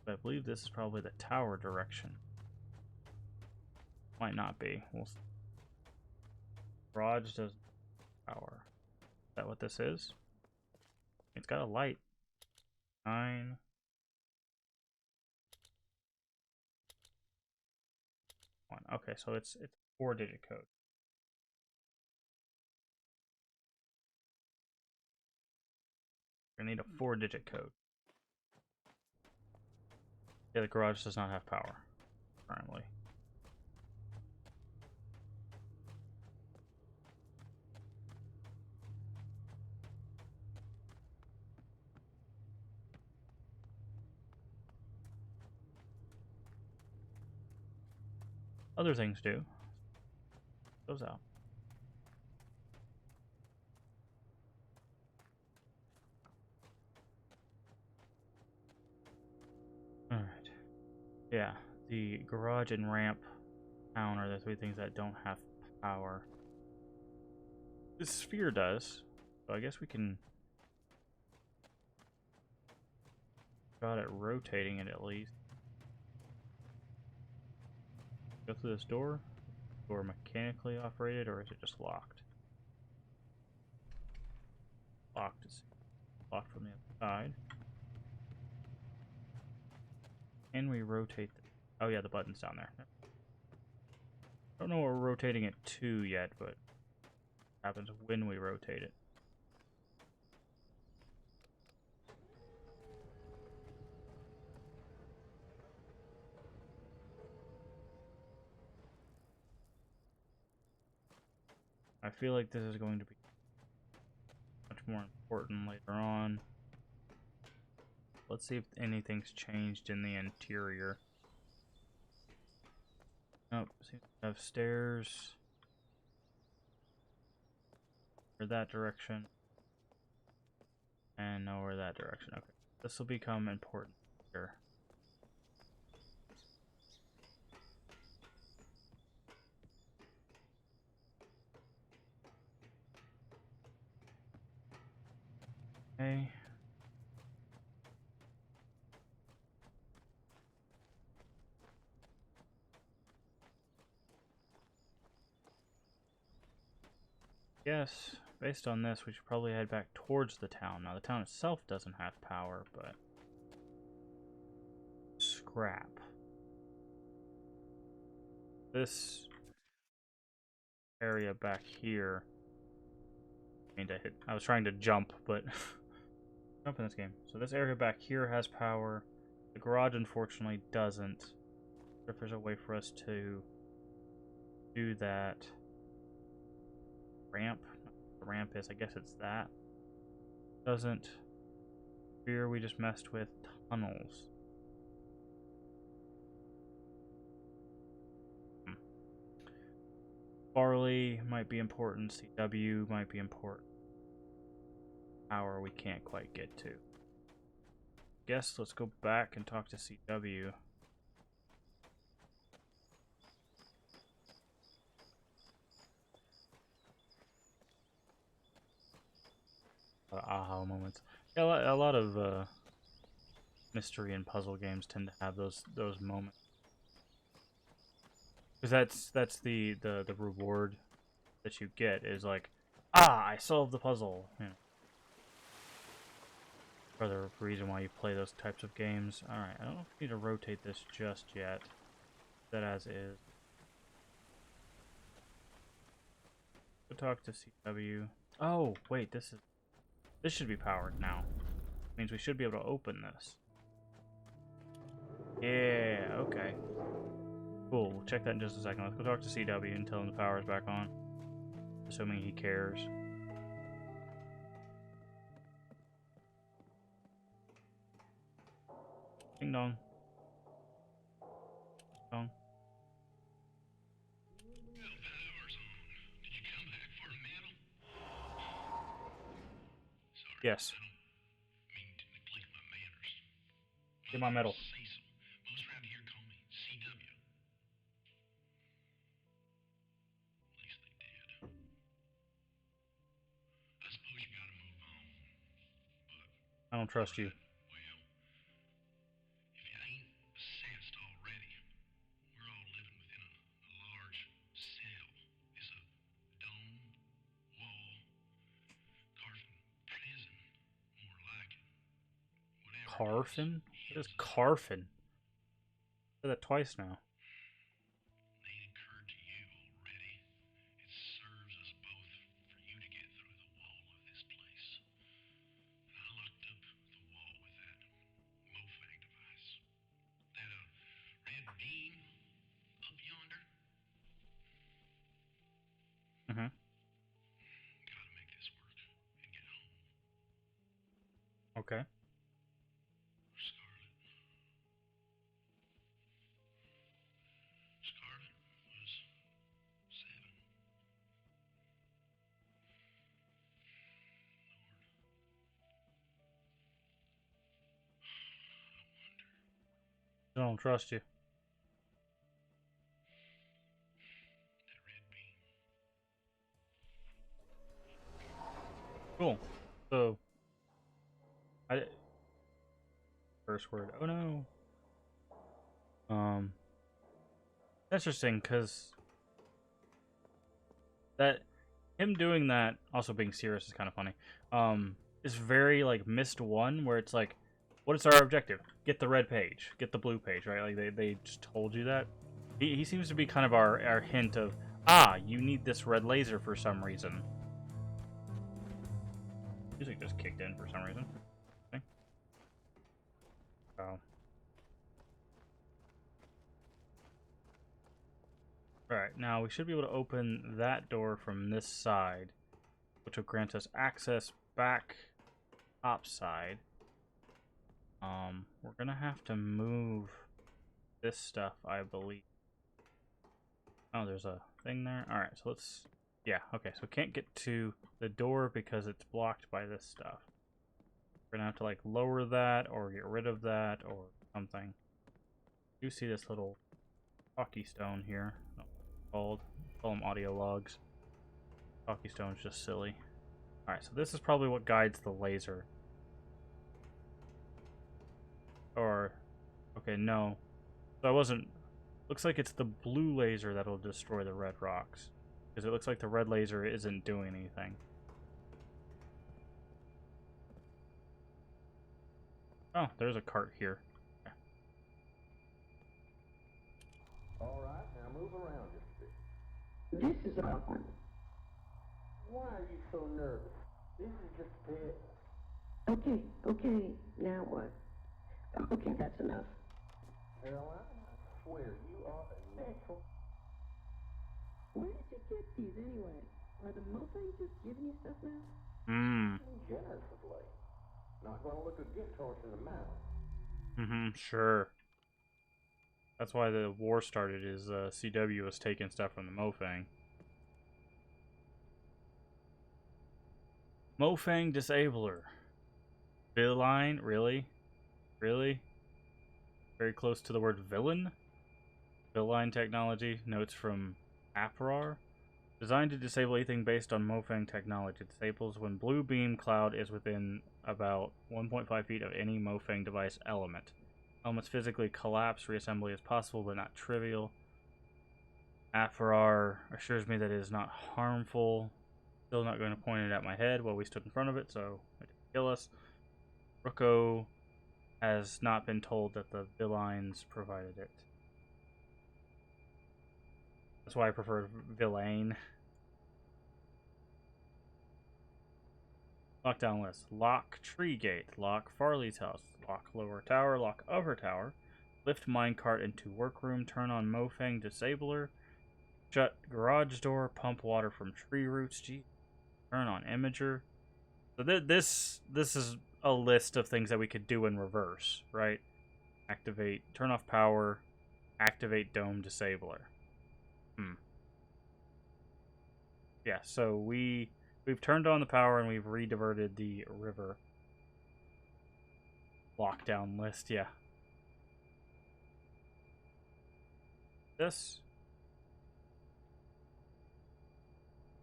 But I believe this is probably the tower direction. Might not be. We'll see. Garage does power. Is that what this is? It's got a light. 9. One. Okay, so it's a 4-digit code. You're gonna need a 4-digit code. Yeah, the garage does not have power currently. Other things do. Goes out. Alright. Yeah, the garage and ramp down are the 3 things that don't have power. The sphere does, so I guess we can try it rotating it at least. Go through this door. Door mechanically operated, or is it just locked? Locked. It's locked from the other side. Can we rotate the... Oh yeah, the button's down there. I don't know what we're rotating it to yet, but what happens when we rotate it. I feel like this is going to be much more important later on. Let's see if anything's changed in the interior. Nope, seems to have stairs. Or that direction. And nowhere that direction. Okay. This will become important here. Okay. Yes, based on this, we should probably head back towards the town. Now, the town itself doesn't have power, but... Scrap. This area back here... I was trying to jump, but... jump in this game. So this area back here has power. The garage, unfortunately, doesn't. If there's a way for us to do that... Ramp? The ramp is, I guess it's that. Doesn't. Here we just messed with tunnels. Barley might be important. CW might be important. Power we can't quite get to. Guess let's go back and talk to CW. Aha moments. Yeah, a lot of mystery and puzzle games tend to have those moments. Because that's the reward that you get is like, ah, I solved the puzzle. You know. Further reason why you play those types of games. Alright, I don't know if we need to rotate this just yet. That as is. Go talk to CW. Oh, wait, this should be powered now. Means we should be able to open this. Yeah, okay. Cool, we'll check that in just a second. Let's go talk to CW and tell him the power's back on. Assuming he cares. Ding dong. Dong. Yes. Get my medal. I don't trust you. Carfin? What is Carfin? I said that twice now. They occurred to you already. It serves us both for you to get through the wall of this place. And I locked up the wall with that MoFang device. That red beam up yonder. Mm-hmm. Gotta make this work and get home. Okay. Scarlet. Scarlet was 7. I don't trust you. That red beam. Cool. So, first word. Oh no. Interesting, because that him doing that, also being serious, is kind of funny. Is very like Mist 1, where it's like, what is our objective? Get the red page, get the blue page, right? Like they just told you that. He seems to be kind of our hint of, you need this red laser for some reason. Music just kicked in for some reason. Okay. Oh. Alright, now we should be able to open that door from this side, which will grant us access back upside. We're gonna have to move this stuff, I believe. Oh, there's a thing there. Alright, so let's... Yeah, okay, so we can't get to the door because it's blocked by this stuff. We're gonna have to, like, lower that or get rid of that or something. You see this little hockey stone here. Call them audio logs. Hockey stone's just silly. Alright, so this is probably what guides the laser. Or, okay, no. So I wasn't... Looks like it's the blue laser that'll destroy the red rocks. Because it looks like the red laser isn't doing anything. Oh, there's a cart here. Okay. Alright, now move around just a bit. This is awkward. Why are you so nervous? This is just a pit. Okay, now what? Okay, that's enough. Caroline, I swear you are a natural. Where did you get these anyway? Are the Mofangs just giving you stuff now? Generous of late. Not gonna look a gift horse in the mouth. Sure. That's why the war started, is CW was taking stuff from the Mofang. Mofang Disabler. Villain? Really? Really? Very close to the word villain? Villain technology. Notes from Aprar. Designed to disable anything based on Mofang technology. It disables when blue beam cloud is within about 1.5 feet of any Mofang device element. Elements physically collapse. Reassembly is possible, but not trivial. Aprar assures me that it is not harmful. Still not going to point it at my head while we stood in front of it, so it didn't kill us. Ruko has not been told that the villains provided it. That's why I prefer villain. Lockdown list. Lock tree gate. Lock Farley's house. Lock lower tower. Lock upper tower. Lift minecart into workroom. Turn on Mofang disabler. Shut garage door. Pump water from tree roots. Gee. Turn on imager. So this is a list of things that we could do in reverse, right? Activate. Turn off power. Activate dome disabler. Yeah, so we've turned on the power and we've rediverted the river. Lockdown list, yeah. This.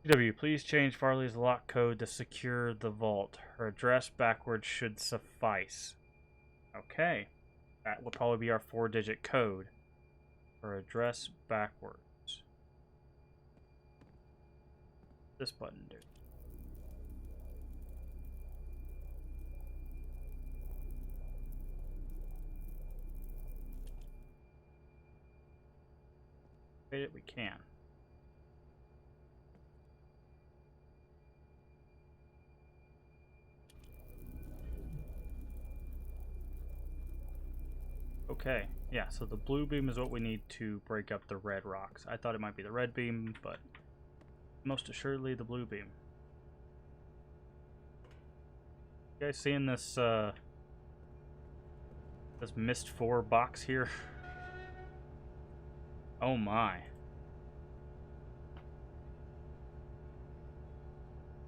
CW, please change Farley's lock code to secure the vault. Her address backwards should suffice. Okay. That will probably be our 4-digit code. Her address backwards. This button, dude. it, we can. Okay, yeah, so the blue beam is what we need to break up the red rocks. I thought it might be the red beam, but most assuredly the blue beam. You guys seeing this, this Mist 4 box here? Oh my.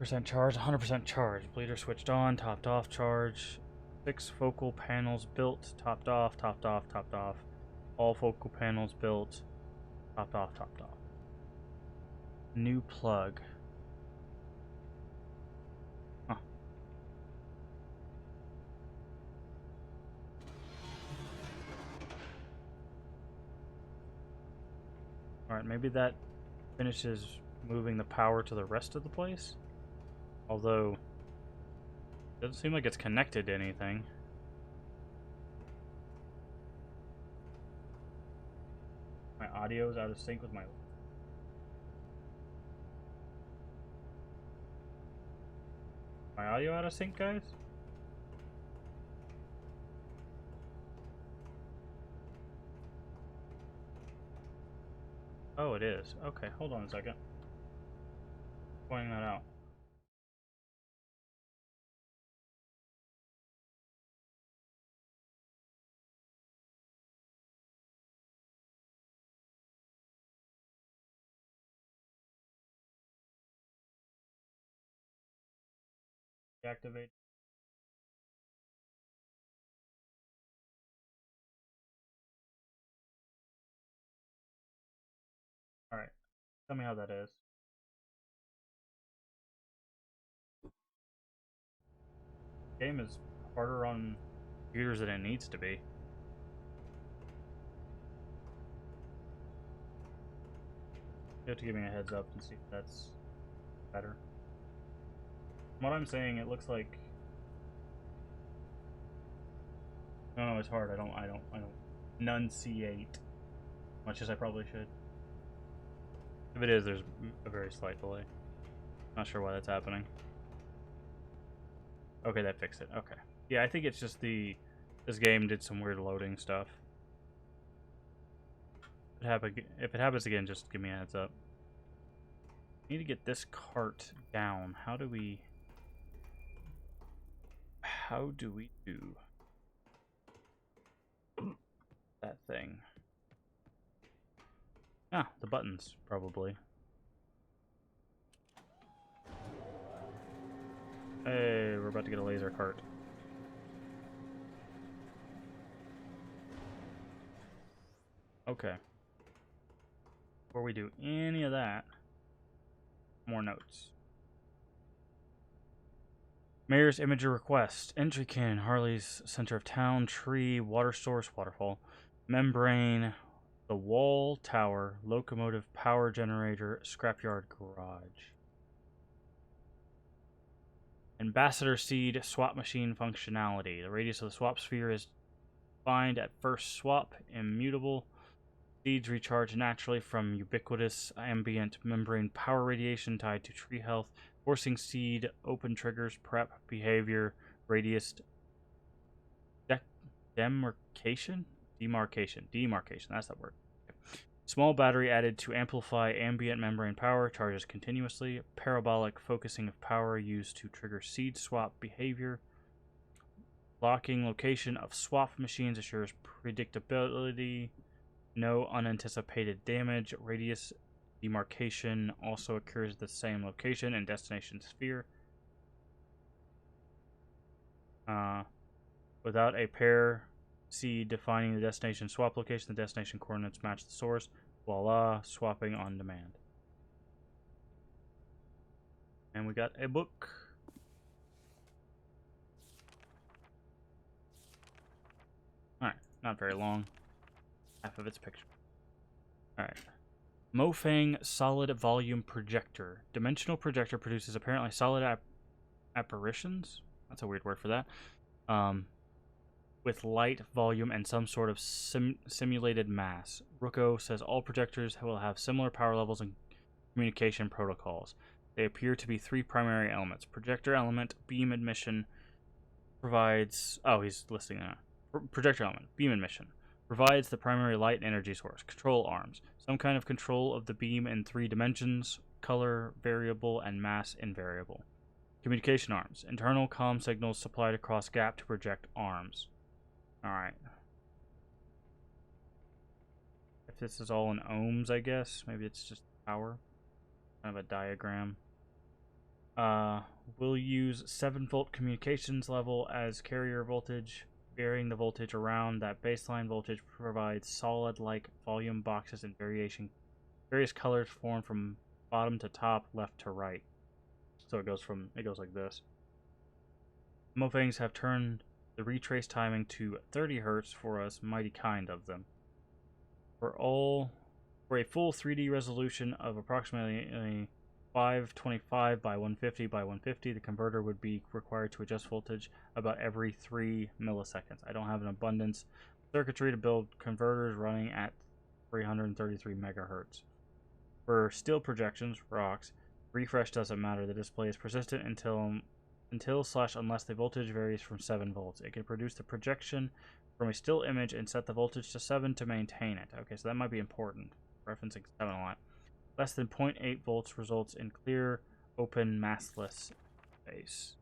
% charge, 100% charge. Bleeder switched on, topped off charge. 6 focal panels built, topped off, topped off, topped off. All focal panels built, topped off, topped off. New plug. Huh. Alright, maybe that finishes moving the power to the rest of the place? Although, it doesn't seem like it's connected to anything. My audio is out of sync with my... My audio out of sync, guys? Oh, it is. Okay, hold on a second. Pointing that out. Deactivate. Alright, tell me how that is. Game is harder on computers than it needs to be. You have to give me a heads up and see if that's better. From what I'm saying, it looks like... No, it's hard. I don't enunciate much as I probably should. If it is, there's a very slight delay. Not sure why that's happening. Okay, that fixed it. Okay. Yeah, I think it's just this game did some weird loading stuff. If it happens again, just give me a heads up. I need to get this cart down. How do we do that thing? Ah, the buttons, probably. Hey, we're about to get a laser cart. Okay. Before we do any of that, more notes. Mayor's imager request. Entry cannon, Harley's center of town, tree, water source, waterfall, membrane, the wall, tower, locomotive, power generator, scrapyard, garage. Ambassador seed, swap machine functionality. The radius of the swap sphere is defined at first swap, immutable. Seeds recharge naturally from ubiquitous ambient membrane power radiation tied to tree health, forcing seed, open triggers, prep, behavior, radius, demarcation, that's that word. Small battery added to amplify ambient membrane power, charges continuously. Parabolic focusing of power used to trigger seed swap behavior. Locking location of swap machines assures predictability. No unanticipated damage. Radius demarcation also occurs at the same location in destination sphere. Without a pair seed defining the destination swap location, the destination coordinates match the source. Voila, swapping on demand. And we got a book. Alright, not very long. Half of its picture. Alright. Mofang solid volume projector. Dimensional projector produces apparently solid apparitions. That's a weird word for that. with light, volume, and some sort of simulated mass. Ruko says all projectors will have similar power levels and communication protocols. They appear to be three primary elements. Projector element, beam emission provides... Oh, he's listing that. Projector element, beam emission provides the primary light and energy source. Control arms, some kind of control of the beam in 3 dimensions, color variable, and mass invariable. Communication arms, internal comm signals supplied across gap to project arms. Alright. If this is all in ohms, I guess. Maybe it's just power. Kind of a diagram. We'll use 7-volt communications level as carrier voltage. Varying the voltage around that baseline voltage provides solid-like volume boxes in various colors formed from bottom to top, left to right. So it goes like this. Mofangs have turned the retrace timing to 30 Hz for us, mighty kind of them. For a full 3D resolution of approximately 525 by 150 by 150, the converter would be required to adjust voltage about every 3 milliseconds. I don't have an abundance circuitry to build converters running at 333 megahertz. For still projections, rocks, refresh doesn't matter. The display is persistent unless the voltage varies from 7 volts. It can produce the projection from a still image and set the voltage to 7 to maintain it. Okay, so that might be important. Referencing 7 a lot. Less than 0.8 volts results in clear, open, massless space.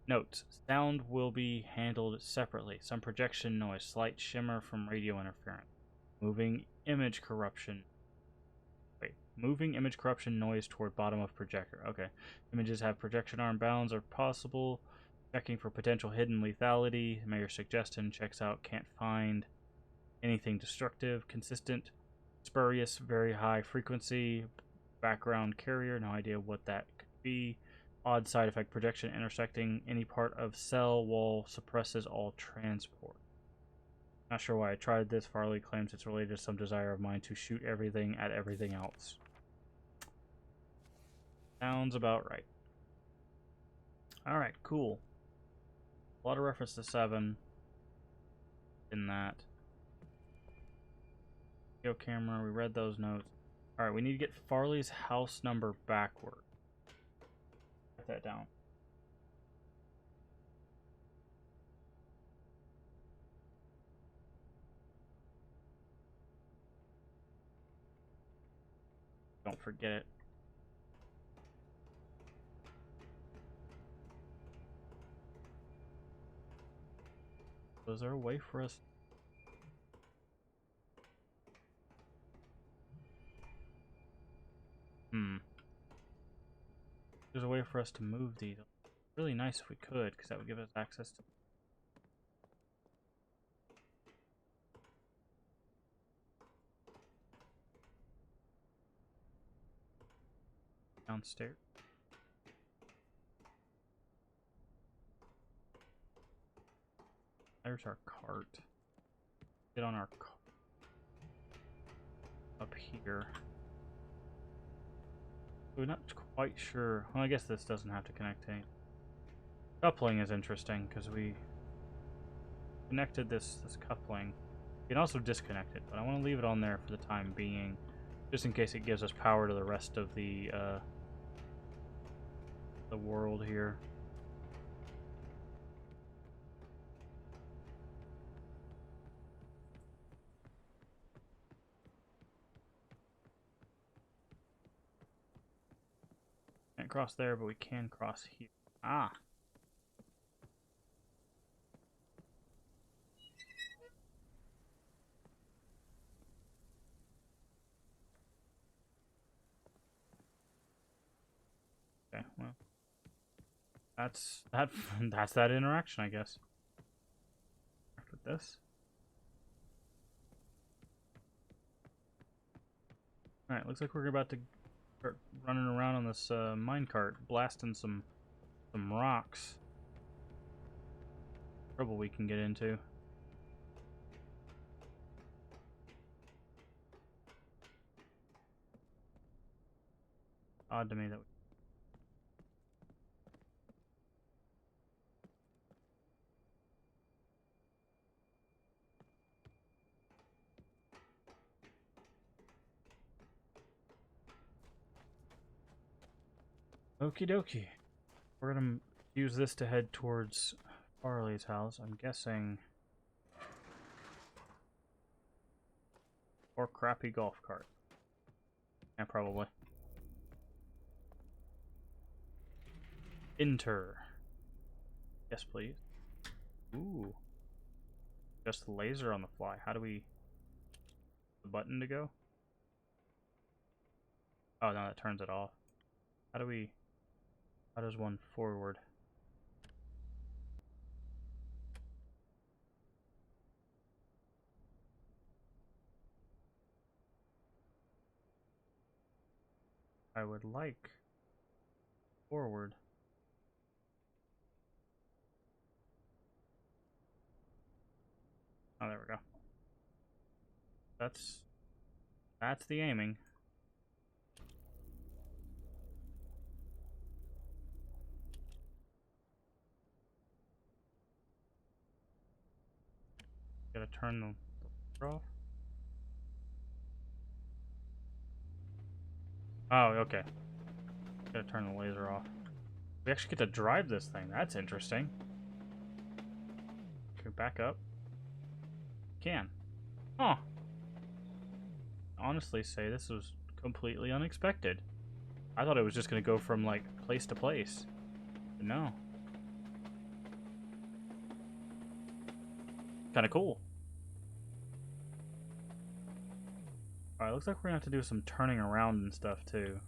Notes: sound will be handled separately. Some projection noise, slight shimmer from radio interference. Moving image corruption noise toward bottom of projector. Okay. Images have projection arm bounds are possible. Checking for potential hidden lethality. Mayor's suggestion checks out. Can't find anything destructive. Consistent. Spurious. Very high frequency. Background carrier. No idea what that could be. Odd side effect. Projection intersecting any part of cell wall suppresses all transport. Not sure why I tried this. Farley claims it's related to some desire of mine to shoot everything at everything else. Sounds about right. Alright, cool. A lot of reference to 7 in that. Video camera, we read those notes. Alright, we need to get Farley's house number backward. Write that down. Don't forget it. Was there a way for us? There's a way for us to move these. Really nice if we could, because that would give us access to downstairs. There's our cart. Get on our cart up here. We're not quite sure. Well, I guess this doesn't have to connect to anything. Coupling is interesting because we connected this coupling. You can also disconnect it, but I want to leave it on there for the time being, just in case it gives us power to the rest of the world here. Can't cross there, but we can cross here. Ah. Okay, well. That's that interaction, I guess. With this. Alright, looks like we're about to start running around on this minecart, blasting some rocks. Trouble we can get into. Odd to me that Okie dokie. We're gonna use this to head towards Farley's house, I'm guessing. Or crappy golf cart. Yeah, probably. Enter. Yes, please. Ooh. Just the laser on the fly. How do we... The button to go? Oh, no, that turns it off. How do we... How does one forward? I would like... Forward. Oh, there we go. That's the aiming. Gotta turn the laser off. Oh, okay. Gotta turn the laser off. We actually get to drive this thing. That's interesting. Can we back up? Can. Huh. Honestly say this was completely unexpected. I thought it was just gonna go from like place to place. But no. Kinda cool. Alright, looks like we're gonna have to do some turning around and stuff too.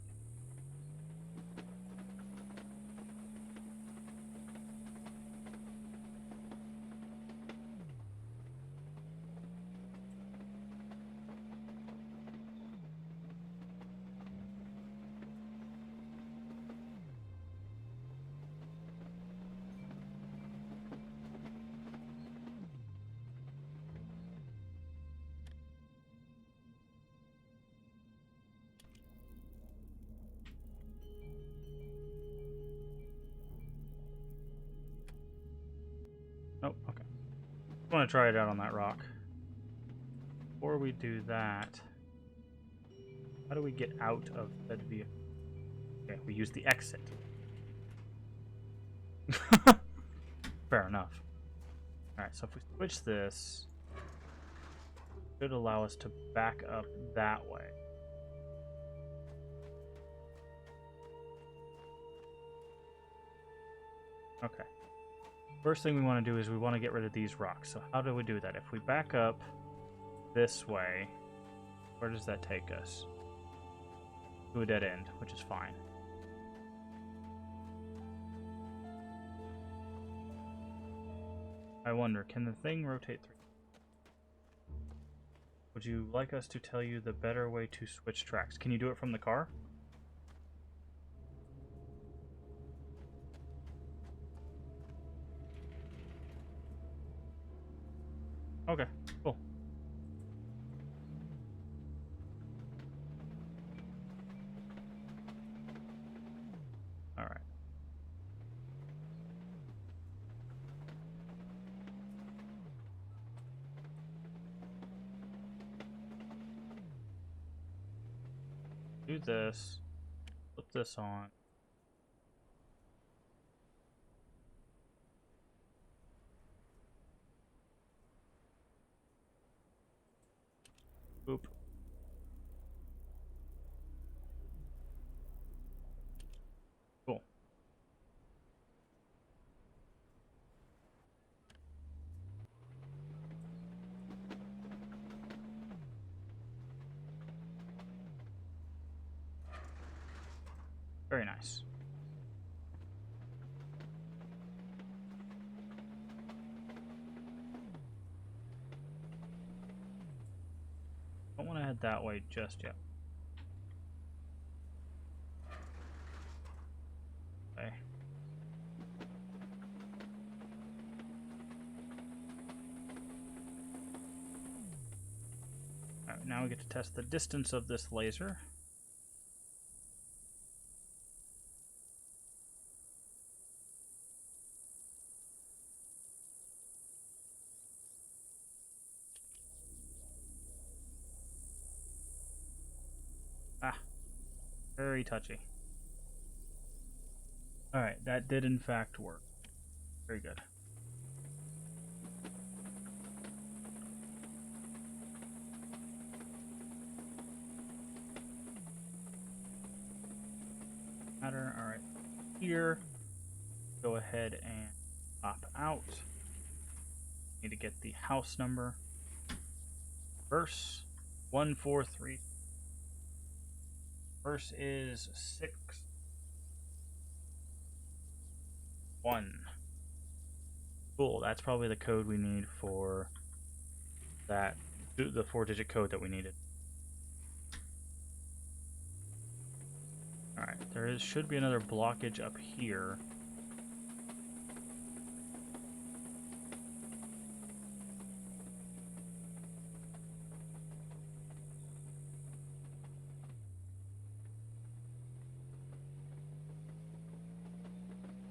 Oh, okay. I want to try it out on that rock. Before we do that, how do we get out of that vehicle? Okay, we use the exit. Fair enough. Alright, so if we switch this, it should allow us to back up that way. Okay. First thing we want to do is we want to get rid of these rocks. So how do we do that? If we back up this way, where does that take us? To a dead end, which is fine. I wonder, can the thing rotate through? Would you like us to tell you the better way to switch tracks? Can you do it from the car? Okay, cool. Alright. Do this. Flip this on. Boop. Cool. Very nice. Don't want to head that way just yet. Okay. Alright, now we get to test the distance of this laser. Ah, very touchy. Alright, that did in fact work. Very good. Alright, here, go ahead and pop out. Need to get the house number. Verse 143. Verse is 6-1. Cool, that's probably the code we need for that, the 4-digit code that we needed. Alright, should be another blockage up here.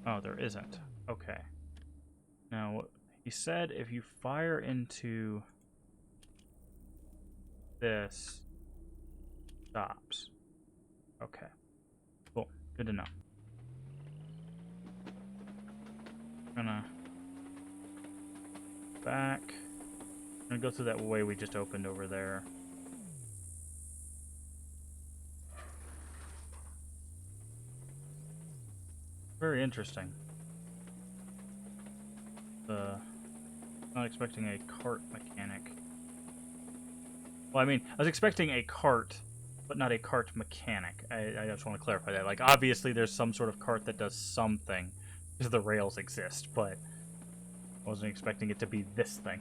Oh, there isn't. Okay. Now, he said if you fire into this, stops. Okay. Cool. Good to know. Gonna back. I'm gonna go through that way we just opened over there. Very interesting. Not expecting a cart mechanic. Well, I mean, I was expecting a cart, but not a cart mechanic. I just want to clarify that. Like, obviously there's some sort of cart that does something, because the rails exist, but I wasn't expecting it to be this thing.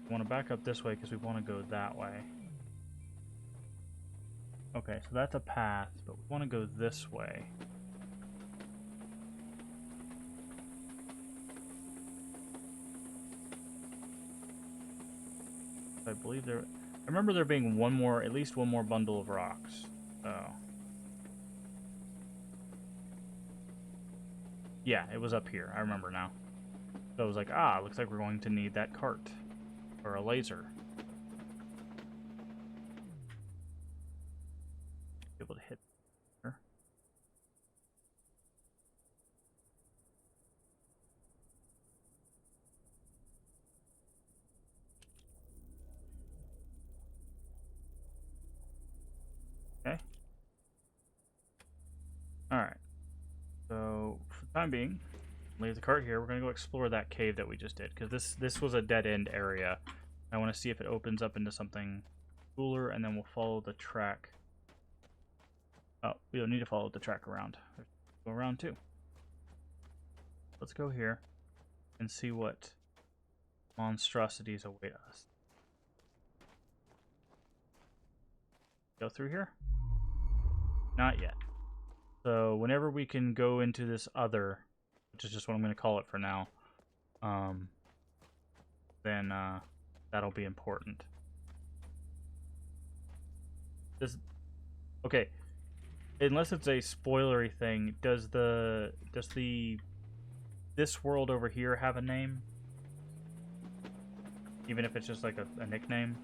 I want to back up this way because we want to go that way. Okay, so that's a path, but we want to go this way. I believe I remember there being at least one more bundle of rocks. So. Yeah, it was up here. I remember now. So I was like, looks like we're going to need that cart. Or a laser. Be able to hit her. Okay. Alright. So, for the time being, leave the cart here. We're going to go explore that cave that we just did. Because this was a dead-end area. I want to see if it opens up into something cooler, and then we'll follow the track. Oh, we don't need to follow the track around. Go around too. Let's go here and see what monstrosities await us. Go through here? Not yet. So whenever we can go into this other, which is just what I'm going to call it for now, then that'll be important. Okay, unless it's a spoilery thing, does this world over here have a name? Even if it's just like a nickname?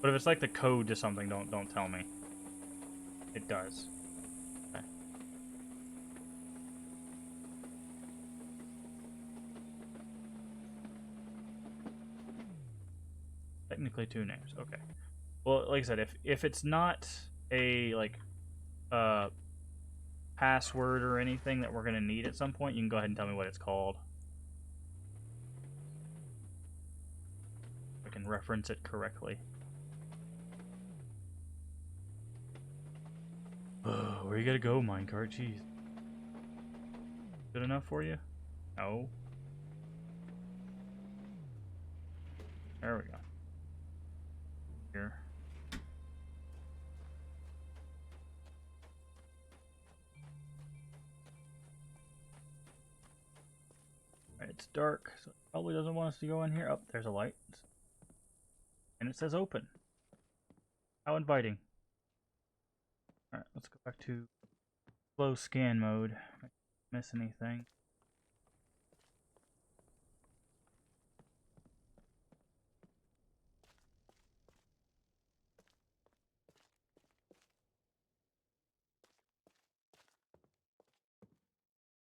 But if it's like the code to something, don't tell me. It does. Okay. Technically 2 names. Okay. Well, like I said, if it's not a password or anything that we're gonna need at some point, you can go ahead and tell me what it's called. I can reference it correctly. Where you gotta go, minecart? Jeez. Good enough for you? No. There we go. Here. Alright, it's dark, so it probably doesn't want us to go in here. Oh, there's a light. And it says open. How inviting. Alright, let's go back to slow scan mode. Miss anything?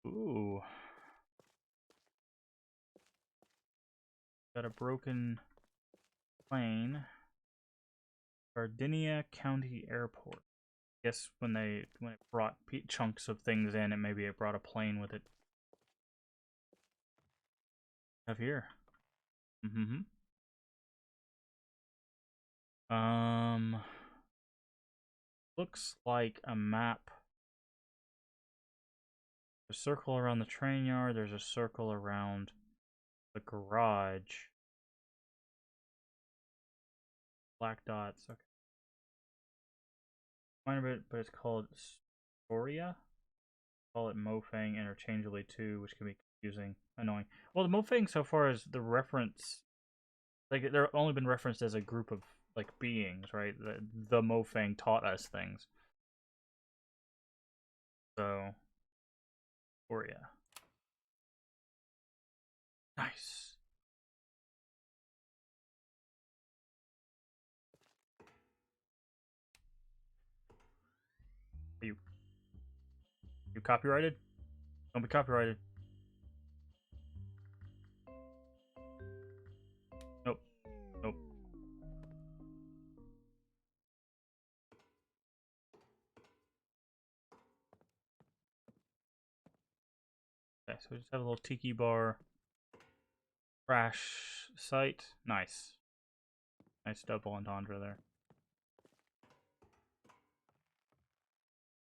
Ooh. Got a broken plane. Sardinia County Airport. Guess when it brought chunks of things in, maybe it brought a plane with it. Have here. Looks like a map. There's a circle around the train yard. There's a circle around the garage. Black dots. Okay. Minor bit, but it's called Storia. Call it Mofang interchangeably too, which can be confusing, annoying. Well, the Mofang so far is the reference, like they're only been referenced as a group of like beings, right? The Mofang taught us things. So, Storia. Nice. You copyrighted? Don't be copyrighted. Nope. Nope. Okay, so we just have a little tiki bar. Crash site. Nice. Nice double entendre there.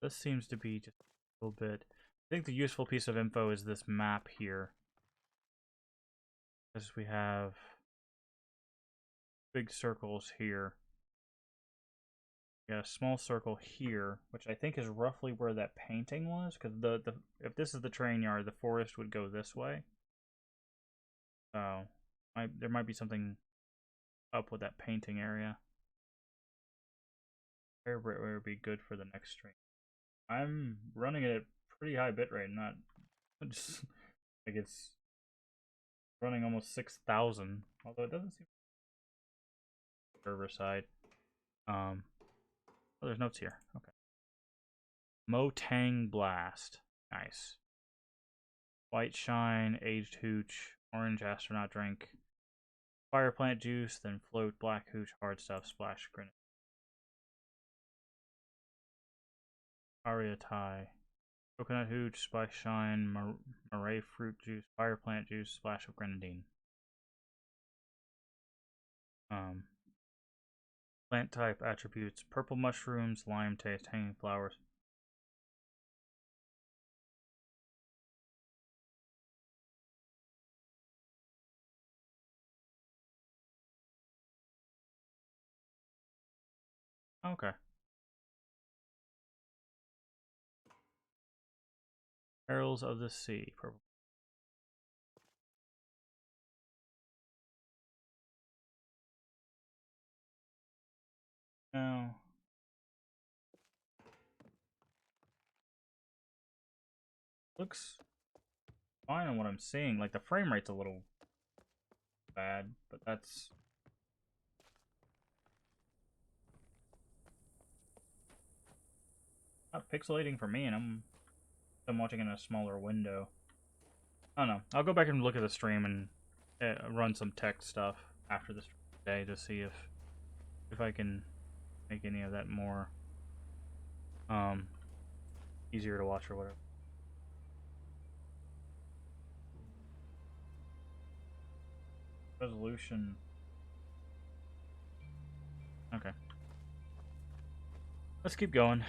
This seems to be just a little bit. I think the useful piece of info is this map here. Because we have big circles here. We got a small circle here, which I think is roughly where that painting was. Because if this is the train yard, the forest would go this way. So there might be something up with that painting area. Where would be good for the next stream? I'm running it at pretty high bitrate, not just like it's running almost 6,000. Although it doesn't seem server side. Oh, there's notes here. Okay. Motang Blast. Nice. White Shine, Aged Hooch, Orange Astronaut Drink, Fire Plant Juice, then Float, Black Hooch, Hard Stuff, Splash, Grenade. Aria Thai. Coconut Hooch, Spice Shine, Murray Fruit Juice, Fire Plant Juice, Splash of Grenadine. Plant type attributes: purple mushrooms, lime taste, hanging flowers. Okay. Perils of the Sea. Purple. Now, looks fine on what I'm seeing. Like the frame rate's a little bad, but that's not pixelating for me, and I'm watching in a smaller window. I don't know. I'll go back and look at the stream and run some tech stuff after this day to see if I can make any of that more easier to watch or whatever. Resolution. Okay. Let's keep going.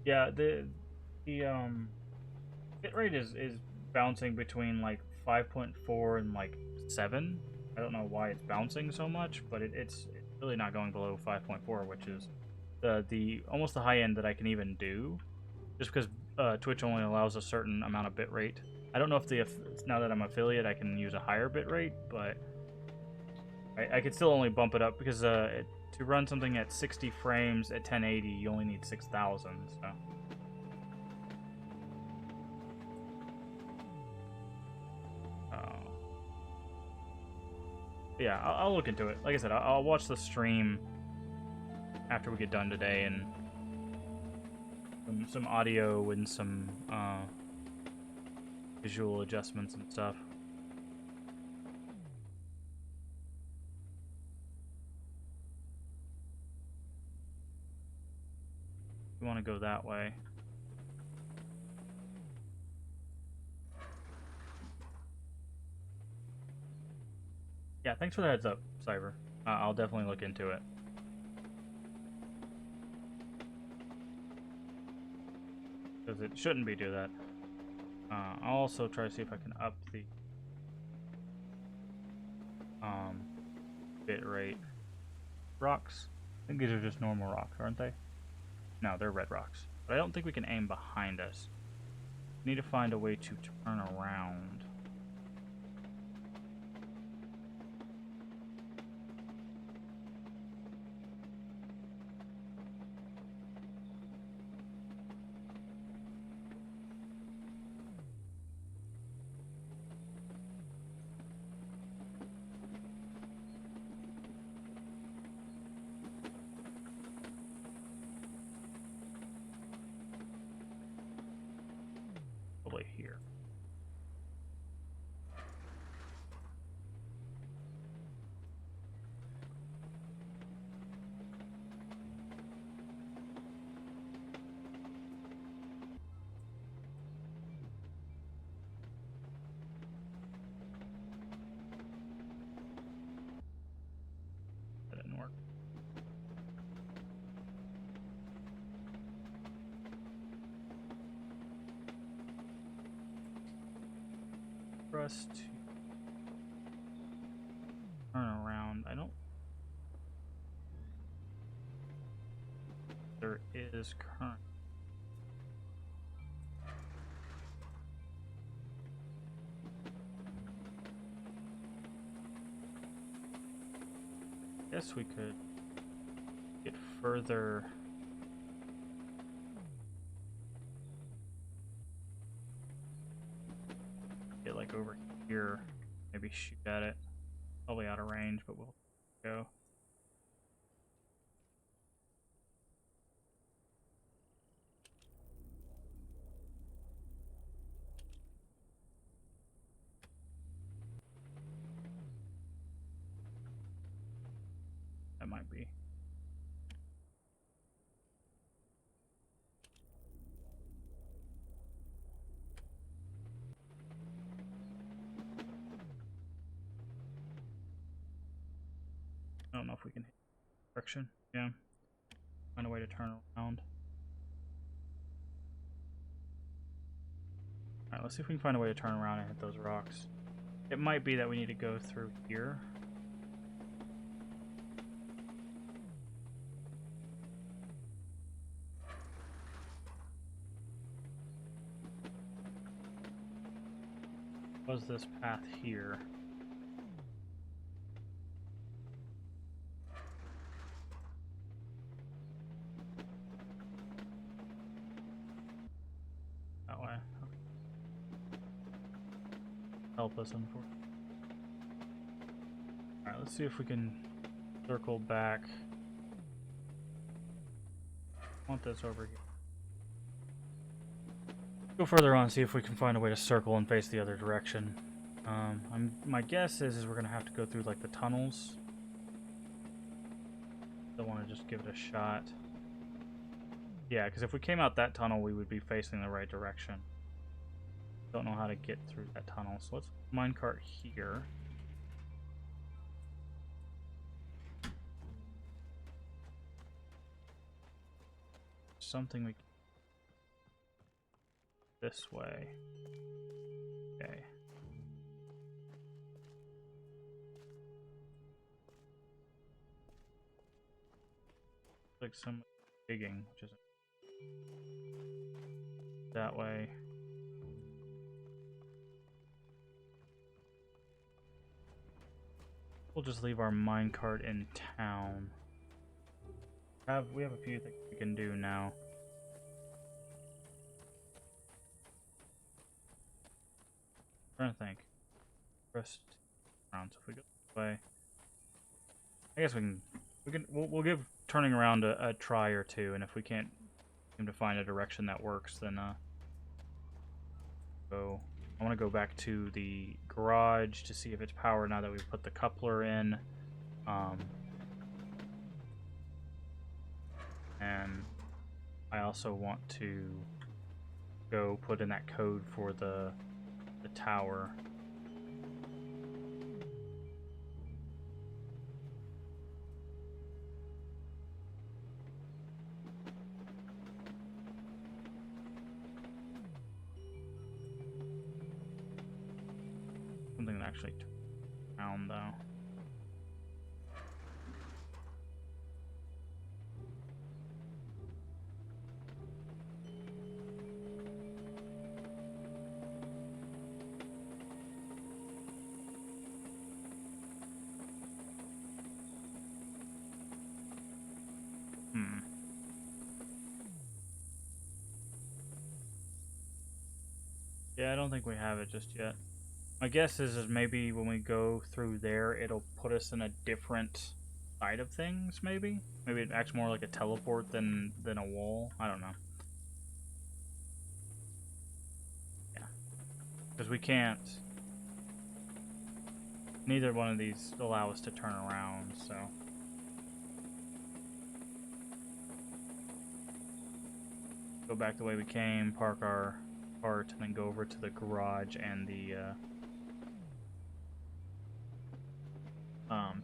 Yeah, the bitrate is bouncing between like 5.4 and like 7. I don't know why it's bouncing so much, but it's really not going below 5.4, which is the almost the high end that I can even do, just because Twitch only allows a certain amount of bitrate. I don't know if now that I'm affiliate, I can use a higher bitrate, but I could still only bump it up because to run something at 60 frames at 1080, you only need 6,000. So. Yeah, I'll look into it. Like I said, I'll watch the stream after we get done today, and some audio and some visual adjustments and stuff. You want to go that way. Yeah, thanks for the heads up, Cyber. I'll definitely look into it. Because it shouldn't be do that. I'll also try to see if I can up the bit rate. Rocks? I think these are just normal rocks, aren't they? No, they're red rocks. But I don't think we can aim behind us. We need to find a way to turn around. Probably here. That didn't work. For us to turn around, I don't. There is current. Guess we could get further. Get like over here, maybe shoot at it. Probably out of range, but we'll go. That might be. I don't know if we can hit direction. Yeah. Find a way to turn around. Alright, let's see if we can find a way to turn around and hit those rocks. It might be that we need to go through here. Was this path here? That way. Okay. Help us, unfortunately. Alright, let's see if we can circle back. I want this over here. Go further on, see if we can find a way to circle and face the other direction. My guess is we're gonna have to go through like the tunnels. Don't want to just give it a shot. Yeah, because if we came out that tunnel, we would be facing the right direction. Don't know how to get through that tunnel, so let's minecart here. Something we can this way. Okay. Like some digging, which is that way. We'll just leave our minecart in town. We have a few things we can do now. I'm trying to think. Rest around. So if we go this way, I guess we'll give turning around a try or two, and if we can't seem to find a direction that works, then go. I want to go back to the garage to see if it's powered now that we've put the coupler in. And I also want to go put in that code for the tower. Something that actually turned around though. Yeah, I don't think we have it just yet. My guess is maybe when we go through there, it'll put us in a different side of things, maybe? Maybe it acts more like a teleport than a wall. I don't know. Yeah. Because we can't... Neither one of these allow us to turn around, so... Go back the way we came, park our cart, and then go over to the garage and the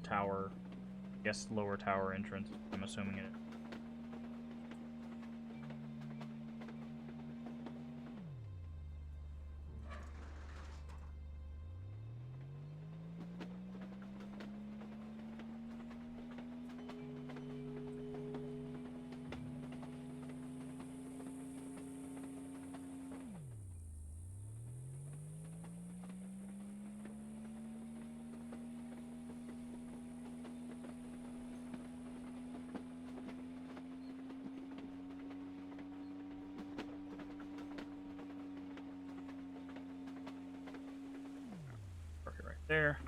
tower, I guess lower tower entrance, I'm assuming it is. Park it right there.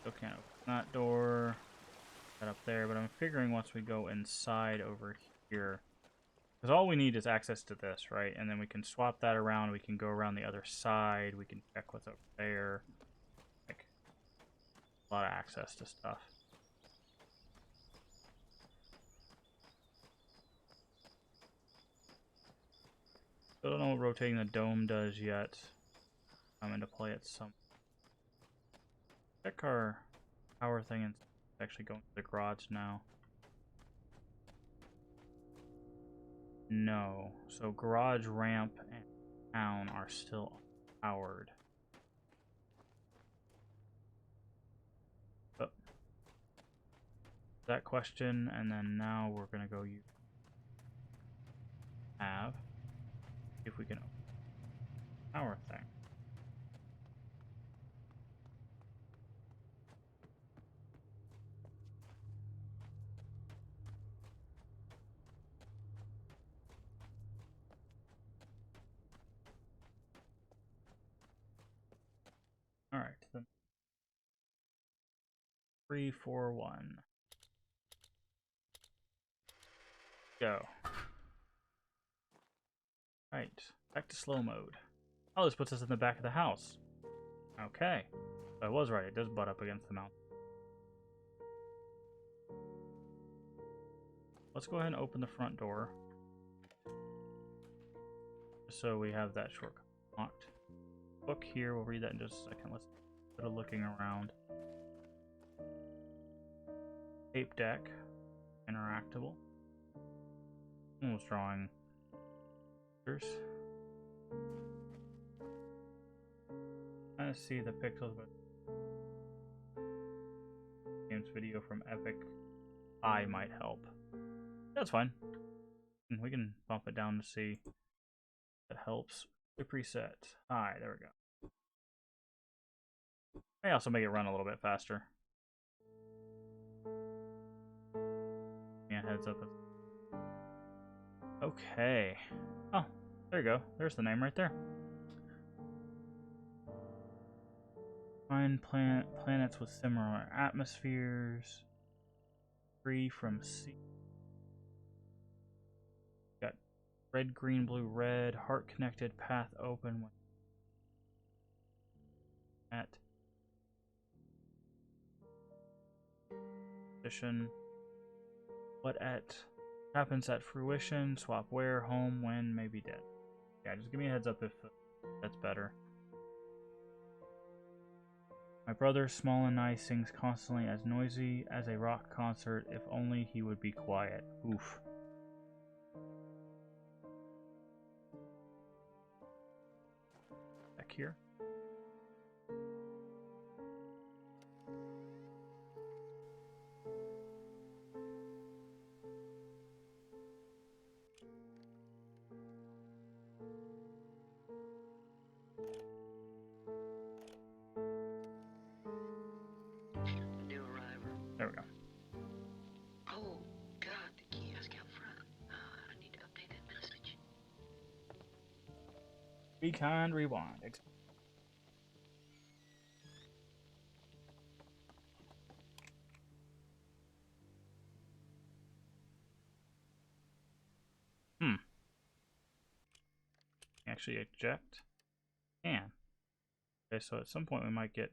Still can't open that door. That up there, but I'm figuring once we go inside over here, because all we need is access to this, right? And then we can swap that around. We can go around the other side. We can check what's over there. Like a lot of access to stuff. Still don't know what rotating the dome does yet. I'm into play at some. Check our power thing and actually going to the garage now. No. So garage, ramp, and town are still powered. Oh. That question, and then now we're gonna go use have. See if we can open the power thing. Alright, then 3, 4, 1. Go. Right, back to slow mode. Oh, this puts us in the back of the house. Okay. I was right, it does butt up against the mountain. Let's go ahead and open the front door. So we have that shortcut locked. Book here, we'll read that in just a second. Let's put a looking around. Tape deck. Interactable. Almost drawing pictures. Trying to see the pixels, but games video from Epic I might help. That's fine. We can bump it down to see if it helps. The preset. Alright, there we go. May also make it run a little bit faster. Yeah, heads up. Okay. Oh, there you go. There's the name right there. Find planets with similar atmospheres. Free from sea. Got red, green, blue, red. Heart connected. Path open. At position. What at happens at fruition? Swap where, home, when, maybe dead. Yeah, just give me a heads up if that's better. My brother, small and nice, sings constantly as noisy as a rock concert. If only he would be quiet. Oof. Back here. There we go. Oh, God, the kiosk out front. I need to update that message. Be kind, rewind. Actually eject. Can. Okay, so at some point we might get...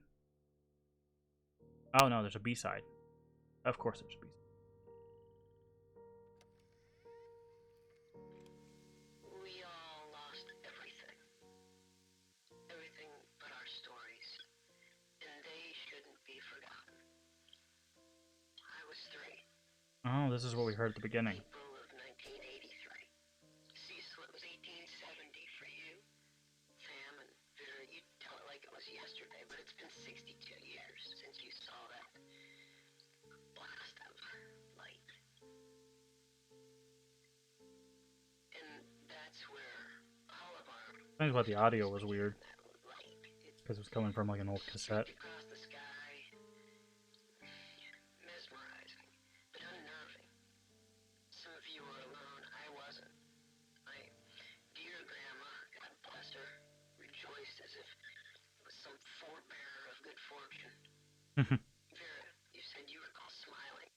Oh no, there's a B-side. Of course there's a B-side. We all lost everything. Everything but our stories. And they shouldn't be forgotten. I was 3. Oh, this is what we heard at the beginning. April of 1983. Cecil, it was 1870 for you. Sam and Vera, you tell it like it was yesterday, but it's been 62 years since you saw that blast of light. And that's where all of our... Things about the audio was weird. light, Because it was coming from like an old cassette. across the sky. Mesmerizing, but unnerving. Some of you were alone. I wasn't. My dear grandma, God bless her, rejoiced as if it was some forebearer of good fortune. Vera, you said you recall smiling.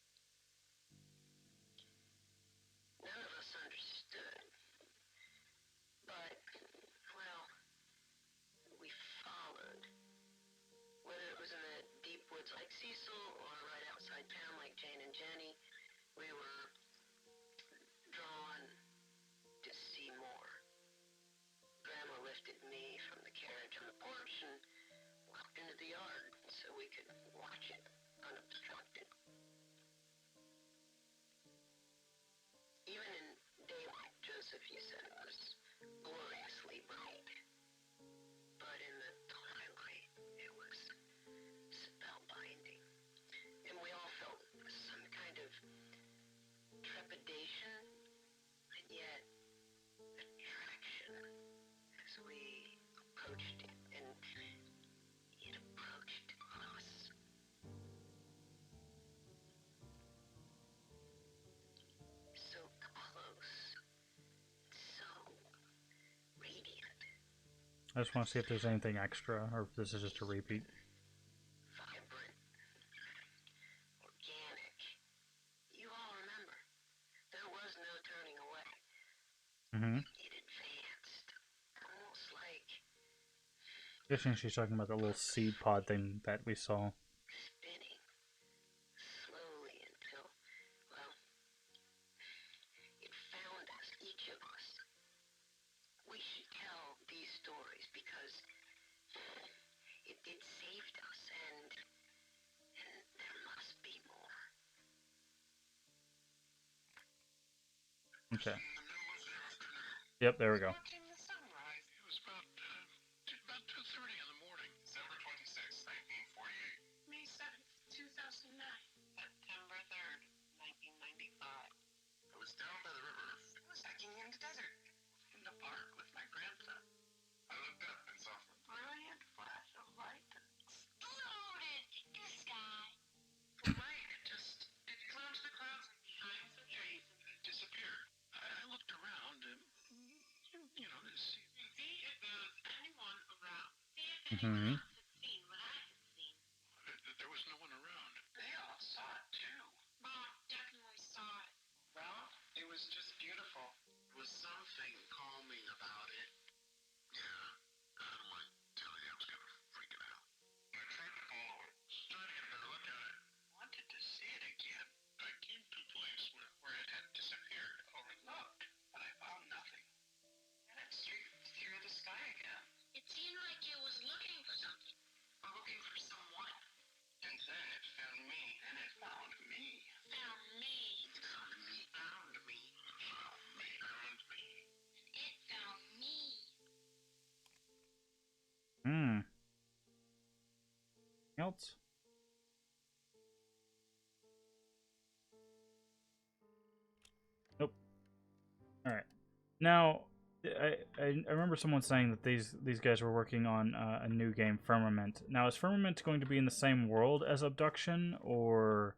None of us understood. But, well, we followed. Whether it was in the deep woods like Cecil or right outside town like Jane and Jenny, we were drawn to see more. Grandma lifted me from the carriage on the porch and walked into the yard so we could watch it unobstructed. Even in daylight, Joseph, you said, was gloriously bright. But in the twilight, it was spellbinding. And we all felt some kind of trepidation, and yet attraction as we approached it, and it approached us. So close, so radiant, I just want to see if there's anything extra, or if this is just a repeat. vibrant, organic. You all remember, there was no turning away. It advanced, almost like Guessing she's talking about the little seed pod thing that we saw. spinning slowly until, well, it found us, each of us. We should tell these stories because it saved us, and there must be more. Okay. Yep, there we go. Watching the sunrise. It was about 2:30 in the morning. Mm-hmm. There was no one around. They all saw it too. Mom definitely saw it. Well, it was just beautiful. There was something calming about it. Yeah, how do I tell you? I was kind of freaking out. I tried to follow it, tried to get a better look at it. Wanted to see it again. I came to a place where it had disappeared, overlooked, but I found nothing. And it streaked through the sky again. It seemed like it was looking for something, or looking for someone. And then it found me. And it found me. Found me. Found me. Found me. Found me. Found me. It found me. Hmm. Else? Nope. All right. Now, I remember someone saying that these guys were working on a new game, Firmament. Now, is Firmament going to be in the same world as Obduction, or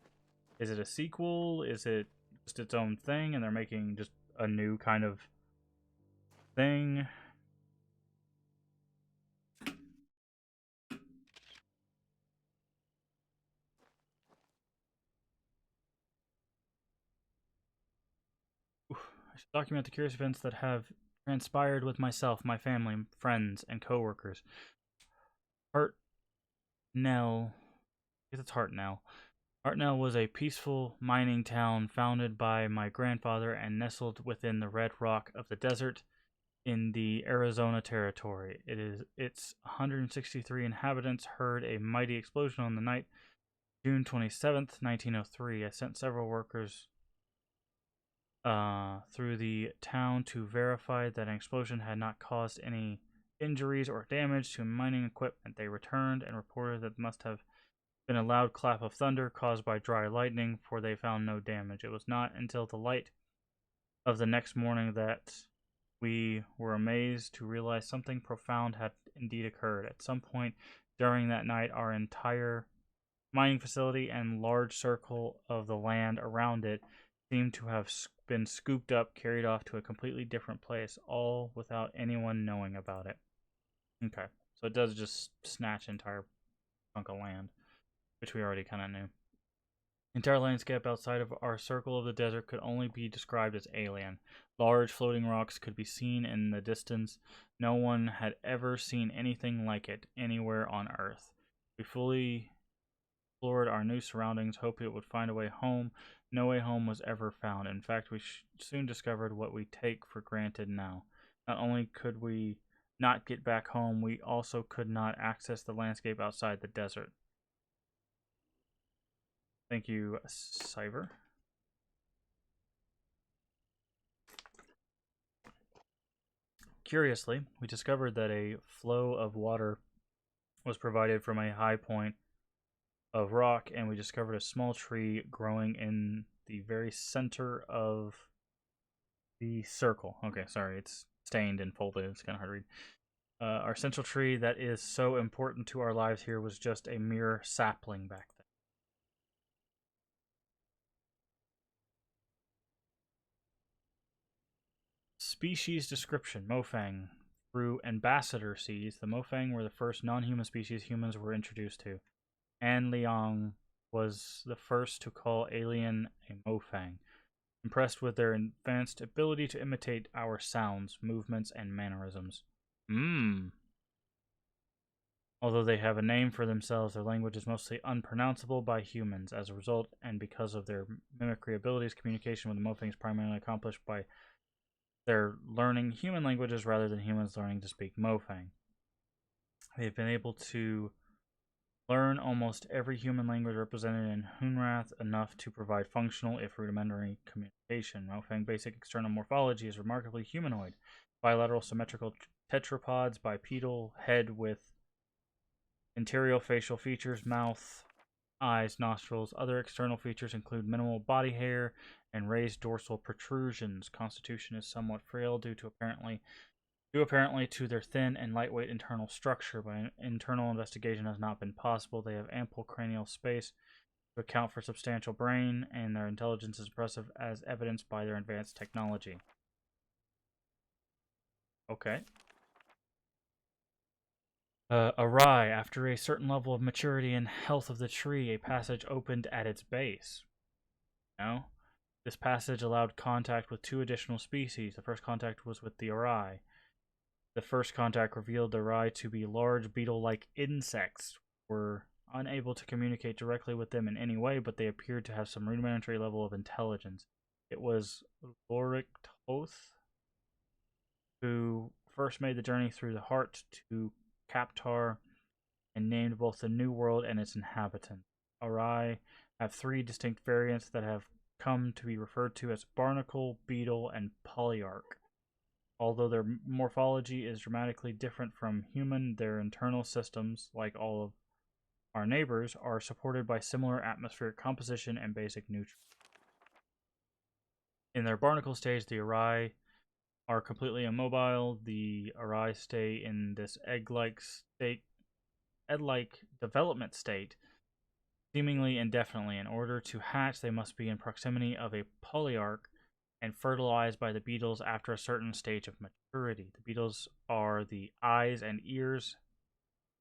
is it a sequel? Is it just its own thing, and they're making just a new kind of thing? I should document the curious events that have transpired with myself, my family, friends, and coworkers. Hartnell, I guess it's Hartnell. Hartnell was a peaceful mining town founded by my grandfather and nestled within the red rock of the desert in the Arizona Territory. Its 163 inhabitants heard a mighty explosion on the night June 27th, 1903. I sent several workers through the town to verify that an explosion had not caused any injuries or damage to mining equipment. They returned and reported that it must have been a loud clap of thunder caused by dry lightning, for they found no damage. It was not until the light of the next morning that we were amazed to realize something profound had indeed occurred. At some point during that night, our entire mining facility and large circle of the land around it seemed to have been scooped up, carried off to a completely different place, all without anyone knowing about it. Okay, so it does just snatch entire chunk of land, which we already kind of knew. The entire landscape outside of our circle of the desert could only be described as alien. Large floating rocks could be seen in the distance. No one had ever seen anything like it anywhere on Earth. We fully explored our new surroundings, hoping it would find a way home. No way home was ever found. In fact, we soon discovered what we take for granted now. Not only could we not get back home, we also could not access the landscape outside the desert. Thank you, Cyber. Curiously, we discovered that a flow of water was provided from a high point of rock, and we discovered a small tree growing in the very center of the circle. Okay, sorry, it's stained and folded. It's kind of hard to read. Our central tree that is so important to our lives here was just a mere sapling back then. Species description: Mofang. Through ambassador seeds, the Mofang were the first non-human species humans were introduced to. An Liang was the first to call alien a Mofang, impressed with their advanced ability to imitate our sounds, movements, and mannerisms. Although they have a name for themselves, their language is mostly unpronounceable by humans. As a result, and because of their mimicry abilities, communication with the Mofang is primarily accomplished by their learning human languages rather than humans learning to speak Mofang. They've been able to learn almost every human language represented in Hunrath, enough to provide functional, if rudimentary, communication. Mofang basic external morphology is remarkably humanoid. Bilateral symmetrical tetrapods, bipedal, head with interior facial features, mouth, eyes, nostrils. Other external features include minimal body hair and raised dorsal protrusions. Constitution is somewhat frail due apparently to their thin and lightweight internal structure, but internal investigation has not been possible. They have ample cranial space to account for substantial brain, and their intelligence is impressive as evidenced by their advanced technology. Okay. Awry, after a certain level of maturity and health of the tree, a passage opened at its base. No? This passage allowed contact with 2 additional species. The first contact was with the Awry. The first contact revealed the Awry to be large beetle-like insects. Were unable to communicate directly with them in any way, but they appeared to have some rudimentary level of intelligence. It was Lorik Toth who first made the journey through the heart to Kaptar and named both the New World and its inhabitants. Awry have 3 distinct variants that have come to be referred to as barnacle, beetle, and polyarch. Although their morphology is dramatically different from human, their internal systems, like all of our neighbors, are supported by similar atmospheric composition and basic nutrients. In their barnacle stage, the Awry are completely immobile. The Awry stay in this egg-like development state, seemingly indefinitely. In order to hatch, they must be in proximity of a polyarch and fertilized by the beetles after a certain stage of maturity. The beetles are the eyes and ears,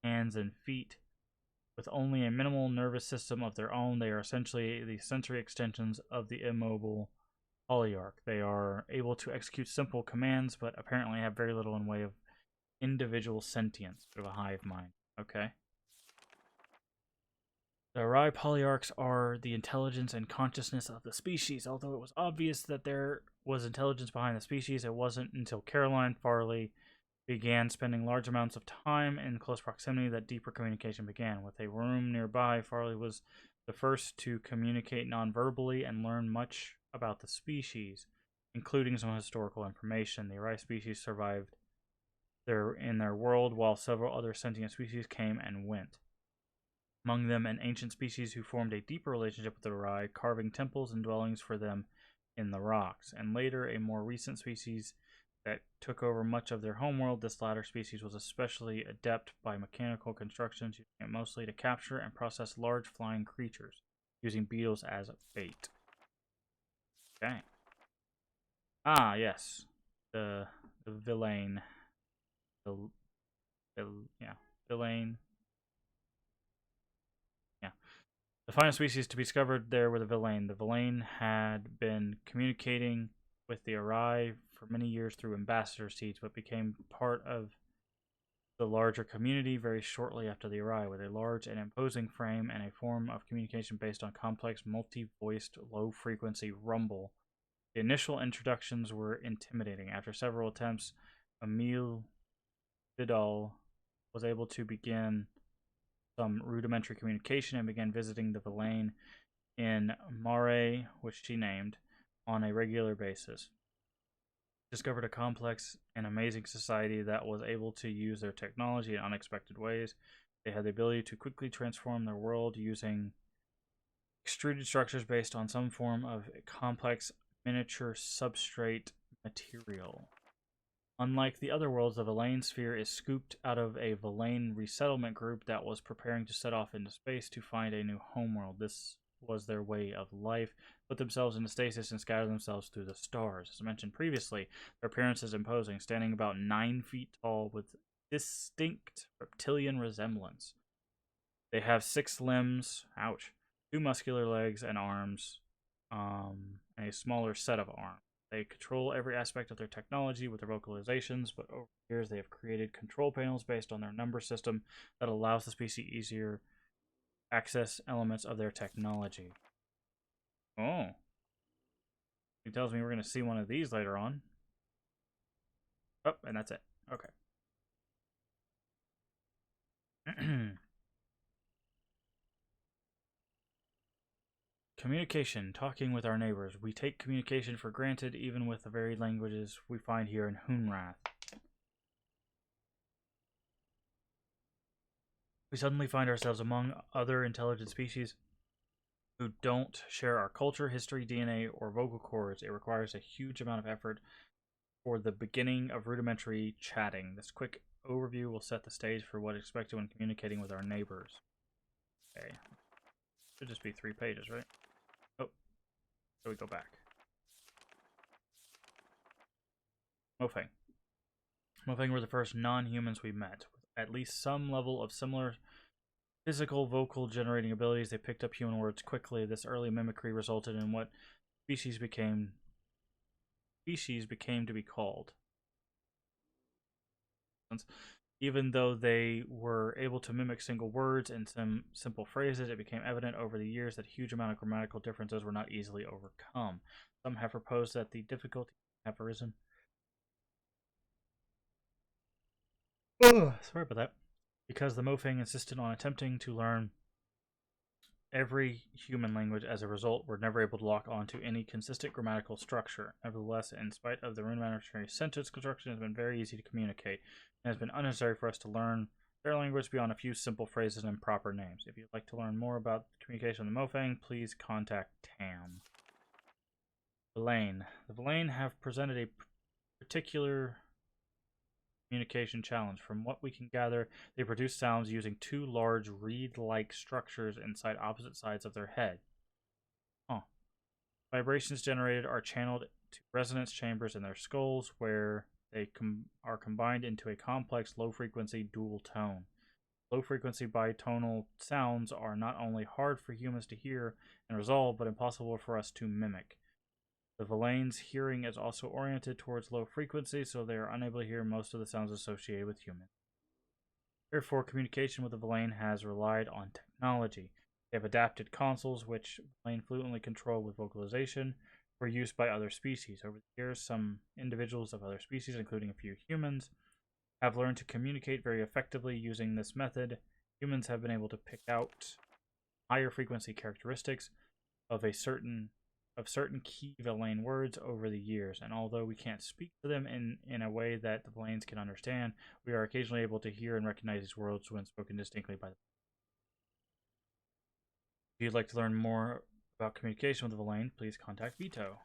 hands and feet. With only a minimal nervous system of their own, they are essentially the sensory extensions of the immobile polyarch. They are able to execute simple commands, but apparently have very little in way of individual sentience, sort of a hive mind. Okay. The Awry polyarchs are the intelligence and consciousness of the species. Although it was obvious that there was intelligence behind the species, it wasn't until Caroline Farley began spending large amounts of time in close proximity that deeper communication began. With a room nearby, Farley was the first to communicate non-verbally and learn much about the species, including some historical information. The Awry species survived in their world, while several other sentient species came and went. Among them, an ancient species who formed a deeper relationship with the Awry, carving temples and dwellings for them in the rocks, and later a more recent species that took over much of their homeworld. This latter species was especially adept by mechanical constructions, using it mostly to capture and process large flying creatures, using beetles as bait. Okay. Ah, yes. The villain. Villain. Yeah. The final species to be discovered there were the villain. The villain had been communicating with the Awry for many years through ambassador seeds, but became part of the larger community very shortly after the Awry, with a large and imposing frame and a form of communication based on complex multi-voiced low-frequency rumble. The initial introductions were intimidating. After several attempts, Emile Vidal was able to begin some rudimentary communication and began visiting the villain in Mare, which she named, on a regular basis. Discovered a complex and amazing society that was able to use their technology in unexpected ways. They had the ability to quickly transform their world using extruded structures based on some form of complex miniature substrate material. Unlike the other worlds, the Villain sphere is scooped out of a Villain resettlement group that was preparing to set off into space to find a new homeworld. This was their way of life, put themselves into stasis and scatter themselves through the stars. As mentioned previously, their appearance is imposing, standing about 9 feet tall with distinct reptilian resemblance. They have 6 limbs, 2 muscular legs and arms, and a smaller set of arms. They control every aspect of their technology with their vocalizations, but over the years they have created control panels based on their number system that allows the species easier access elements of their technology. Oh. He tells me we're going to see one of these later on. Oh, and that's it. Okay. Communication, talking with our neighbors. We take communication for granted even with the varied languages we find here in Hunrath. We suddenly find ourselves among other intelligent species who don't share our culture, history, DNA, or vocal cords. It requires a huge amount of effort for the beginning of rudimentary chatting. This quick overview will set the stage for what is expected when communicating with our neighbors. Okay. Should just be 3 pages, right? Oh. So we go back. Mofang. Mofang were the first non-humans we met. With at least some level of similar physical vocal generating abilities. They picked up human words quickly. This early mimicry resulted in what species became to be called. Even though they were able to mimic single words and some simple phrases, it became evident over the years that a huge amount of grammatical differences were not easily overcome. Some have proposed that the difficulties have arisen. Sorry about that. Because the Mofang insisted on attempting to learn every human language. As a result, were never able to lock onto any consistent grammatical structure. Nevertheless, in spite of the rudimentary sentence construction, it has been very easy to communicate, and it has been unnecessary for us to learn their language beyond a few simple phrases and proper names. If you'd like to learn more about the communication of the Mofang, please contact Tam. Villain. The Villain have presented a particular communication challenge. From what we can gather, they produce sounds using two large reed-like structures inside opposite sides of their head. Vibrations generated are channeled to resonance chambers in their skulls, where they are combined into a complex low-frequency dual tone. Low-frequency bitonal sounds are not only hard for humans to hear and resolve, but impossible for us to mimic. The Villain's hearing is also oriented towards low frequency, so they are unable to hear most of the sounds associated with humans. Therefore, communication with the Villain has relied on technology. They have adapted consoles, which Villain fluently control with vocalization, for use by other species. Over the years, some individuals of other species, including a few humans, have learned to communicate very effectively using this method. Humans have been able to pick out higher frequency characteristics of certain key Villain words over the years, and although we can't speak to them in a way that the Villains can understand, we are occasionally able to hear and recognize these words when spoken distinctly by them. If you'd like to learn more about communication with the Villain, please contact Vito.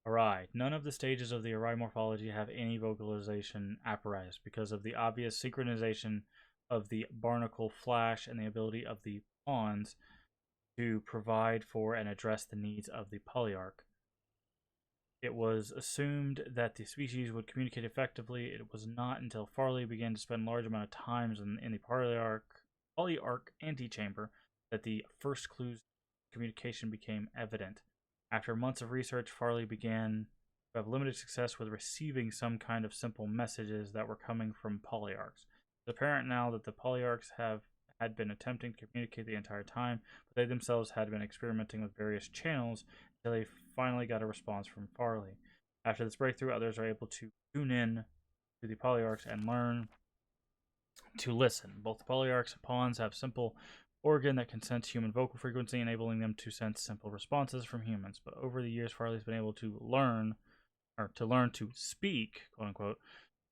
Arai. None of the stages of the Arai morphology have any vocalization apparatus because of the obvious synchronization of the barnacle flash and the ability of the pawns to provide for and address the needs of the polyarch. It was assumed that the species would communicate effectively. It was not until Farley began to spend large amount of time in the polyarch antechamber that the first clues to communication became evident. After months of research, Farley began to have limited success with receiving some kind of simple messages that were coming from polyarchs. It's apparent now that the polyarchs had been attempting to communicate the entire time, but they themselves had been experimenting with various channels until they finally got a response from Farley. After this breakthrough, others are able to tune in to the polyarchs and learn to listen. Both the polyarchs and pawns have simple organ that can sense human vocal frequency, enabling them to sense simple responses from humans. But over the years, Farley's been able to learn to speak, quote unquote,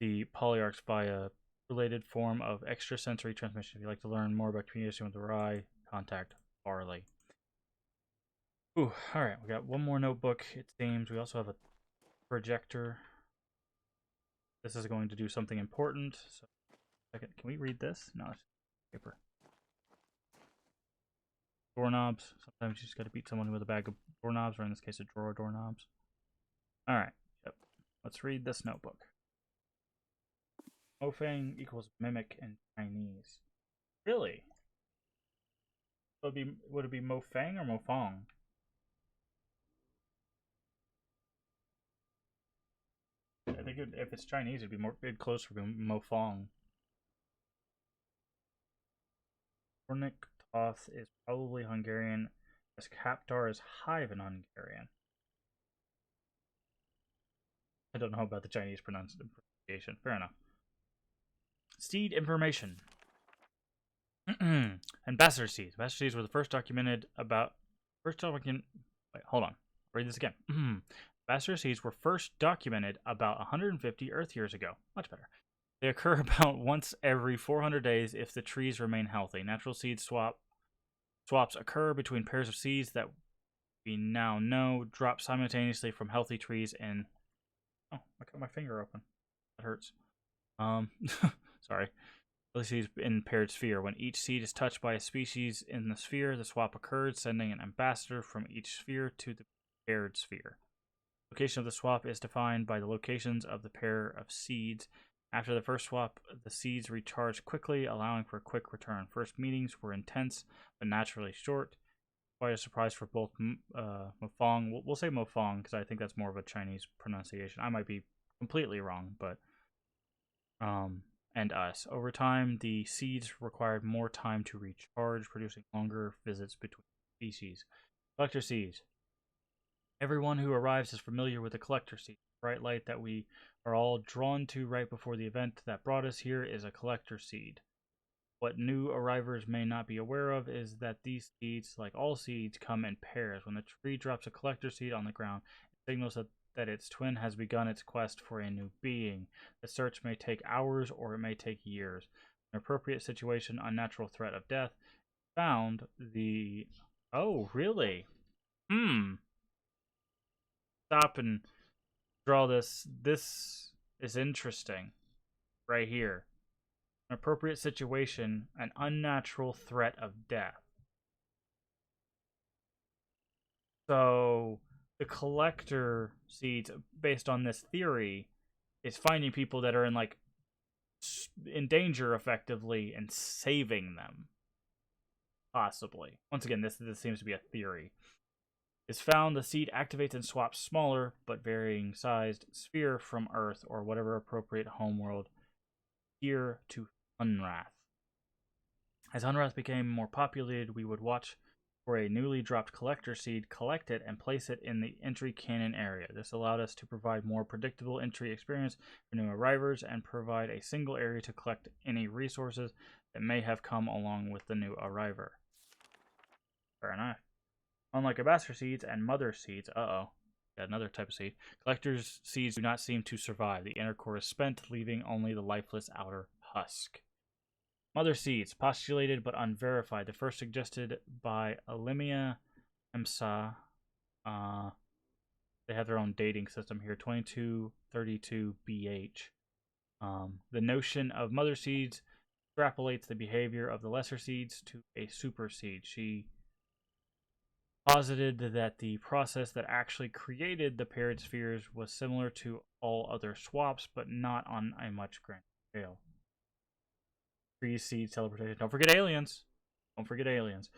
the polyarchs by a related form of extrasensory transmission. If you'd like to learn more about communication with the Rai, contact Farley. Ooh, alright, we got one more notebook, it seems. We also have a projector. This is going to do something important. So, second, can we read this? No, it's paper. Doorknobs. Sometimes you just gotta beat someone with a bag of doorknobs, or in this case, a drawer of doorknobs. Alright, yep. Let's read this notebook. Mofang equals mimic in Chinese. Really? Would it be Mofang or Mofang? I think if it's Chinese, it'd closer to Mofang. Kornik Toth is probably Hungarian, as Kaptar is hive in Hungarian. I don't know about the Chinese pronunciation. Fair enough. Seed information. Ambassador seeds. Ambassador seeds were the first documented about. Wait, hold on. Read this again. Ambassador seeds were first documented about 150 Earth years ago. Much better. They occur about once every 400 days if the trees remain healthy. Natural seed swaps occur between pairs of seeds that we now know drop simultaneously from healthy trees and. Oh, I cut my finger open. That hurts. Sorry. Healthy seeds in paired sphere. When each seed is touched by a species in the sphere, the swap occurs, sending an ambassador from each sphere to the paired sphere. Location of the swap is defined by the locations of the pair of seeds After the first swap, the seeds recharge quickly, allowing for a quick return. First meetings were intense, but naturally short. Quite a surprise for both Mofong. We'll say Mofong because I think that's more of a Chinese pronunciation. I might be completely wrong, but and us. Over time, the seeds required more time to recharge, producing longer visits between species. Collector seeds. Everyone who arrives is familiar with the collector seed. The bright light that we are all drawn to right before the event that brought us here is a collector seed. What new arrivers may not be aware of is that these seeds, like all seeds, come in pairs. When the tree drops a collector seed on the ground, it signals that its twin has begun its quest for a new being. The search may take hours or it may take years. An appropriate situation, unnatural threat of death, found the... Oh, really? Stop and draw this. This is interesting. Right here. An appropriate situation, an unnatural threat of death. So the collector seeds, based on this theory, is finding people that are in danger effectively and saving them. Possibly. Once again, this seems to be a theory. Is found, the seed activates and swaps smaller but varying sized sphere from Earth or whatever appropriate homeworld here to Hunrath. As Hunrath became more populated, we would watch for a newly dropped collector seed, collect it, and place it in the entry cannon area. This allowed us to provide more predictable entry experience for new arrivers and provide a single area to collect any resources that may have come along with the new arriver. Fair enough. Unlike ambassador seeds and mother seeds, got another type of seed, collector's seeds do not seem to survive. The inner core is spent, leaving only the lifeless outer husk. Mother seeds, postulated but unverified. The first suggested by Alimia Emsa. They have their own dating system here, 2232 BH. The notion of mother seeds extrapolates the behavior of the lesser seeds to a super seed. She posited that the process that actually created the paired spheres was similar to all other swaps, but not on a much grander scale. Tree seed teleportation. Don't forget aliens. Don't forget aliens.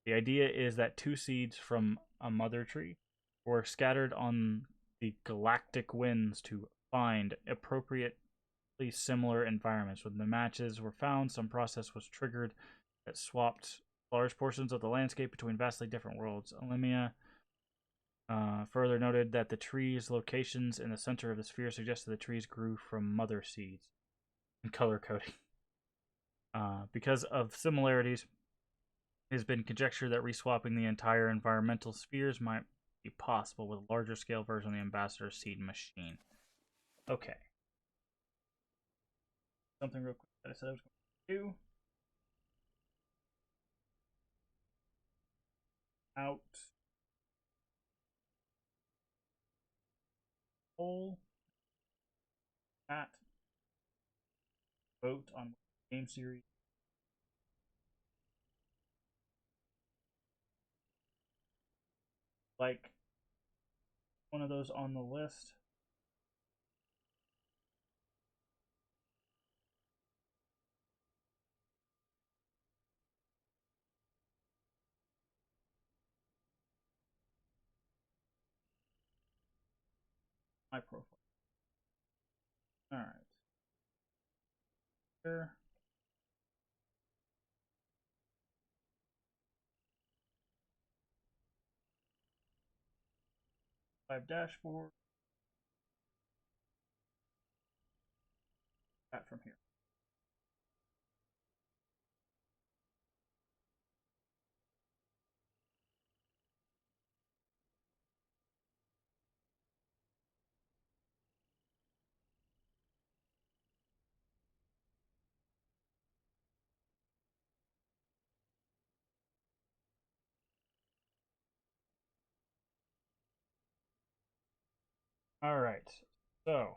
The idea is that two seeds from a mother tree were scattered on the galactic winds to find appropriately similar environments. When the matches were found, some process was triggered that swapped large portions of the landscape between vastly different worlds. Olympia further noted that the trees' locations in the center of the sphere suggested the trees grew from mother seeds and color coding. Because of similarities, it has been conjectured that reswapping the entire environmental spheres might be possible with a larger scale version of the Ambassador Seed machine. Okay. Something real quick that I said I was going to do. Out. Poll. At. Vote on game series. Like one of those on the list. My profile. Alright. Here. Live dashboard. That from here. Alright. So.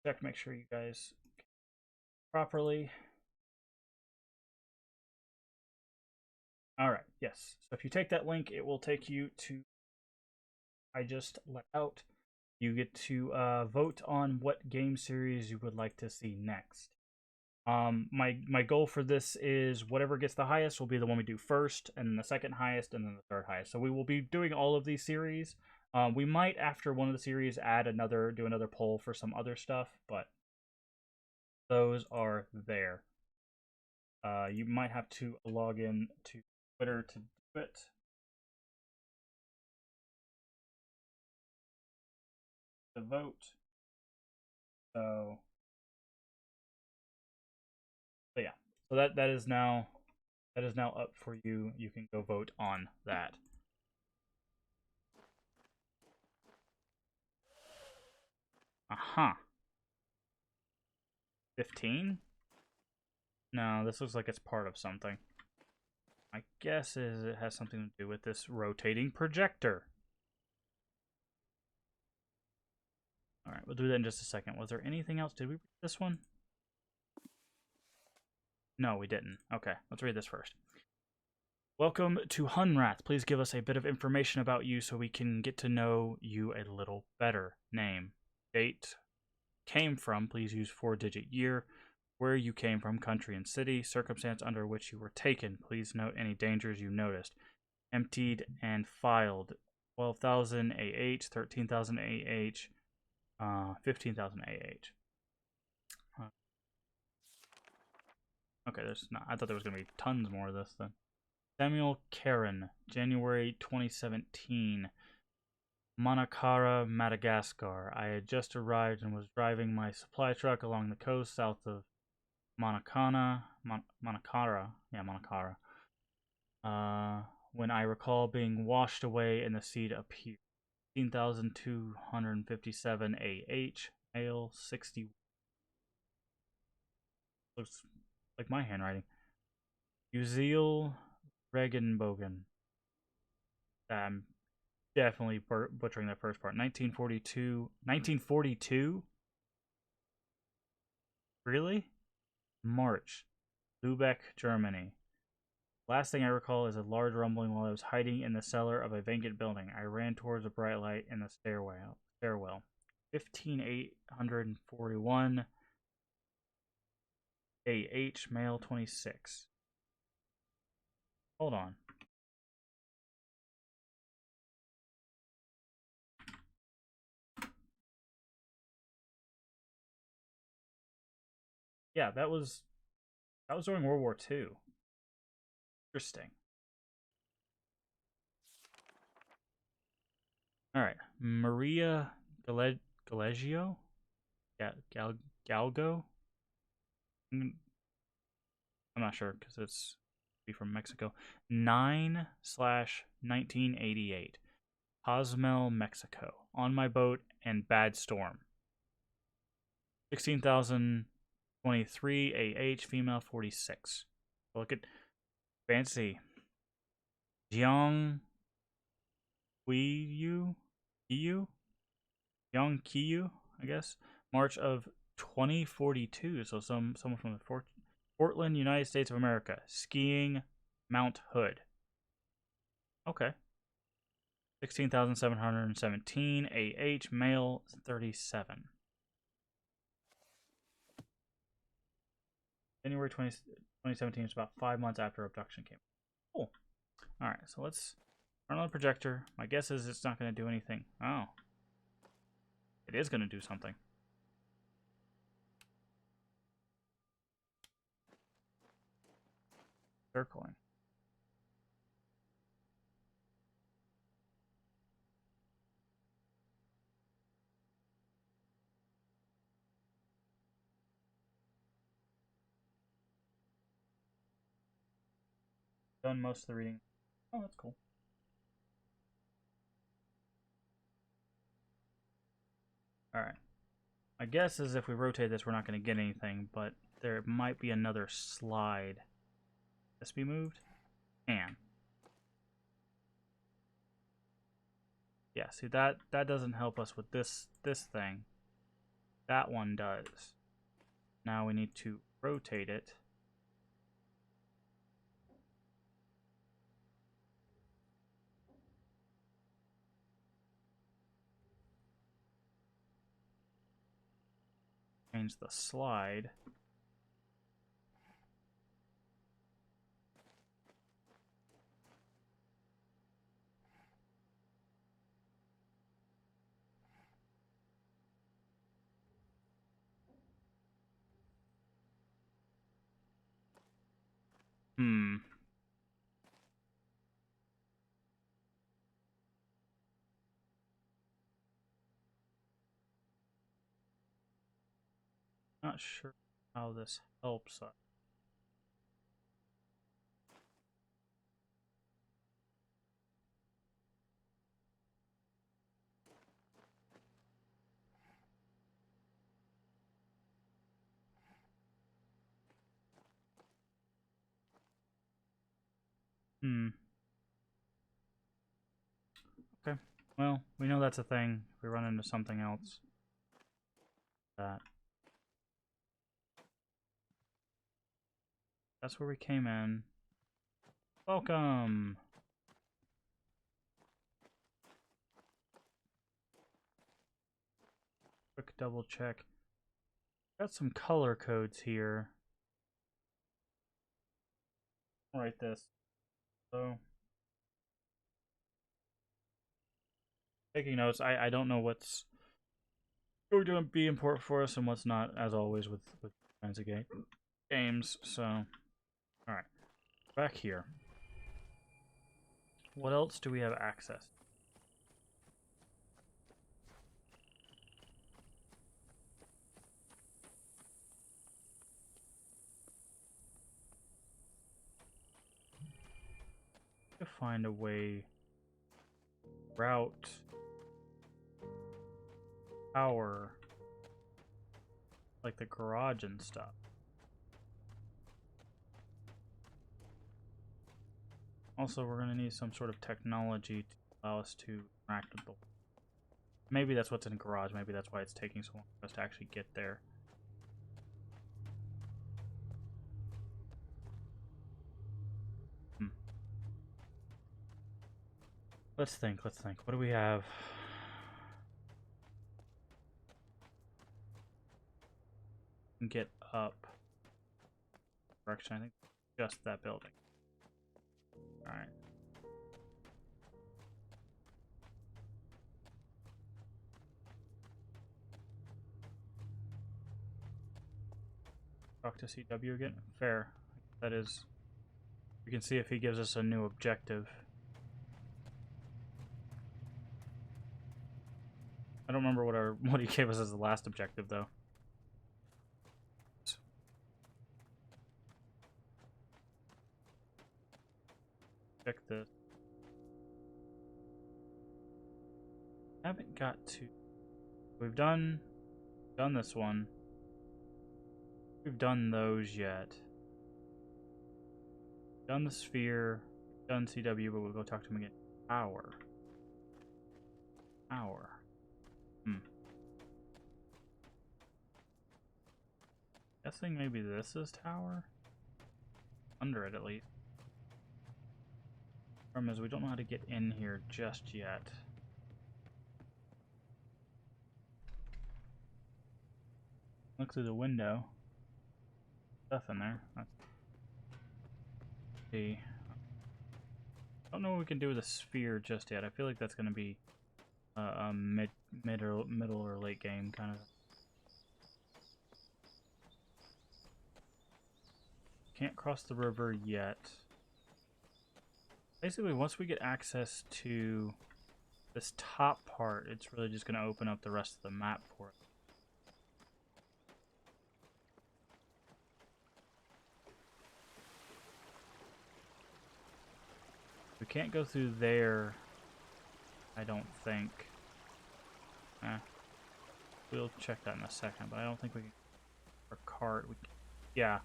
Check to make sure you guys properly. Alright, yes. So if you take that link, it will take you to I just let out you get to vote on what game series you would like to see next. My goal for this is whatever gets the highest will be the one we do first, and then the second highest, and then the third highest. So we will be doing all of these series. We might, after one of the series, do another poll for some other stuff, but those are there. You might have to log in to Twitter to do it. To vote. So yeah. So that is now up for you. You can go vote on that. Aha. 15? No, this looks like it's part of something. My guess is it has something to do with this rotating projector. Alright, we'll do that in just a second. Was there anything else? Did we read this one? No, we didn't. Okay, let's read this first. Welcome to Hunrath. Please give us a bit of information about you so we can get to know you a little better. Name, date, came from, please use 4-digit year, where you came from, country and city, circumstance under which you were taken. Please note any dangers you noticed. Emptied and filed. 12,000 AH, 13,000 AH, 15,000 AH. Okay, there's not. I thought there was going to be tons more of this then. Samuel Karen, January 2017. Manakara, Madagascar. I had just arrived and was driving my supply truck along the coast south of Manakara. When I recall being washed away and the sea to appear. 15,257 AH, male, 60. Looks like my handwriting. Uziel Regenbogen. I'm definitely butchering that first part. 1942. 1942? Really? March. Lübeck, Germany. Last thing I recall is a large rumbling while I was hiding in the cellar of a vacant building. I ran towards a bright light in the stairwell. 15,841 AH, male, 26. Hold on. Yeah, that was during World War II. Interesting. All right, Maria Galeggio, Galgo. I'm not sure because it's be from Mexico. 9/1988, Cozumel, Mexico. On my boat and bad storm. 16,023 AH, female, 46. Look at fancy. Jiang Qiyu, Jiang Qiyu, I guess. March of 2042. So someone from the Portland, United States of America, skiing Mount Hood. Okay. 16,717 AH, male, 37. January 2017 is about 5 months after Obduction came. Cool. Alright, so let's turn on the projector. My guess is it's not going to do anything. Oh. It is going to do something. Circling. Done most of the reading. Oh, that's cool. Alright. My guess is if we rotate this, we're not going to get anything, but there might be another slide. This be moved? And. Yeah, see, that doesn't help us with this thing. That one does. Now we need to rotate it. change the slide. Not sure how this helps us. Okay. Well, we know that's a thing. If we run into something else. That's where we came in. Welcome! Quick double check. Got some color codes here. I'll write this. So, taking notes. I don't know what's going to be important for us and what's not, as always with kinds of games. So, all right, back here. What else do we have access? To find a way, route, power, like the garage and stuff. Also, we're going to need some sort of technology to allow us to interact with the... Maybe that's what's in the garage. Maybe that's why it's taking so long for us to actually get there. Let's think. What do we have? Get up. Direction, I think just that building. Alright. Talk to CW again? Fair. That is... We can see if he gives us a new objective. I don't remember what he gave us as the last objective, though. Check this. Haven't got to... We've done this one. We've done those yet. Done the sphere, done CW, but we'll go talk to him again. Power. Guessing maybe this is tower? Under it, at least. Problem is, we don't know how to get in here just yet. Look through the window. Stuff in there. Let's see. Don't know what we can do with a sphere just yet. I feel like that's going to be a middle or late game kind of. Can't cross the river yet. Basically, once we get access to this top part, it's really just going to open up the rest of the map for us. We can't go through there, I don't think. We'll check that in a second, but I don't think we can... Our cart... Yeah.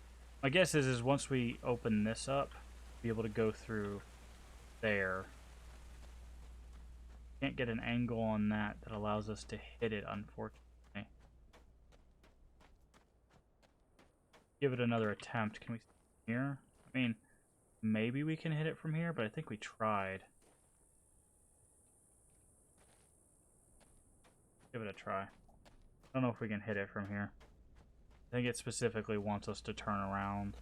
My guess is once we open this up, be able to go through there. Can't get an angle on that allows us to hit it, unfortunately. Give it another attempt. Can we see here? I mean, maybe we can hit it from here, but I think we tried. Give it a try. I don't know if we can hit it from here. I think it specifically wants us to turn around.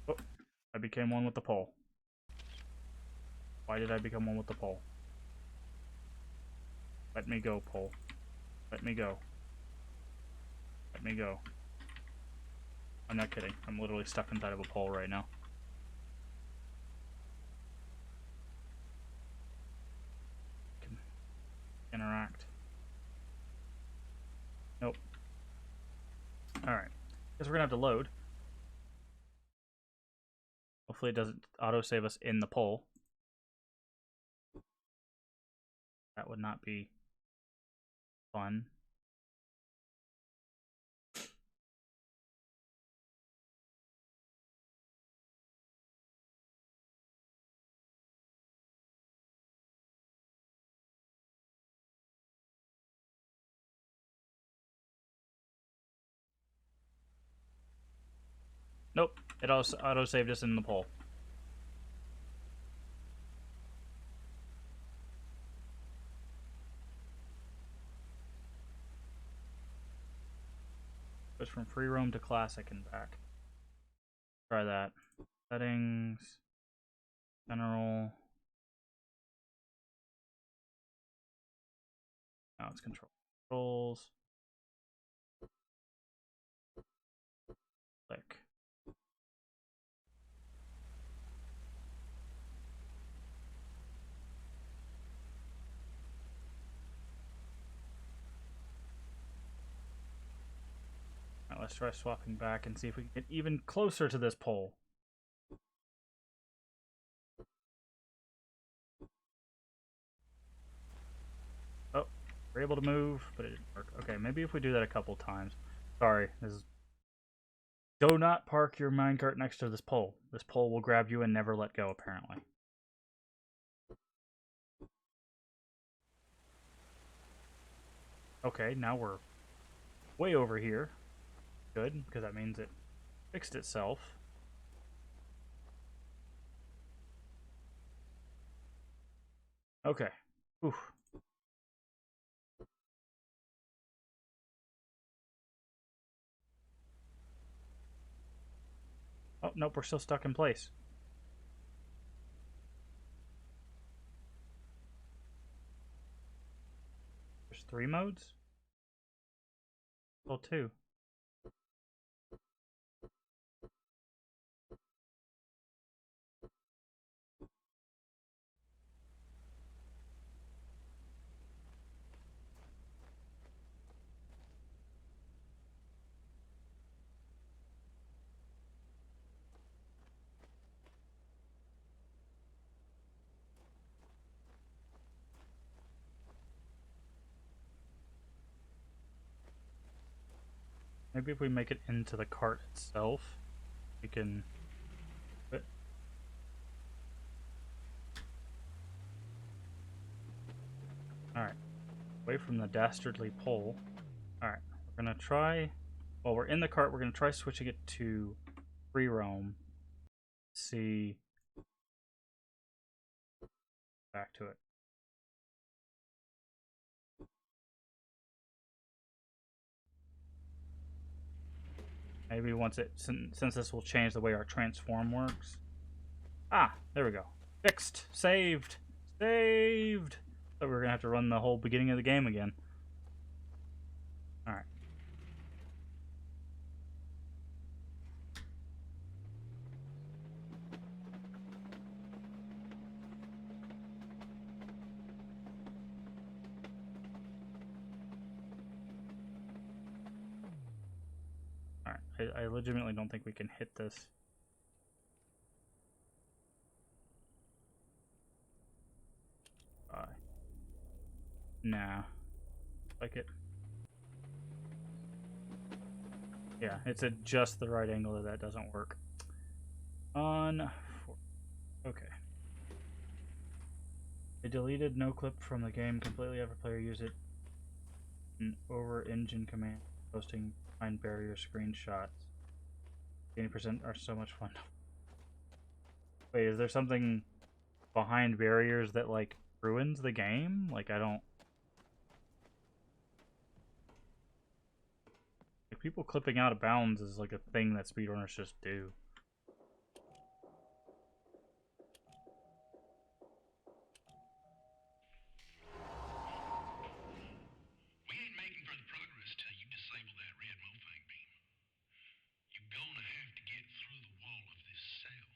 Oh, I became one with the pole. Why did I become one with the pole? Let me go, pole. Let me go. Let me go. I'm not kidding. I'm literally stuck inside of a pole right now. Can interact. Nope. Alright. Guess we're gonna have to load. Hopefully it doesn't autosave us in the pole. That would not be fun. Nope. It also auto-saved us in the pole. Switch from free roam to classic and back. Try that. Settings. General. Now it's controls. Click. Alright, let's try swapping back and see if we can get even closer to this pole. Oh, we're able to move, but it didn't work. Okay, maybe if we do that a couple times. Sorry, this is... Do not park your minecart next to this pole. This pole will grab you and never let go, apparently. Okay, now we're way over here. Good, because that means it fixed itself. Okay. Oof. Oh, nope, we're still stuck in place. There's 3 modes? Well, 2. Maybe if we make it into the cart itself, we can... Alright. Away from the dastardly pole. Alright, we're gonna try... While we're in the cart, we're gonna try switching it to free roam. See... Back to it. Maybe once it... Since this will change the way our transform works. Ah, there we go. Fixed! Saved! Saved! So we're gonna have to run the whole beginning of the game again. Alright. Alright, I legitimately don't think we can hit this. Nah. Like it. Yeah, it's at just the right angle that doesn't work. Okay. I deleted no clip from the game completely. Every player use it in over engine command, posting behind barrier screenshots. 80% are so much fun. Wait, is there something behind barriers that like ruins the game? Like I don't... people clipping out of bounds is like a thing that speedrunners just do. We ain't making further progress till you disable that red Mofang beam. You're gonna have to get through the wall of this cell.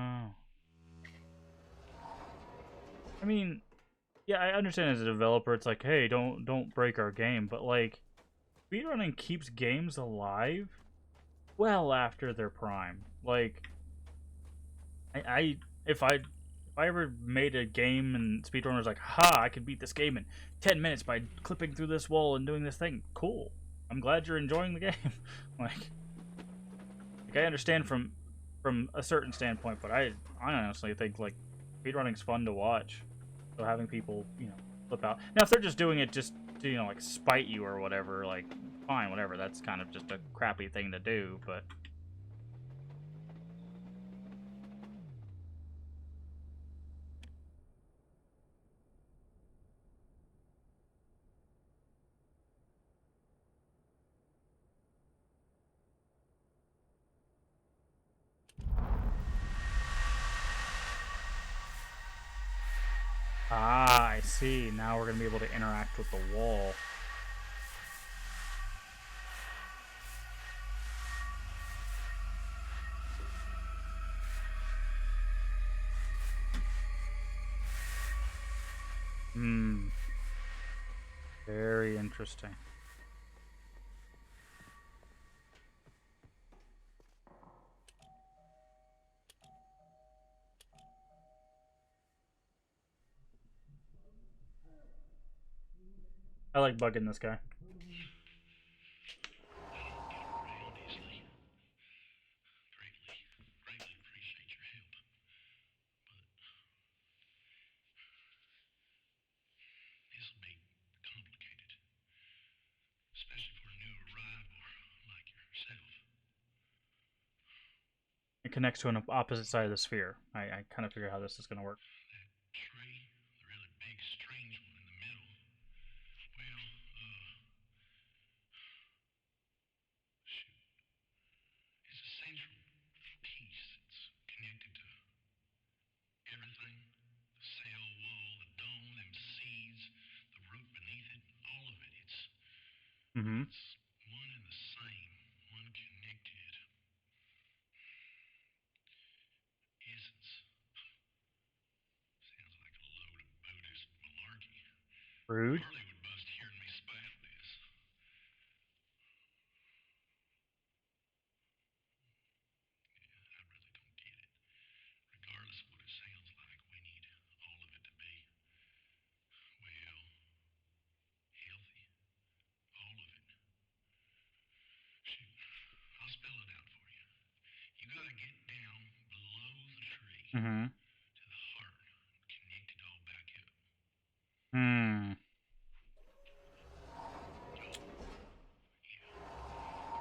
Oh. I mean, yeah, I understand as a developer, it's like, hey, don't break our game, but like, speedrunning keeps games alive well after their prime. Like, if I ever made a game and speedrunners like, ha, I could beat this game in 10 minutes by clipping through this wall and doing this thing. Cool. I'm glad you're enjoying the game. like I understand from a certain standpoint, but I honestly think like speedrunning's fun to watch. So having people, flip out. Now if they're just doing it just to, like spite you or whatever, like fine, whatever. That's kind of just a crappy thing to do, but ah, I see. Now we're going to be able to interact with the wall. Very interesting. I like bugging this guy. Greatly appreciate your help. But this'll be complicated. Especially for a new arrival like yourself. It connects to an opposite side of the sphere. I kind of figure how this is going to work. That tree, the really big, strange one in the middle. Well, shoot. It's a central piece that's connected to everything. The cell wall, the dome, them seeds, the root beneath it, all of it. It's one and the same, one connected essence. Sounds like a load of Buddhist malarkey. Rude. Harley would bust hearing me spout this. Yeah, I really don't get it. Regardless of what it sounds like, we need all of it to be, well, healthy. All of it. Shoot, I'll spell it out for you. You gotta get down below the tree to the heart, connect it all back up. There's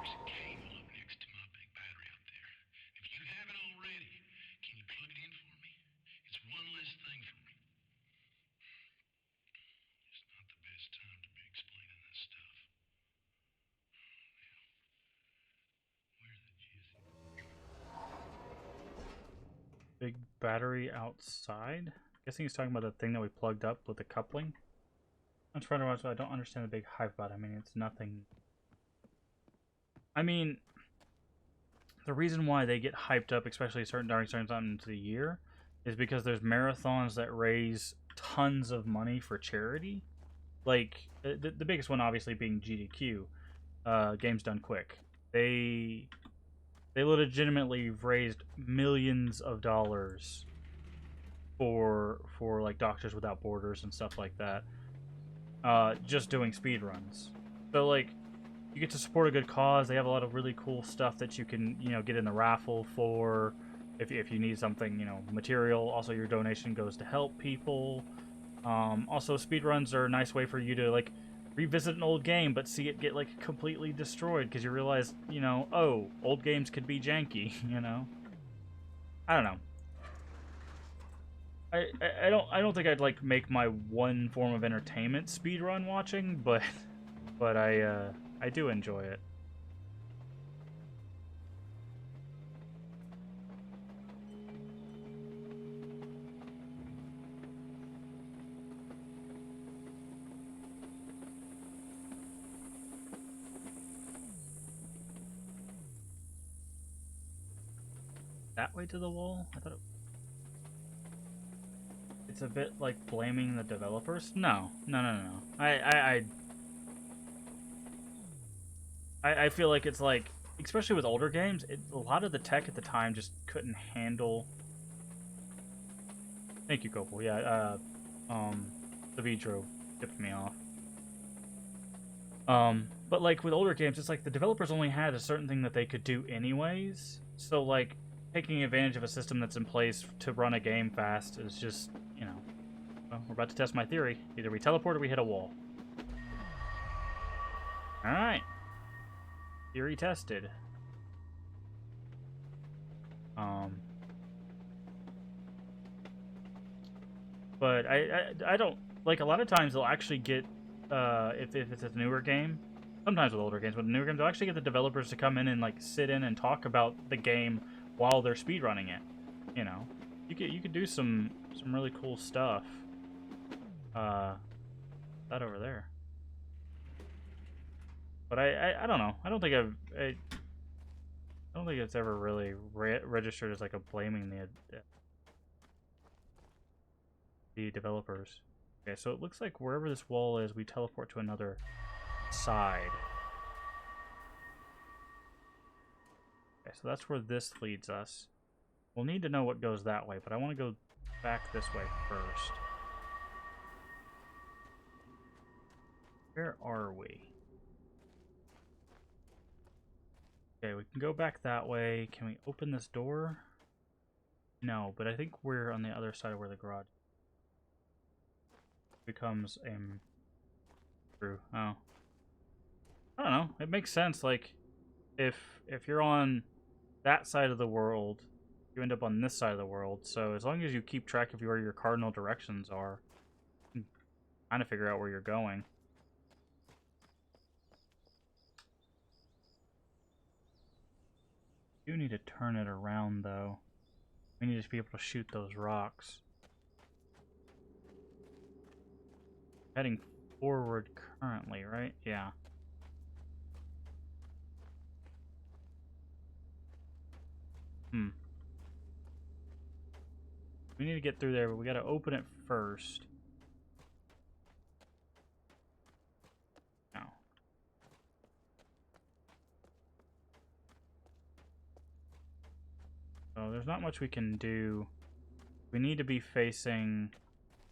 a cable up next to my big battery out there. If you haven't already, can you plug it in for me? It's one less thing for me. It's not the best time to be explaining this stuff. Now, where's the jizzy? Big battery outside? Guessing he's talking about the thing that we plugged up with the coupling. I'm trying to watch, I don't understand the big hype about it. I mean, it's nothing. I mean, the reason why they get hyped up, especially during certain times of the year, is because there's marathons that raise tons of money for charity. Like, the biggest one obviously being GDQ, Games Done Quick. They legitimately raised millions of dollars for like Doctors Without Borders and stuff like that, just doing speed runs. So like, you get to support a good cause. They have a lot of really cool stuff that you can get in the raffle for if you need something material. Also, your donation goes to help people. Also, speedruns are a nice way for you to like revisit an old game but see it get like completely destroyed because you realize oh, old games could be janky. I don't know. I don't think I'd like make my one form of entertainment speedrun watching, but I do enjoy it. that way to the wall? I thought it's a bit like blaming the developers. No. I feel like it's like, especially with older games, a lot of the tech at the time just couldn't handle. Thank you, Copel. Yeah, the Vitro tipped me off. But like with older games, it's like the developers only had a certain thing that they could do anyways. So like taking advantage of a system that's in place to run a game fast is just, you know, well, we're about to test my theory. Either we teleport or we hit a wall. All right. Theory tested. But I don't like, a lot of times they'll actually get if it's a newer game, sometimes with older games, but newer games they'll actually get the developers to come in and like sit in and talk about the game while they're speedrunning it. You know, you could do some really cool stuff. That over there. But I don't know. I don't think I don't think it's ever really registered as like a blaming the developers. Okay, so it looks like wherever this wall is, we teleport to another side. Okay, so that's where this leads us. We'll need to know what goes that way, but I want to go back this way first. Where are we? Okay, we can go back that way. Can we open this door? No, but I think we're on the other side of where the garage becomes through. Oh. I don't know. It makes sense. Like, if you're on that side of the world, you end up on this side of the world. So as long as you keep track of where your cardinal directions are, you can kind of figure out where you're going. You need to turn it around, though. We need to be able to shoot those rocks. Heading forward currently, right? Yeah. We need to get through there, but we gotta open it first. Now. So there's not much we can do. We need to be facing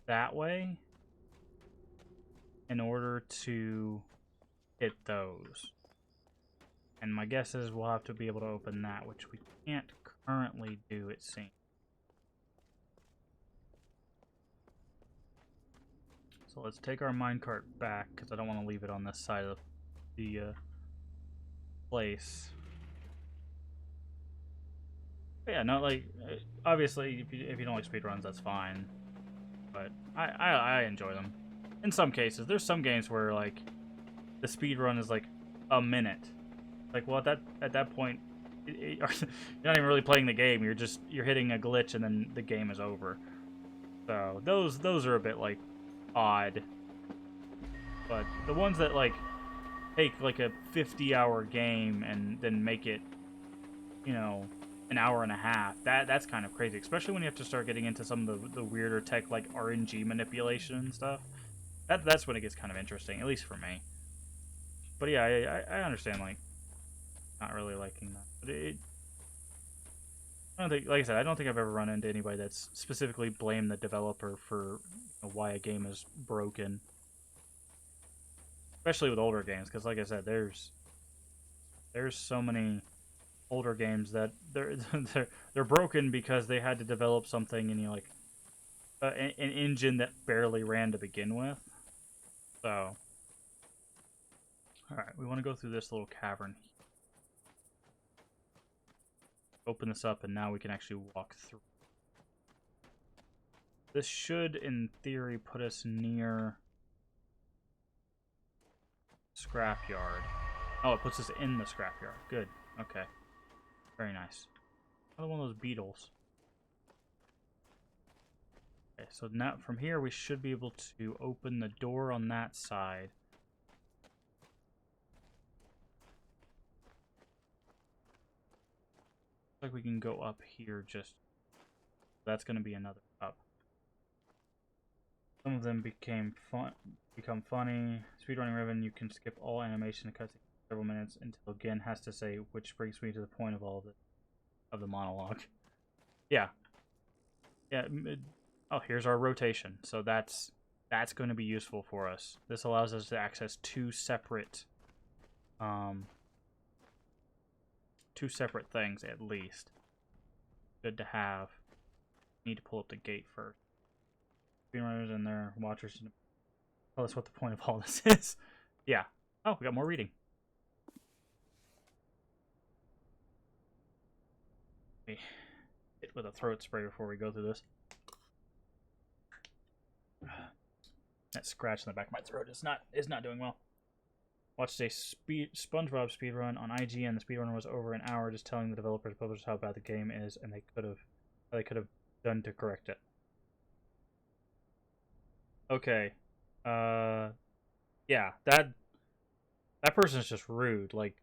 that way in order to hit those. And my guess is we'll have to be able to open that, which we can't currently do, it seems. So let's take our minecart back, because I don't want to leave it on this side of the place. But yeah, no, like, obviously, if you don't like speedruns, that's fine. But I enjoy them. In some cases, there's some games where, like, the speedrun is, like, a minute. Like, well, at that point, you're not even really playing the game. You're hitting a glitch, and then the game is over. So those are a bit, like, odd. But the ones that, like, take like a 50-hour game and then make it, you know, an hour and a half, that's kind of crazy, especially when you have to start getting into some of the weirder tech like RNG manipulation and stuff. That's when it gets kind of interesting, at least for me. But yeah, I understand, like, not really liking that. But I don't think, like I said, I don't think I've ever run into anybody that's specifically blamed the developer for, you know, why a game is broken. Especially with older games, because like I said, there's so many older games that they're broken because they had to develop something, and, you know, like an engine that barely ran to begin with. So, all right, we want to go through this little cavern. Open this up, and now we can actually walk through. This should, in theory, put us near scrapyard. Oh, it puts us in the scrapyard. Good. Okay. Very nice. Another one of those beetles. Okay, so now from here we should be able to open the door on that side. like we can go up here. Just that's going to be another up. Some of them become funny. Speedrunning Ribbon, you can skip all animation and cuts several minutes until again has to say, which brings me to the point of all of the monologue. Yeah. Oh, here's our rotation. So that's going to be useful for us. This allows us to access two separate things at least. Good to have. Need to pull up the gate first. Speedrunners and their watchers tell us what the point of all this is. Yeah. Oh, we got more reading. Hit with a throat spray before we go through this. That scratch in the back of my throat is not doing well. Watched a SpongeBob speedrun on IGN. The speedrun was over an hour just telling the developers and publishers how bad the game is and they could have done to correct it. Okay. Yeah, that person's just rude. Like,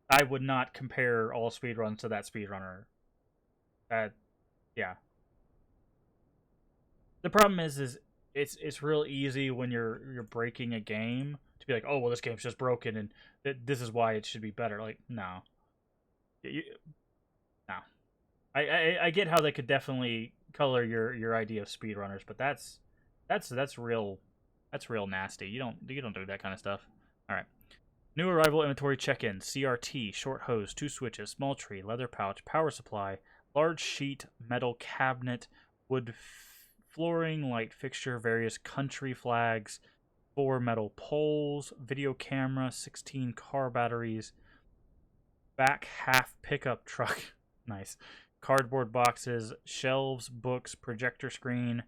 I would not compare all speedruns to that speedrunner. Yeah. The problem is it's real easy when you're breaking a game to be like, oh well, this game's just broken and this is why it should be better. Like, no. No. I get how they could definitely color your idea of speedrunners, but that's real nasty. You don't do that kind of stuff. All right. New arrival inventory check-in. CRT, short hose, 2 switches, small tree, leather pouch, power supply, large sheet, metal cabinet, wood flooring, light fixture, various country flags, 4 metal poles, video camera, 16 car batteries, back half pickup truck. Nice. Cardboard boxes, shelves, books, projector screen,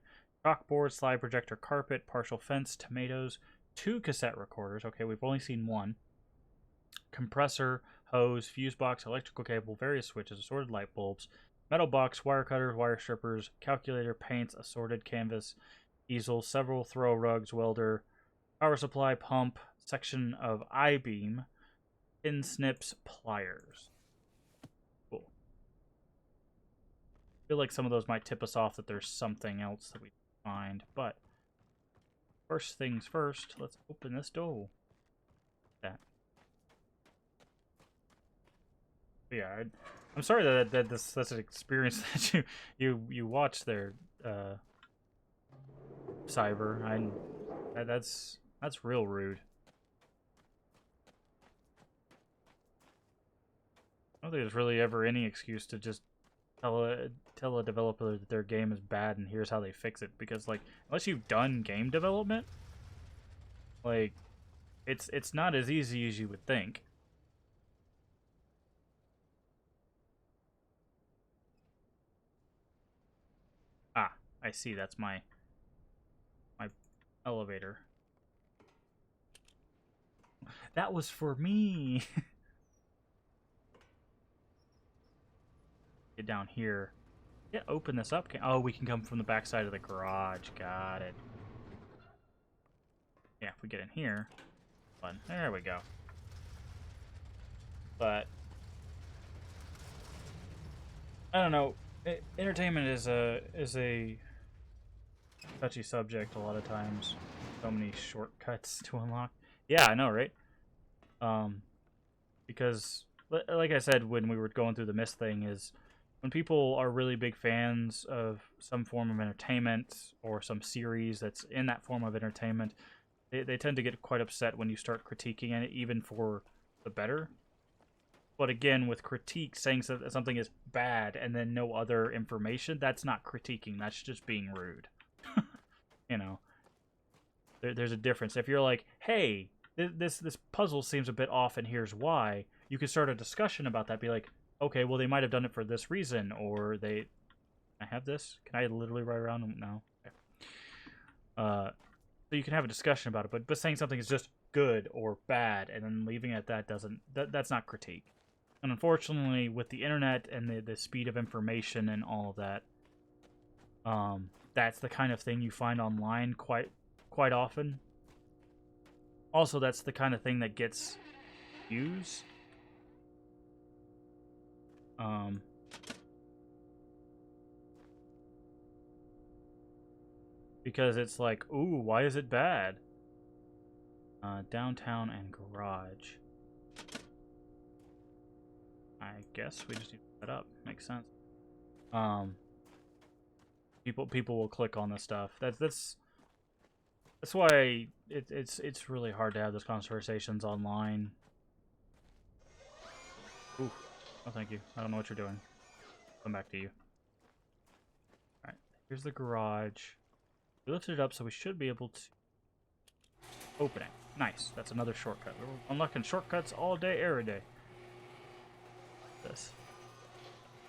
chalkboard, slide projector, carpet, partial fence, tomatoes, 2 cassette recorders. Okay, we've only seen 1. Compressor, hose, fuse box, electrical cable, various switches, assorted light bulbs, metal box, wire cutters, wire strippers, calculator, paints, assorted canvas, easel, several throw rugs, welder, power supply, pump, section of I-beam, pin snips, pliers. Cool. I feel like some of those might tip us off that there's something else that we find, but first things first, let's open this door. That. Yeah, I'm sorry that that's an experience that you watch there, Cyber. That's real rude. I don't think there's really ever any excuse to just tell a developer that their game is bad and here's how they fix it, because like unless you've done game development, like it's not as easy as you would think. Ah, I see. That's my elevator. That was for me. Get down here. Yeah, open this up. Oh, we can come from the back side of the garage. Got it. Yeah, if we get in here. Fun. There we go. But I don't know. Entertainment is a touchy subject a lot of times. So many shortcuts to unlock. Yeah, I know, right? Because like I said when we were going through the Mist thing, is when people are really big fans of some form of entertainment or some series that's in that form of entertainment, they tend to get quite upset when you start critiquing it, even for the better. But again, with critique, saying something is bad and then no other information, that's not critiquing. That's just being rude. You know, there's a difference. If you're like, hey, this puzzle seems a bit off and here's why, you can start a discussion about that. Be like, okay, well, they might have done it for this reason, or they... I have this? Can I literally write around? No. Okay. So you can have a discussion about it, but saying something is just good or bad and then leaving it at that that's not critique. And unfortunately, with the internet and the speed of information and all of that, that's the kind of thing you find online quite often. Also, that's the kind of thing that gets views. Because it's like, ooh, why is it bad? Downtown and garage. I guess we just need to set up. Makes sense. People will click on this stuff. That's why it's really hard to have those conversations online. Ooh, oh thank you. I don't know what you're doing. Come back to you. All right, here's the garage. We lifted it up, so we should be able to open it. Nice. That's another shortcut. We're unlocking shortcuts all day, every day. This.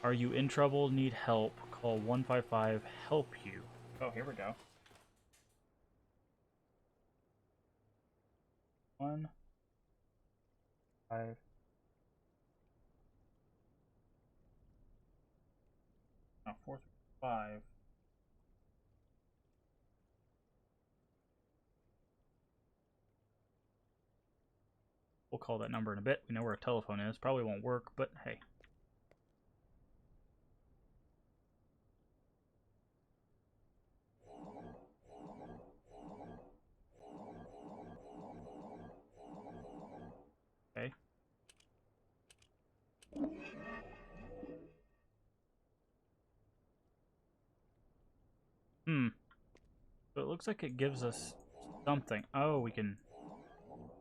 Are you in trouble? Need help? Call 155. Help you. Oh, here we go. 1 5. No, 4 5. We'll call that number in a bit. We know where a telephone is. Probably won't work, but hey. Okay. So it looks like it gives us something. Oh, we can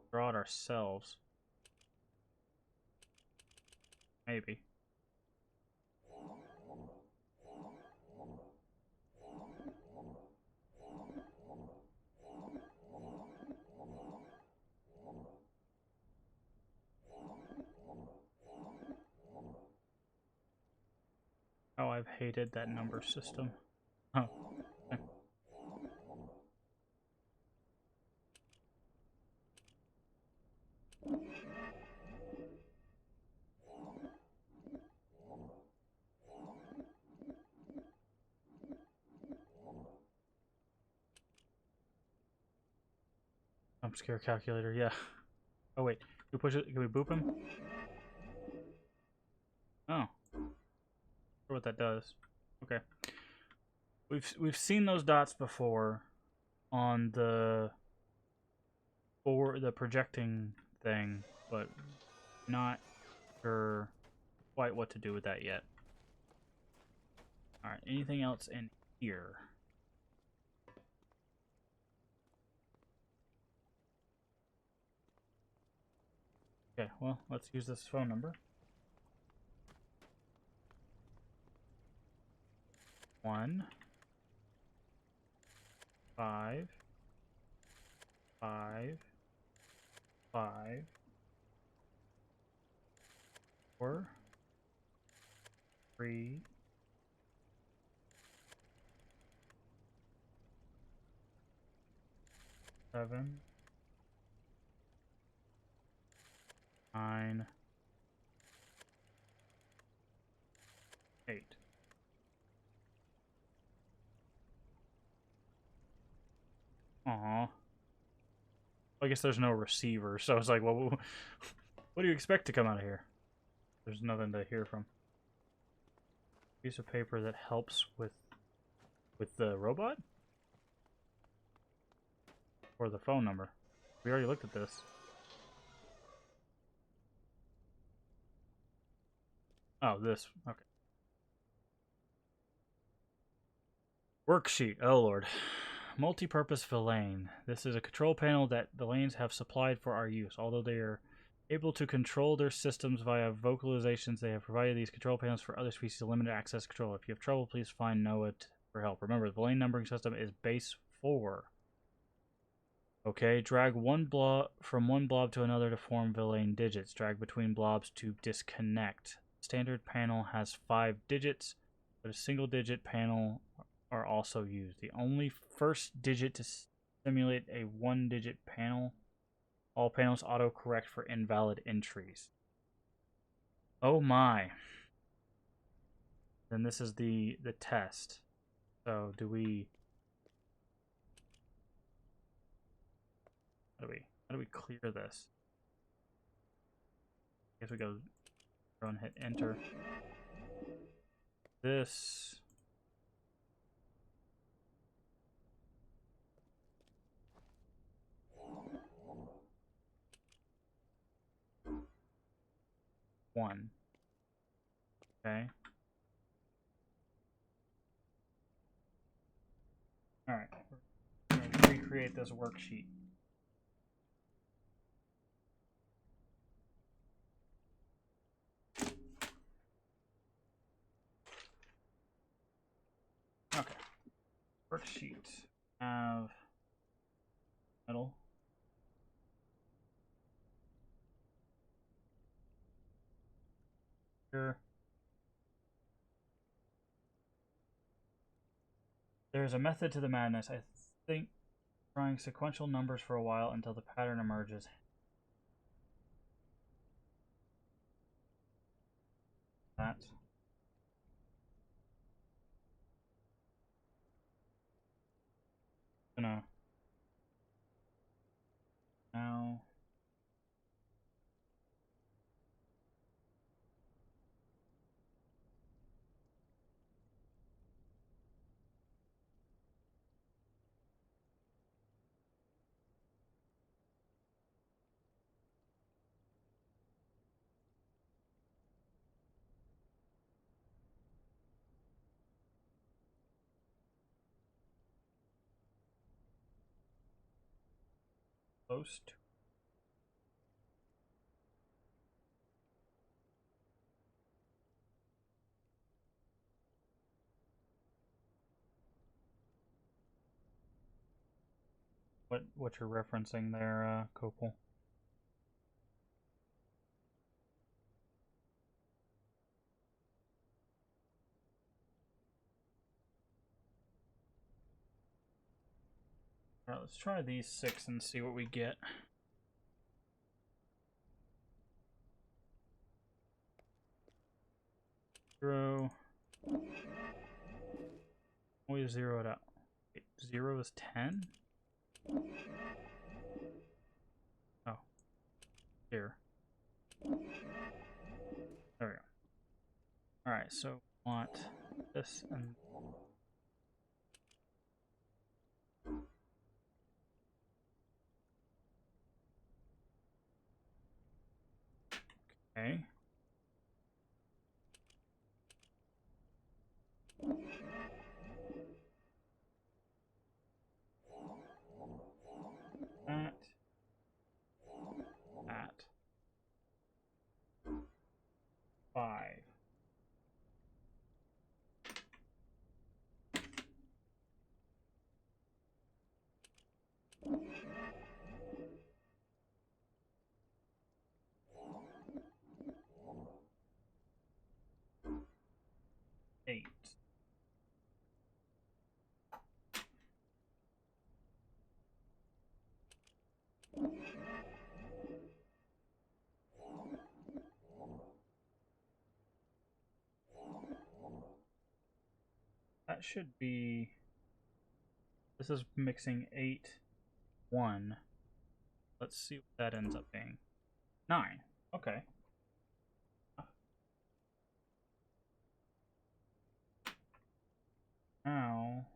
draw it ourselves. Maybe. Oh, I've hated that number system. Oh. Okay. Jump scare calculator, yeah. Oh wait, can we push it? Can we boop him? Oh, wonder what that does. Okay, we've seen those dots before on the projecting thing, but not sure quite what to do with that yet. All right, anything else in here? Okay, well, let's use this phone number. 1 5 5 5 4 3 7 9 8. Aw. I guess there's no receiver, so it's like, well, what do you expect to come out of here? There's nothing to hear from. Piece of paper that helps with the robot? Or the phone number? We already looked at this. Oh, this. Okay. Worksheet. Oh, Lord. Multi-purpose villain. This is a control panel that villains have supplied for our use. Although they are able to control their systems via vocalizations, they have provided these control panels for other species of limited access control. If you have trouble, please find Noah for help. Remember, the villain numbering system is base 4. Okay, drag one blob from one blob to another to form villain digits. Drag between blobs to disconnect. Standard panel has 5 digits, but a single digit panel are also used. The only first digit to simulate a 1-digit panel. All panels autocorrect for invalid entries. Oh my. Then this is the test. So do we how do we clear this? I guess we go and hit enter. this. One. Okay. Alright. We're going to recreate this worksheet. Okay. Worksheet. Have middle. Here. There's a method to the madness. I think trying sequential numbers for a while until the pattern emerges. That. Gonna now close to what you're referencing there, Copel. Alright, let's try these 6 and see what we get. Zero. Always zero it out. Wait, 0 is 10? Oh. Here. There we go. Alright, so we want this and okay. That. 5. Eight. That should be. This is mixing 8, 1. Let's see what that ends up being. 9. Okay. Now,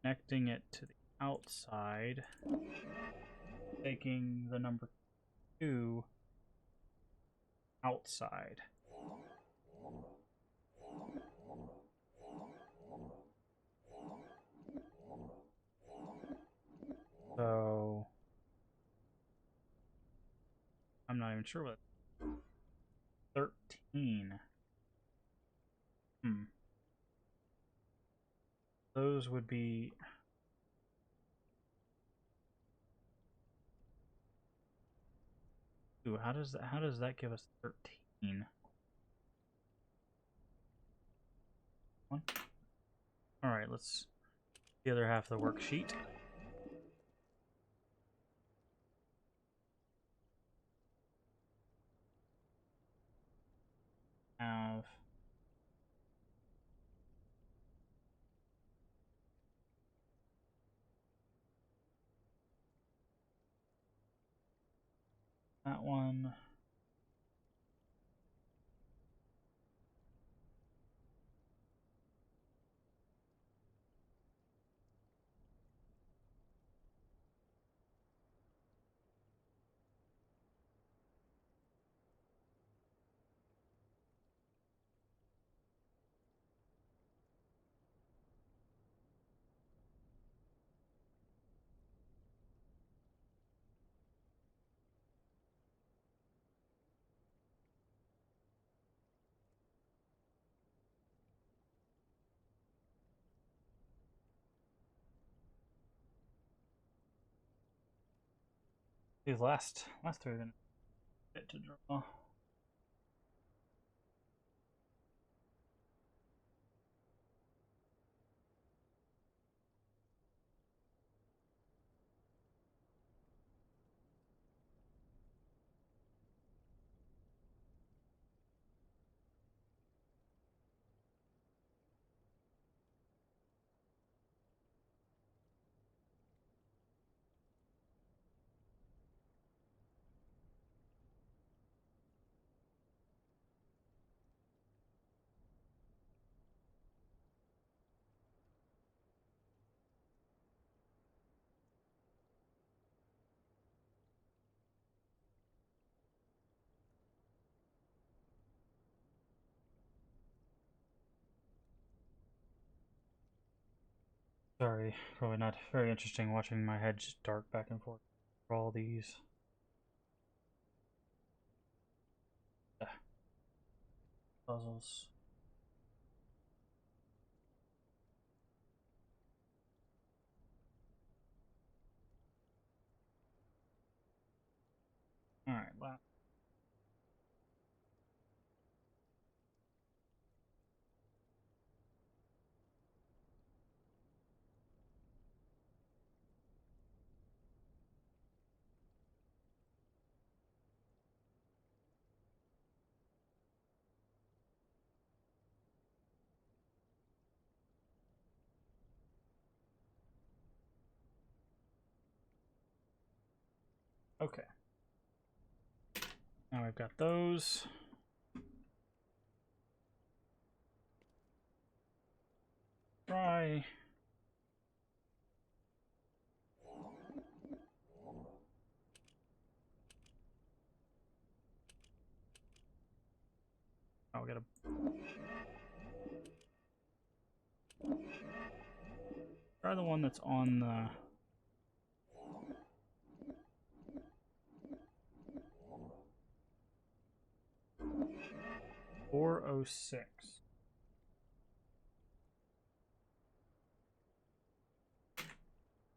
connecting it to the outside, taking the number 2 outside. So, I'm not even sure what. 13. Those would be. Ooh, how does that give us 13? One. All right, let's the other half of the worksheet. Have that one. These last three are gonna get to draw. Sorry, probably not very interesting watching my head just dart back and forth for all these puzzles. Alright, last. Okay. Now we've got those. Try. I'll get a. Try the one that's on the. 406.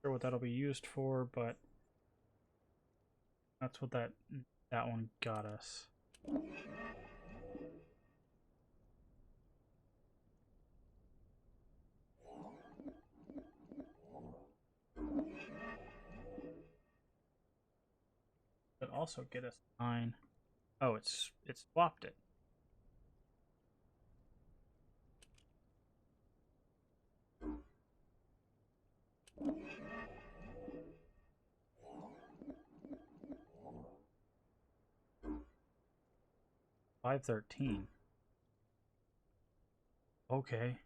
Sure what that'll be used for, but that's what that one got us. But also get us 9. Oh, it's swapped it. $513. Okay.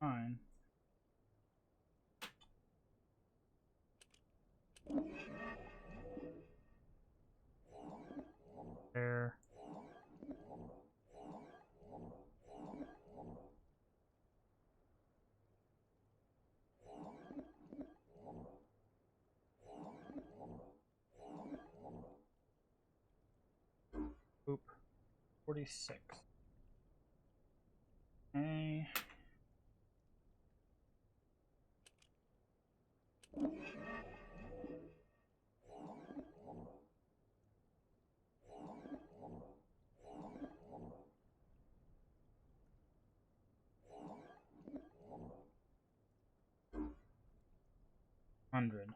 Fine. There. Oop. 46. Okay. $100.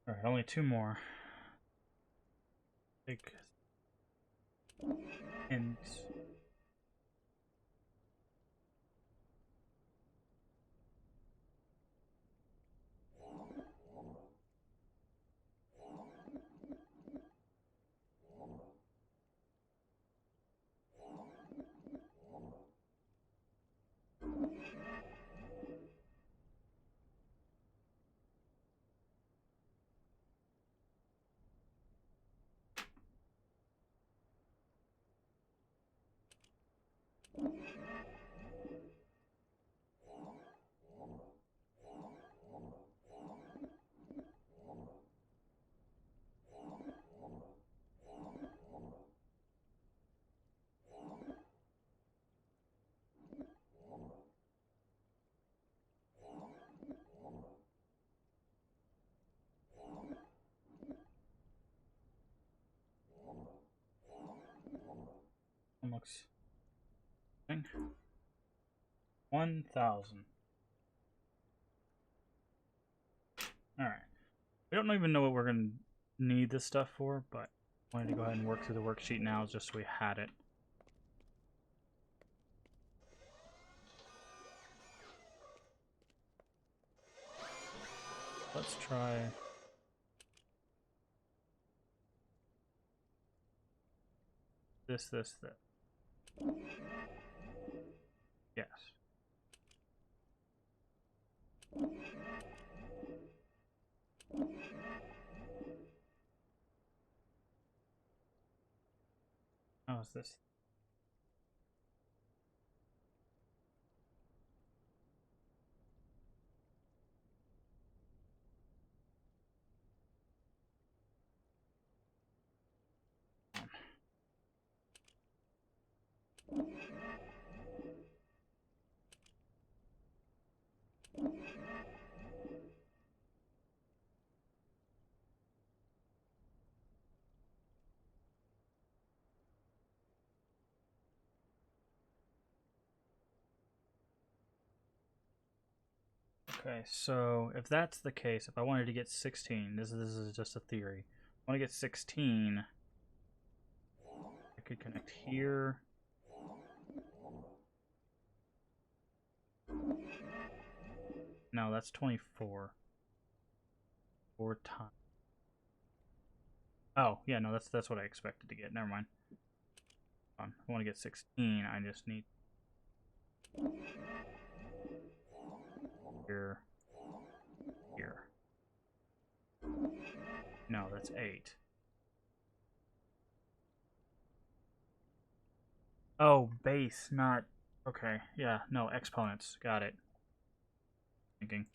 Alright, only 2 more. Big hints. Looks 1,000. Alright. We don't even know what we're going to need this stuff for, but I wanted to go ahead and work through the worksheet now just so we had it. Let's try... this. Yes. How is this? Okay, so if that's the case, if I wanted to get 16, this is just a theory. I want to get 16. I could connect here. No, that's 24. 4 times. Oh, yeah, no, that's what I expected to get. Never mind. I want to get 16. I just need here. No, that's 8. Oh, base, not... Okay, yeah, no, exponents. Got it. Thinking.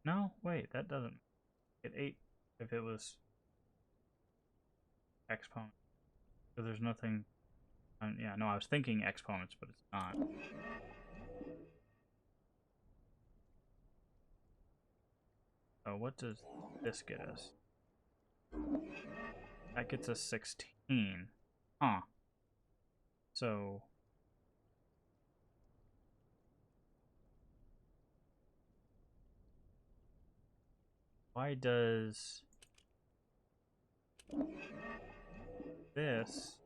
No, wait, that doesn't... Get 8 if it was... exponent. So there's nothing... yeah, no, I was thinking exponents, but it's not. Oh, what does this get us? That gets us 16. Huh. So... why does... this...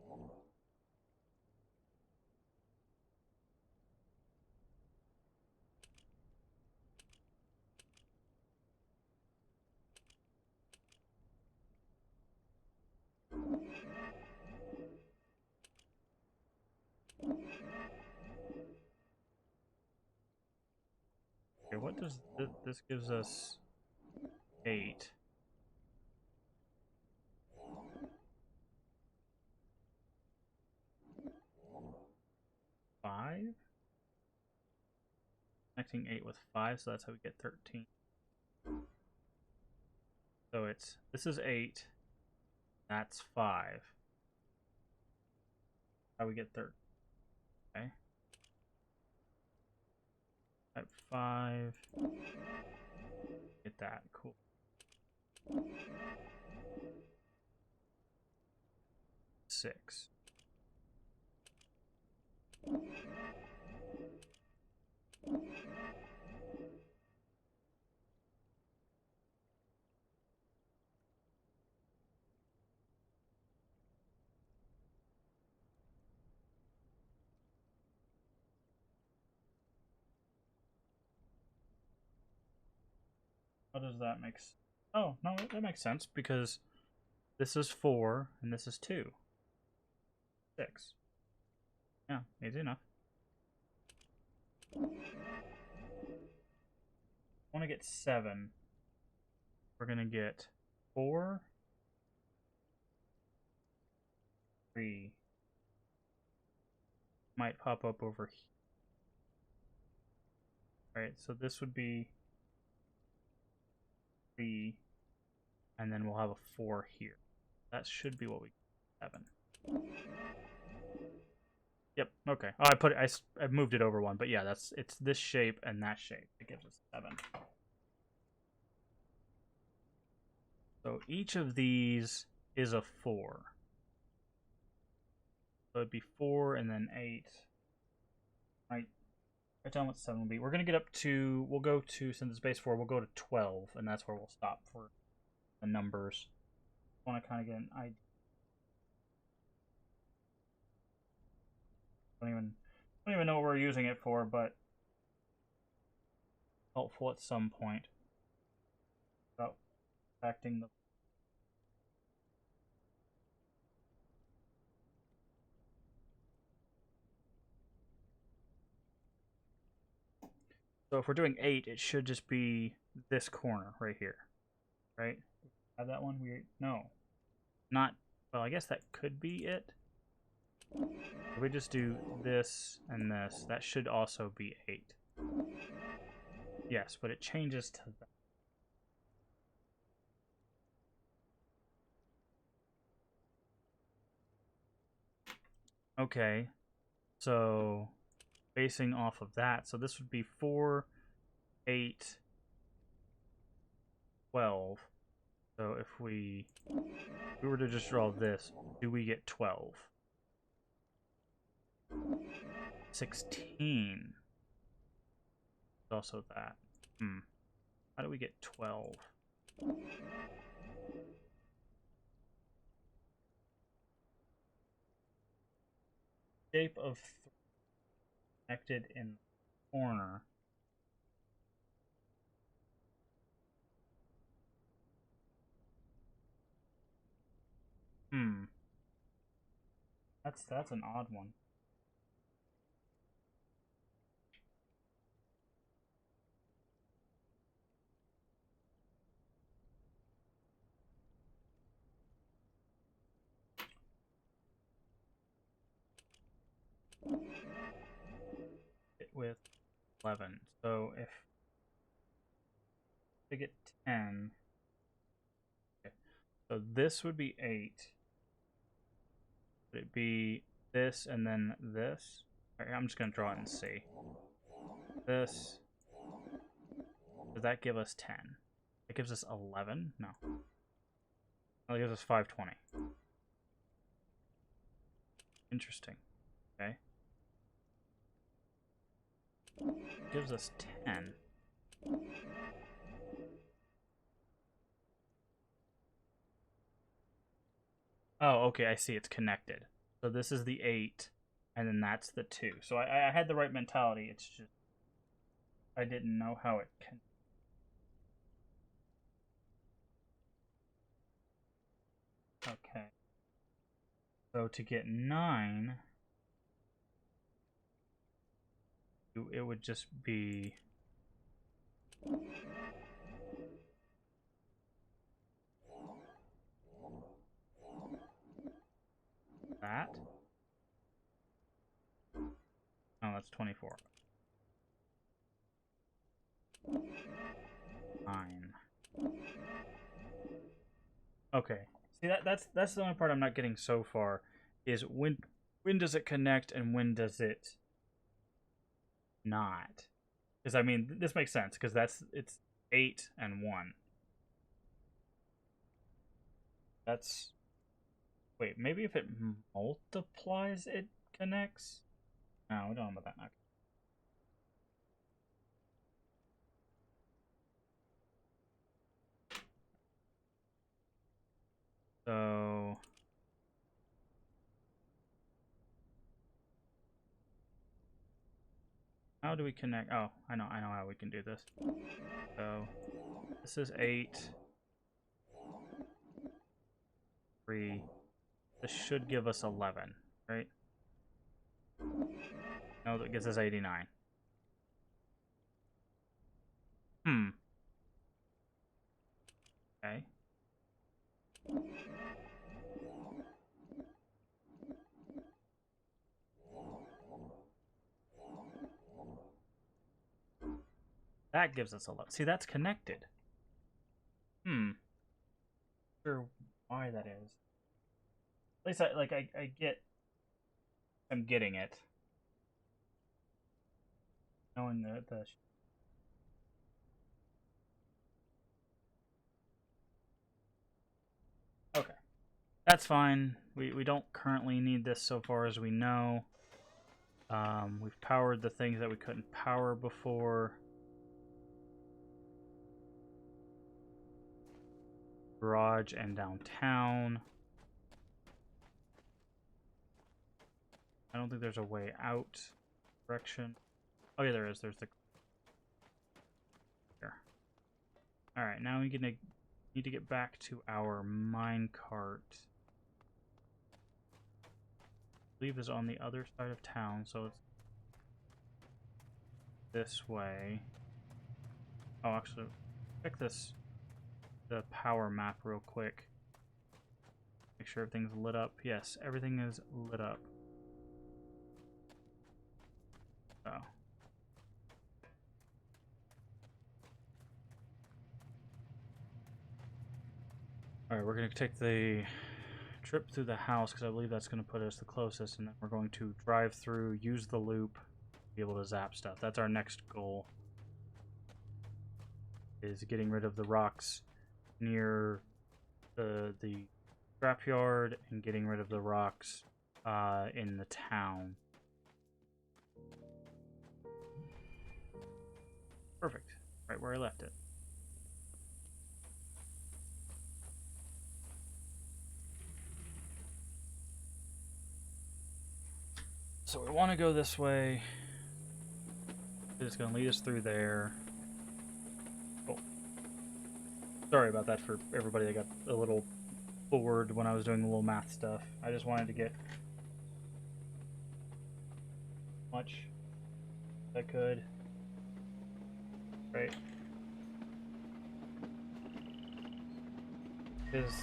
Okay, what does this gives us 8. 5? Connecting 8 with 5, so that's how we get 13. So it's, this is 8, that's 5. How we get 13. Okay. Type 5. Get that, cool. Six. How does that make sense? Oh, no, that makes sense because this is 4 and this is 2. 6. Yeah, easy enough. I want to get 7. We're going to get 4, 3. Might pop up over here. Alright, so this would be 3, and then we'll have a 4 here. That should be what we get. 7. Yep, okay. Oh, I moved it over 1, but yeah, it's this shape and that shape. It gives us 7. So each of these is a 4. So it'd be 4 and then 8. Right. Write down what 7 will be. We're going to get up to, we'll go to, since it's base 4, we'll go to 12, and that's where we'll stop for the numbers. I want to kind of get an idea. I don't even know what we're using it for, but helpful at some point. About affecting the So if we're doing 8, it should just be this corner right here, right? Have that one? No, not. Well, I guess that could be it. If we just do this and this, that should also be 8. Yes, but it changes to that. Okay, so basing off of that, so this would be 4, 8, 12. So if we were to just draw this, do we get 12? 16. It's also that. How do we get 12? Shape of 3 connected in the corner. That's an odd one. With 11. So if we get 10, okay. So this would be 8. Would it be this and then this? All right, I'm just gonna draw it and see. This. Does that give us 10? It gives us 11? No. It gives us 520. Interesting. Okay. It gives us 10. Oh, okay, I see. It's connected. So this is the 8, and then that's the 2. So I had the right mentality. It's just I didn't know how it can. Okay. So to get 9, it would just be that. Oh, that's 24. 9. Okay. See that's the only part I'm not getting so far is when does it connect and when does it not? Because I mean this makes sense because it's 8 and 1. That's wait, maybe if it multiplies it connects? No, we don't know about that now. So how do we connect? Oh, I know how we can do this. So This is 8. 3. This should give us 11, right? No, that gives us 89. Okay. That gives us 11. See, that's connected. Sure why that is. At least I get. I'm getting it. Knowing the okay. That's fine. We don't currently need this so far as we know. We've powered the things that we couldn't power before. Garage and downtown. I don't think there's a way out direction. Oh yeah, there is. There's the here. All right, now we need to get back to our mine cart. I believe is on the other side of town, so it's this way. Oh, actually, check the power map real quick. Make sure everything's lit up. Yes, everything is lit up. So. Alright, we're going to take the trip through the house because I believe that's going to put us the closest, and then we're going to drive through, use the loop, be able to zap stuff. That's our next goal, is getting rid of the rocks near the scrapyard and getting rid of the rocks in the town. Perfect. Right where I left it. So we want to go this way. It's going to lead us through there. Oh. Sorry about that for everybody that got a little bored when I was doing the little math stuff. I just wanted to get much as I could. Right. Because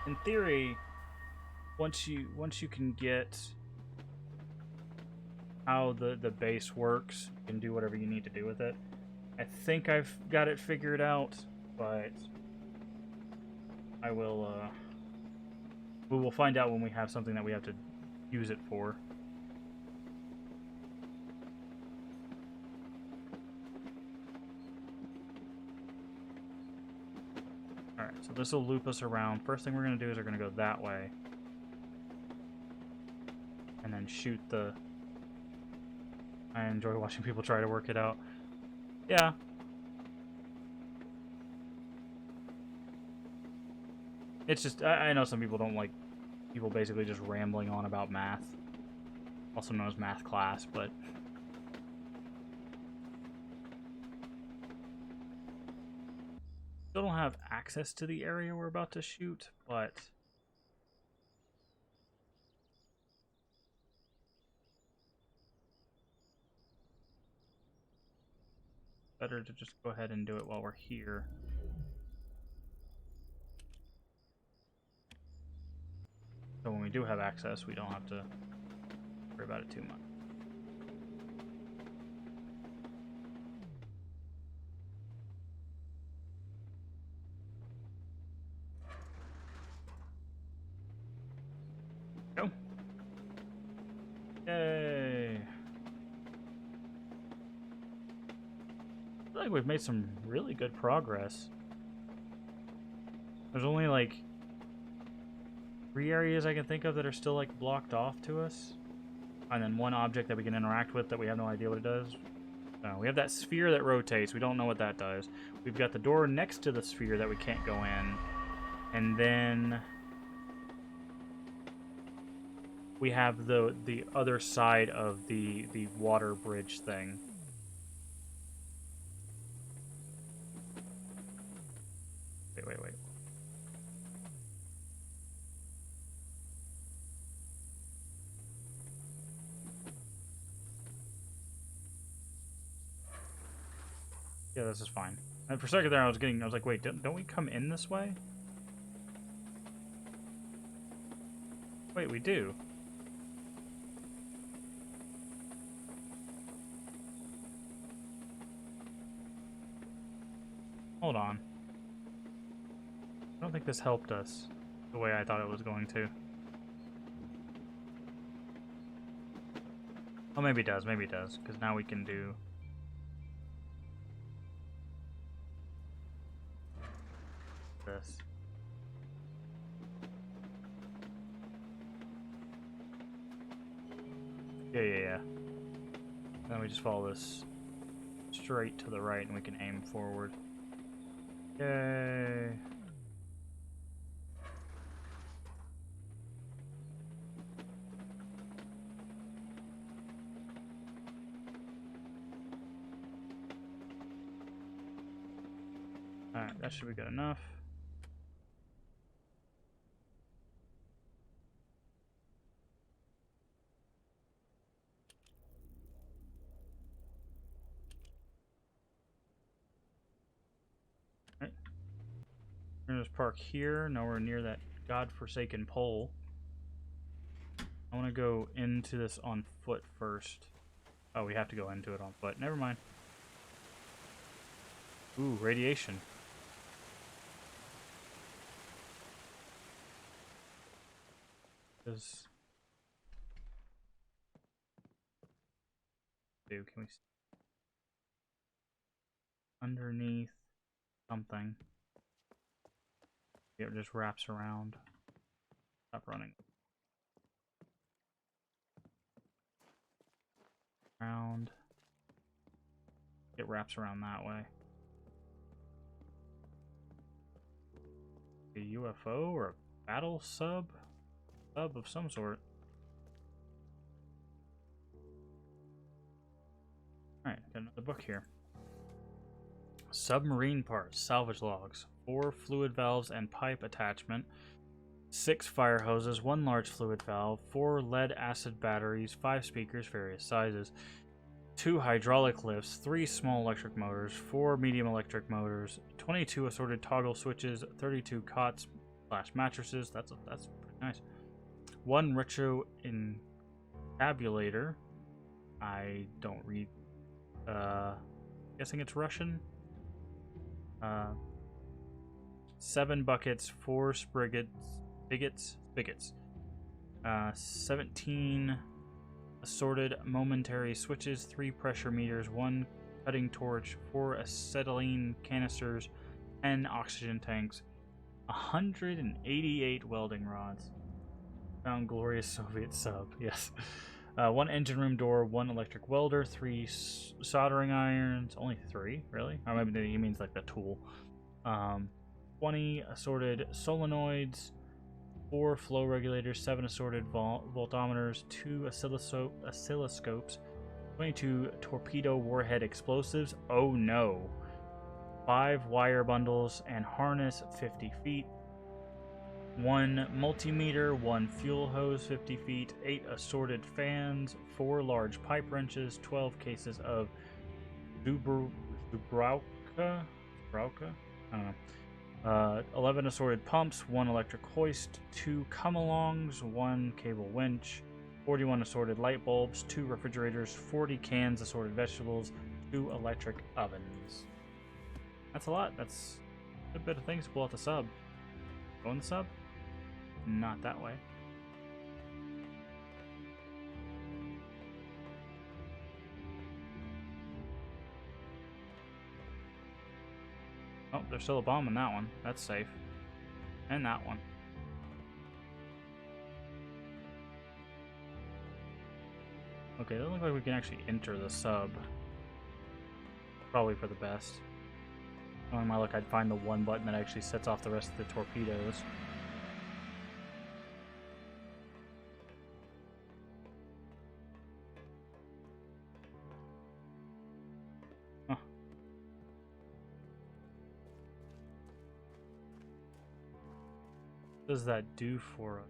in theory, once you can get how the base works, you can do whatever you need to do with it. I think I've got it figured out, but I will we will find out when we have something that we have to use it for. Alright, so this will loop us around. First thing we're going to do is we're going to go that way. And then shoot the... I enjoy watching people try to work it out. Yeah. It's just, I know some people don't like people basically just rambling on about math. Also known as math class, but... Still don't have access to the area we're about to shoot, but... Better to just go ahead and do it while we're here. So when we do have access, we don't have to worry about it too much. Go. Yay. I feel like we've made some really good progress. There's only like 3 areas I can think of that are still like blocked off to us. And then 1 object that we can interact with that we have no idea what it does. We have that sphere that rotates. We don't know what that does. We've got the door next to the sphere that we can't go in. And then we have the other side of the water bridge thing. Yeah, this is fine. And for a second there, I was like, wait, don't we come in this way? Wait, we do. Hold on. I don't think this helped us the way I thought it was going to. Oh, maybe it does, because now we can do... this. Yeah. Then we just follow this straight to the right and we can aim forward. Yay. Alright, that should be good enough. Alright. We're gonna just park here, nowhere near that godforsaken pole. I want to go into this on foot first. Oh, we have to go into it on foot. Never mind. Ooh, radiation. Does... Dude, can we... underneath something. It just wraps around. Stop running. Around. It wraps around that way. A UFO or a battle sub? Sub of some sort. Alright, got another book here. Submarine parts, salvage logs, 4 fluid valves and pipe attachment, 6 fire hoses, 1 large fluid valve, 4 lead acid batteries, 5 speakers, various sizes, 2 hydraulic lifts, 3 small electric motors, 4 medium electric motors, 22 assorted toggle switches, 32 cots / mattresses. That's pretty nice. 1 retro encabulator. I don't read. Guessing it's Russian. 7 buckets, 4 spigots. 17 assorted momentary switches, 3 pressure meters, 1 cutting torch, 4 acetylene canisters, 10 oxygen tanks, 188 welding rods. Found glorious Soviet sub, yes. 1 engine room door, 1 electric welder, 3 soldering irons, only 3, really? Or maybe he means like the tool. 20 assorted solenoids, 4 flow regulators, 7 assorted voltometers, 2 oscilloscopes, 22 torpedo warhead explosives. Oh no. 5 wire bundles and harness 50 feet. 1 multimeter, 1 fuel hose 50 feet, 8 assorted fans, 4 large pipe wrenches, 12 cases of Zubrauka? I don't know. 11 assorted pumps, 1 electric hoist, 2 come-alongs, 1 cable winch, 41 assorted light bulbs, 2 refrigerators, 40 cans assorted vegetables, 2 electric ovens. That's a lot. That's a bit of things to pull out the sub. Go in the sub? Not that way. Oh, there's still a bomb in that one. That's safe. And that one. Okay, it doesn't look like we can actually enter the sub. Probably for the best. Knowing my luck, I'd find the one button that actually sets off the rest of the torpedoes. Huh. What does that do for us?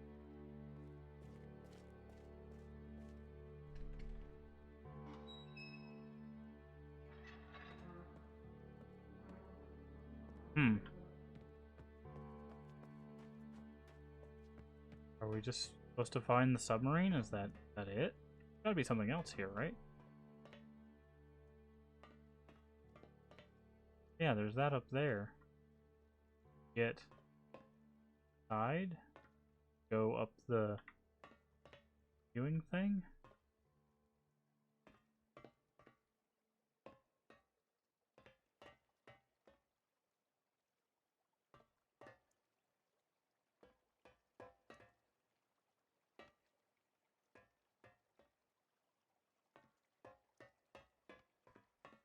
we just supposed to find the submarine? Is that it? Gotta be something else here, right? Yeah, there's that up there. Get side. Go up the viewing thing.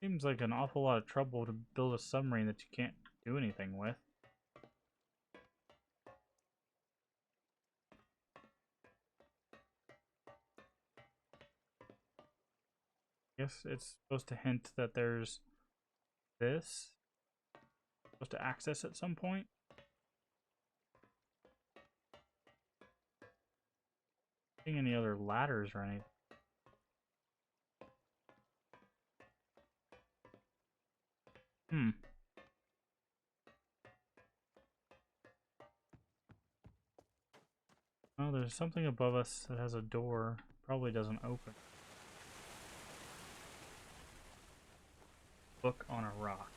Seems like an awful lot of trouble to build a submarine that you can't do anything with. Guess it's supposed to hint that there's this. Supposed to access at some point. Seeing any other ladders or anything. Oh, there's something above us that has a door. Probably doesn't open. Book on a rock.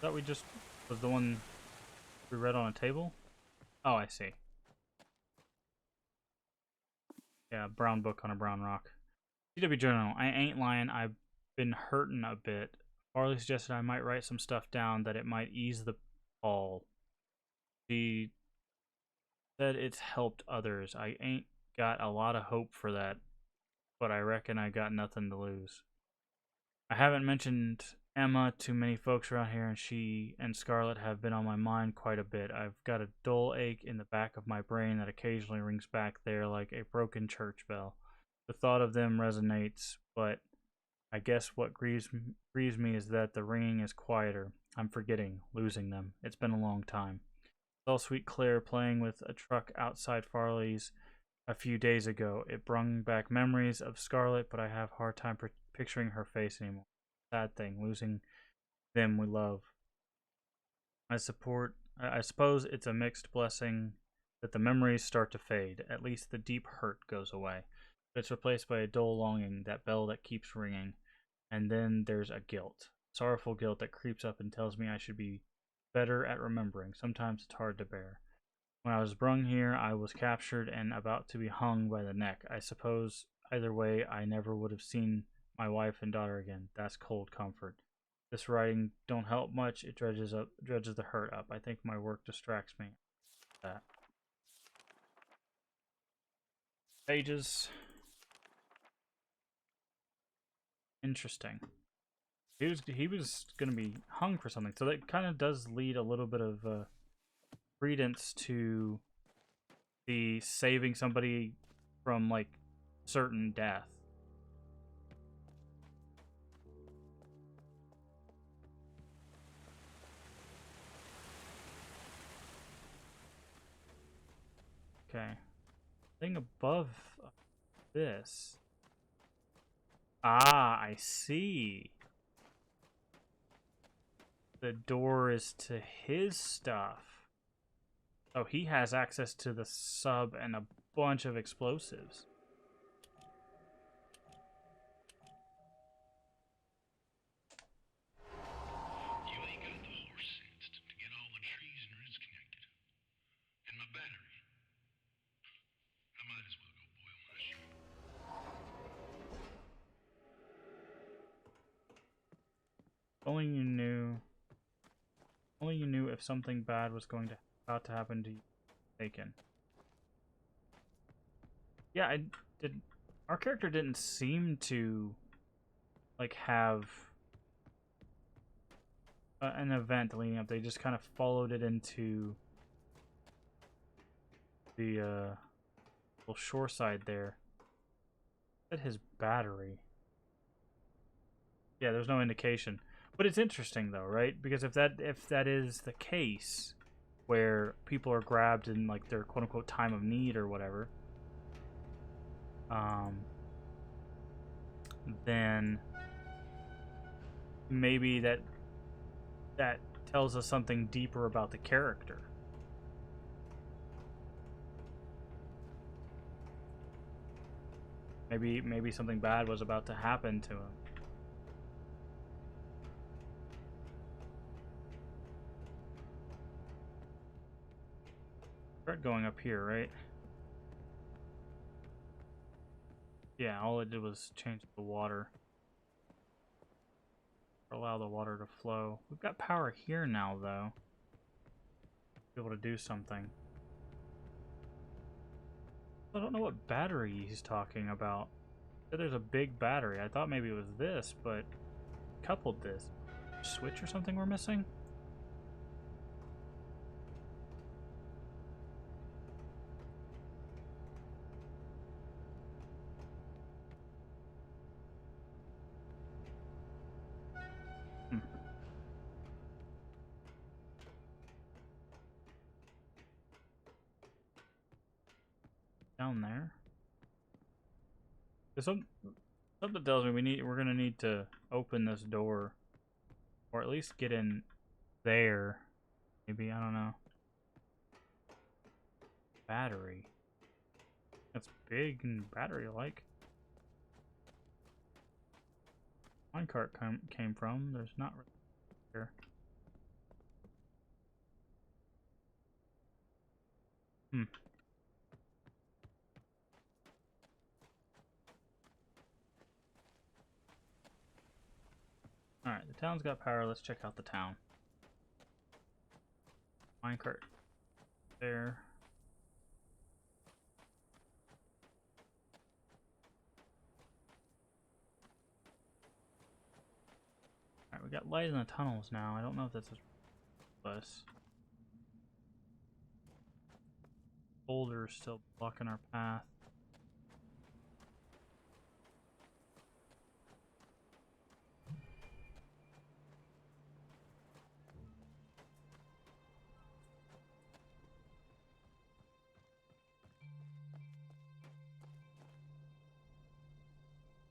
That we just was the one we read on a table? Oh, I see. Yeah, brown book on a brown rock. CW Journal. I ain't lying. I've been hurting a bit. Farley suggested I might write some stuff down that it might ease the fall. She said it's helped others. I ain't got a lot of hope for that, but I reckon I got nothing to lose. I haven't mentioned Emma to many folks around here, and she and Scarlett have been on my mind quite a bit. I've got a dull ache in the back of my brain that occasionally rings back there like a broken church bell. The thought of them resonates, but I guess what grieves me is that the ringing is quieter. I'm forgetting, losing them. It's been a long time. I saw Sweet Claire playing with a truck outside Farley's a few days ago. It brung back memories of Scarlett, but I have a hard time picturing her face anymore. Sad thing, losing them we love. I suppose it's a mixed blessing that the memories start to fade. At least the deep hurt goes away. But it's replaced by a dull longing, that bell that keeps ringing. And then there's a guilt. Sorrowful guilt that creeps up and tells me I should be better at remembering. Sometimes it's hard to bear. When I was brung here, I was captured and about to be hung by the neck. I suppose either way, I never would have seen my wife and daughter again. That's cold comfort. This writing don't help much. It dredges the hurt up. I think my work distracts me. That pages. Interesting. He was gonna be hung for something, so that kind of does lead a little bit of credence to the saving somebody from like certain death. Okay, thing above this. Ah, I see. The door is to his stuff. Oh, he has access to the sub and a bunch of explosives. You ain't got the horse sense to get all the trees and roots connected. And my battery. I might as well go boil my shirt. Only you knew if something bad was about to happen to you. Taken. Yeah, our character didn't seem to like have an event leading up. They just kind of followed it into the little shore side there. At his battery. Yeah, there's no indication. But it's interesting though, right? Because if that is the case, where people are grabbed in like their quote unquote time of need or whatever, then maybe that tells us something deeper about the character. Maybe something bad was about to happen to him. We're going up here, right? Yeah, all it did was change the water. Allow the water to flow. We've got power here now, though. Be able to do something. I don't know what battery he's talking about. There's a big battery. I thought maybe it was this, but coupled this. Switch or something we're missing? Down there. There's something tells me we're gonna need to open this door, or at least get in there. Maybe, I don't know. Battery. That's big and battery-like. Minecart came from. There's not really here. Alright, the town's got power. Let's check out the town. Minecart. There. Alright, we got light in the tunnels now. I don't know if that's us. Boulders still blocking our path.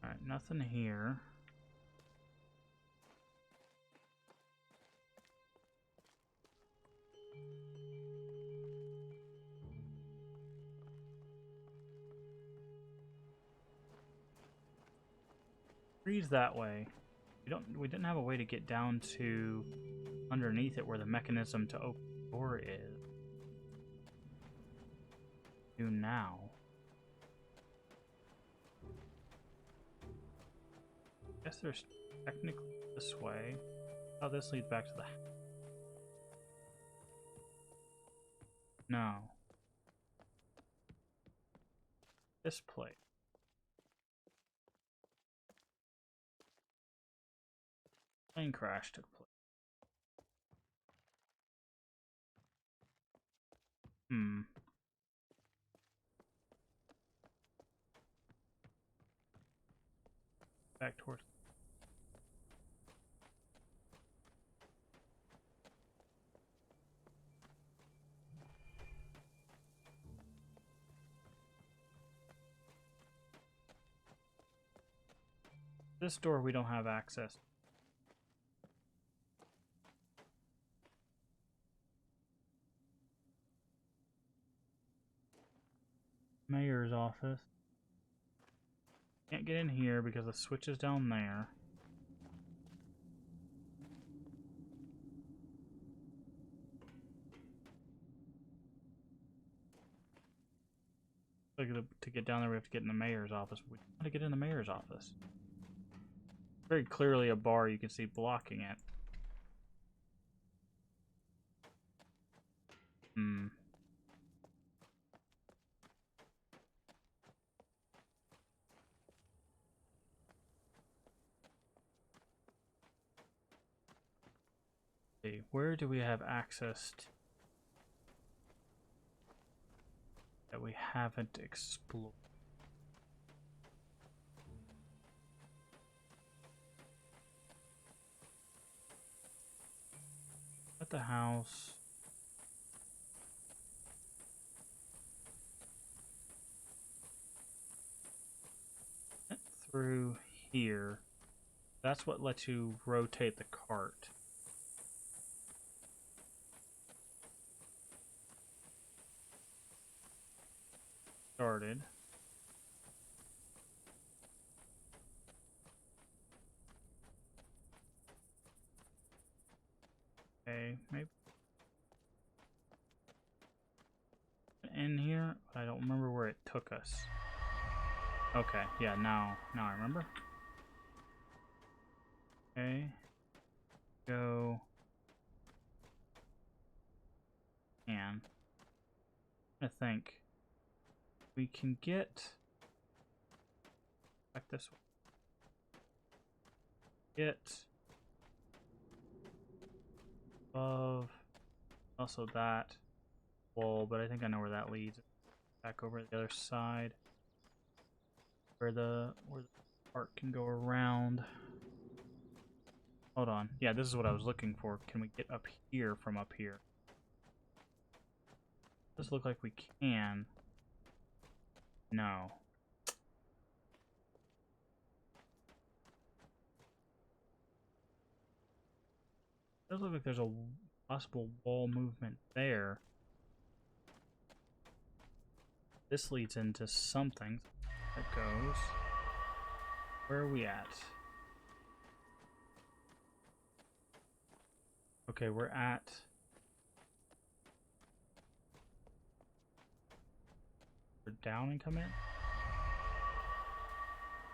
Alright, nothing here. Freeze that way. We didn't have a way to get down to underneath it where the mechanism to open the door is. Do now. I guess there's technically this way. Oh, this leads back to the... No. This place. Plane crash took place. Back towards... This door we don't have access. Mayor's office. Can't get in here because the switch is down there. To get down there, we have to get in the mayor's office. We don't want to get in the mayor's office. Very clearly a bar you can see blocking it. See, where do we have access to that we haven't explored? At the house. Through here. That's what lets you rotate the cart. Started. Okay, maybe in here. I don't remember where it took us. Okay, yeah, now I remember. Okay. Go. And I think we can get back this way. Get above also that wall, but I think I know where that leads. Back over to the other side. Where the part can go around. Hold on. Yeah, this is what I was looking for. Can we get up here from up here? Does look like we can. No. Does look like there's a possible wall movement there. This leads into something that goes. Where are we at? Okay, we're at. We're down and come in?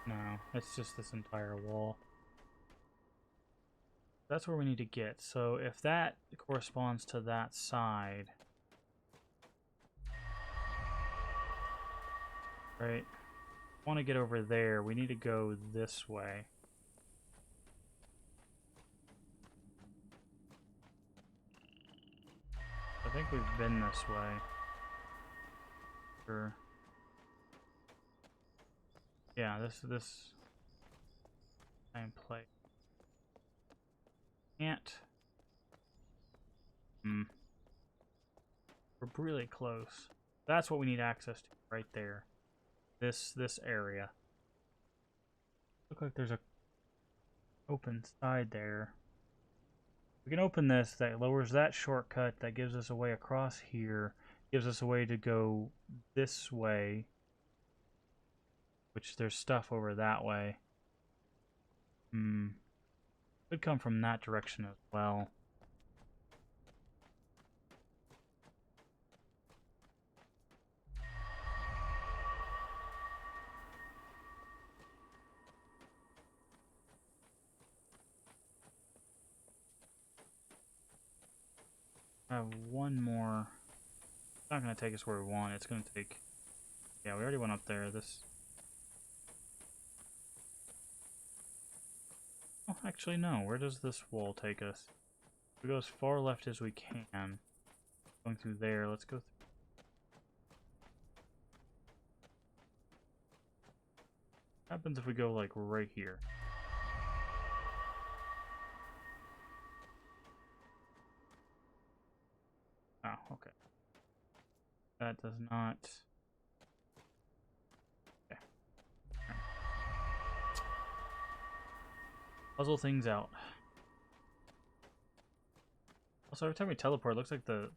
No, it's just this entire wall. That's where we need to get. So if that corresponds to that side, right? Want to get over there, we need to go this way. I think we've been this way. Sure. Yeah, this same place. Can't. We're really close. That's what we need access to right there. This area. Look like there's a open side there. We can open this. That lowers that shortcut. That gives us a way across here. Gives us a way to go this way. Which there's stuff over that way. Could come from that direction as well. I have one more. It's not going to take us where we want. It's going to take... Yeah, we already went up there. This... Oh, actually, no. Where does this wall take us? We go as far left as we can. Going through there. Let's go through. What happens if we go, like, right here? Oh, okay. That does not... Okay. Right. Puzzle things out. Also, every time we teleport, it looks like the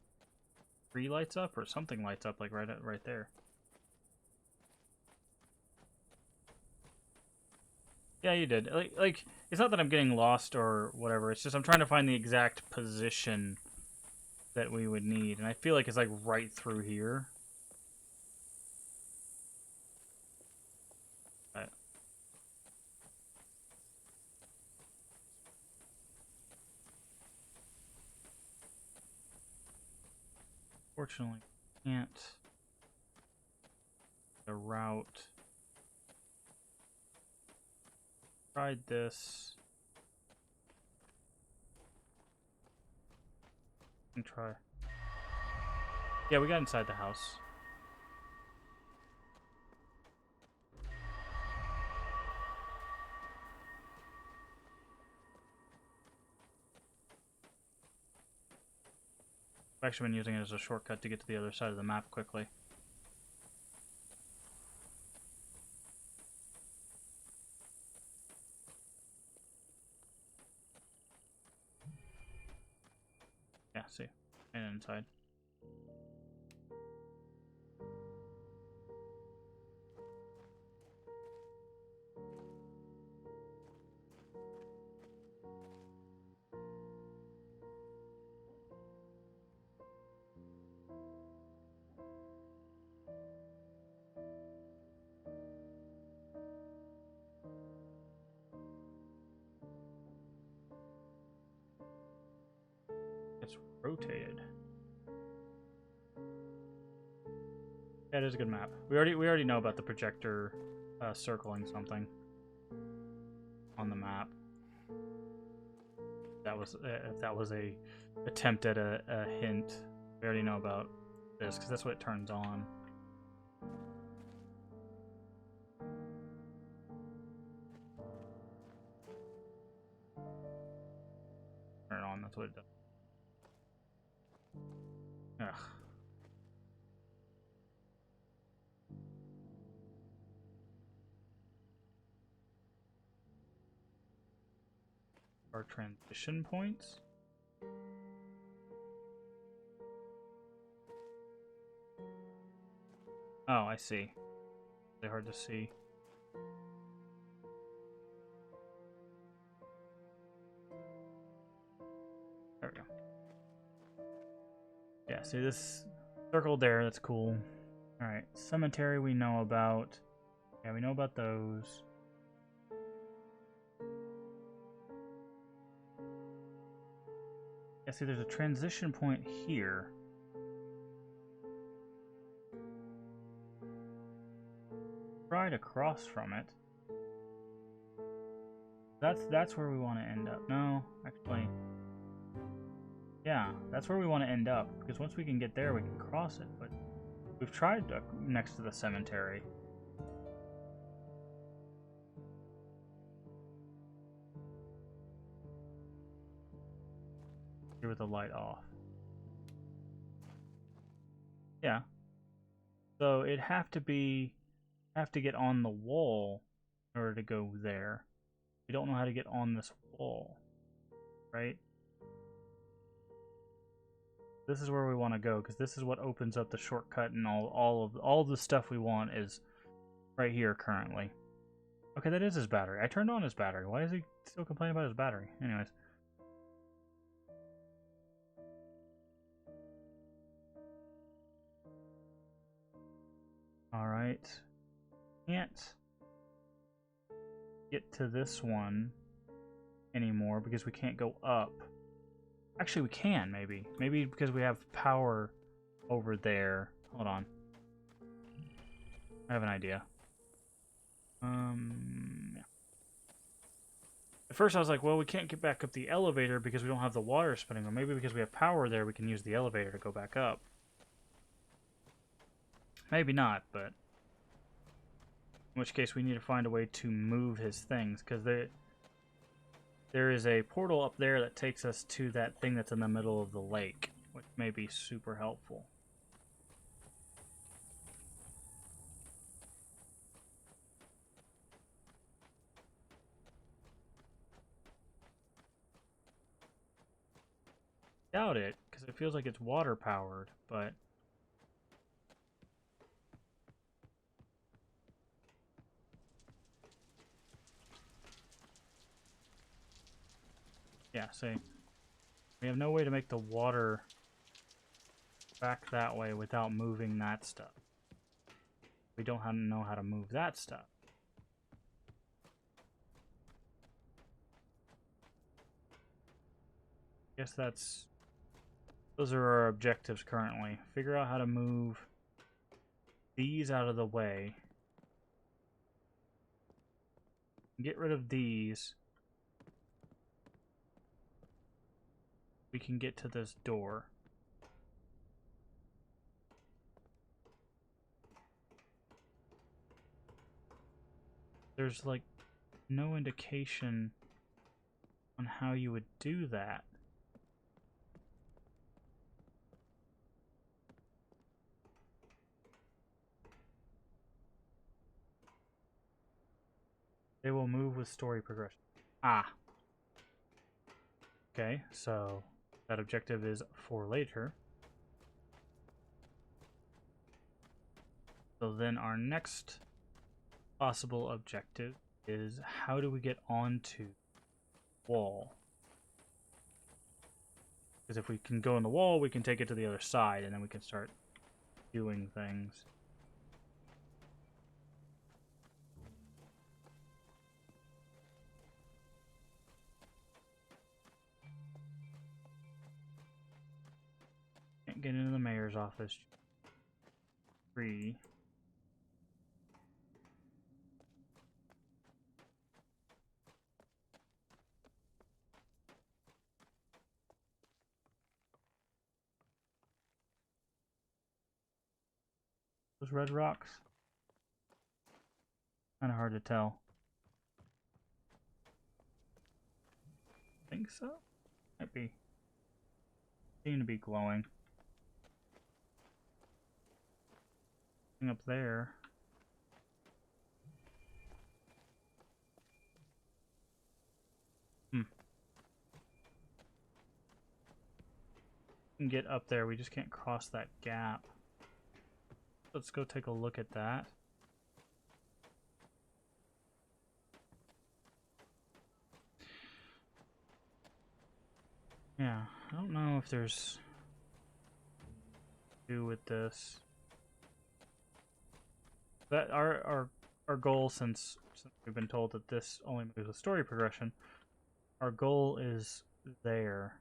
tree lights up or something lights up, like right there. Yeah, you did. Like it's not that I'm getting lost or whatever. It's just I'm trying to find the exact position that we would need, and I feel like it's like right through here. But fortunately, can't. The route. Tried this. And try. Yeah, we got inside the house. I've actually been using it as a shortcut to get to the other side of the map quickly. Yeah, see. And inside. rotated. Yeah, it is a good map. We already know about the projector circling something on the map. That was if that was a attempt at a hint. We already know about this because that's what it turns on. Turn it on. That's what it does. Ugh. Our transition points. Oh, I see. They're hard to see. There we go. Yeah, see this circle there, that's cool. Alright, cemetery we know about. Yeah, we know about those. Yeah, see there's a transition point here. Right across from it. That's where we want to end up. No, actually. Yeah, that's where we want to end up. Because once we can get there, we can cross it. But we've tried next to the cemetery. Here with the light off. Yeah. So it'd have to get on the wall in order to go there. We don't know how to get on this wall, right? This is where we want to go because this is what opens up the shortcut, and all the stuff we want is right here currently. Okay, that is his battery. I turned on his battery. Why is he still complaining about his battery? Anyways. Alright. Can't get to this one anymore because we can't go up. Actually, we can, maybe. Maybe because we have power over there. Hold on. I have an idea. Yeah. At first I was like, well, we can't get back up the elevator because we don't have the water spinning. Or maybe because we have power there, we can use the elevator to go back up. Maybe not, but... in which case we need to find a way to move his things, because there is a portal up there that takes us to that thing that's in the middle of the lake, which may be super helpful. Doubt it, because it feels like it's water powered, but... yeah, see. We have no way to make the water back that way without moving that stuff. We don't know how to move that stuff. Guess those are our objectives currently. Figure out how to move these out of the way. Get rid of these. We can get to this door. There's like no indication on how you would do that. They will move with story progression. Ah. Okay, so that objective is for later. So then our next possible objective is how do we get onto the wall? Because if we can go on the wall, we can take it to the other side, and then we can start doing things. get into the mayor's office. 3. Those red rocks? Kind of hard to tell. Think so? Might be. Seem to be glowing. Thing up there. We can get up there, we just can't cross that gap. Let's go take a look at that. Yeah, I don't know if there's do with this. That our goal, since we've been told that this only moves with story progression, our goal is there.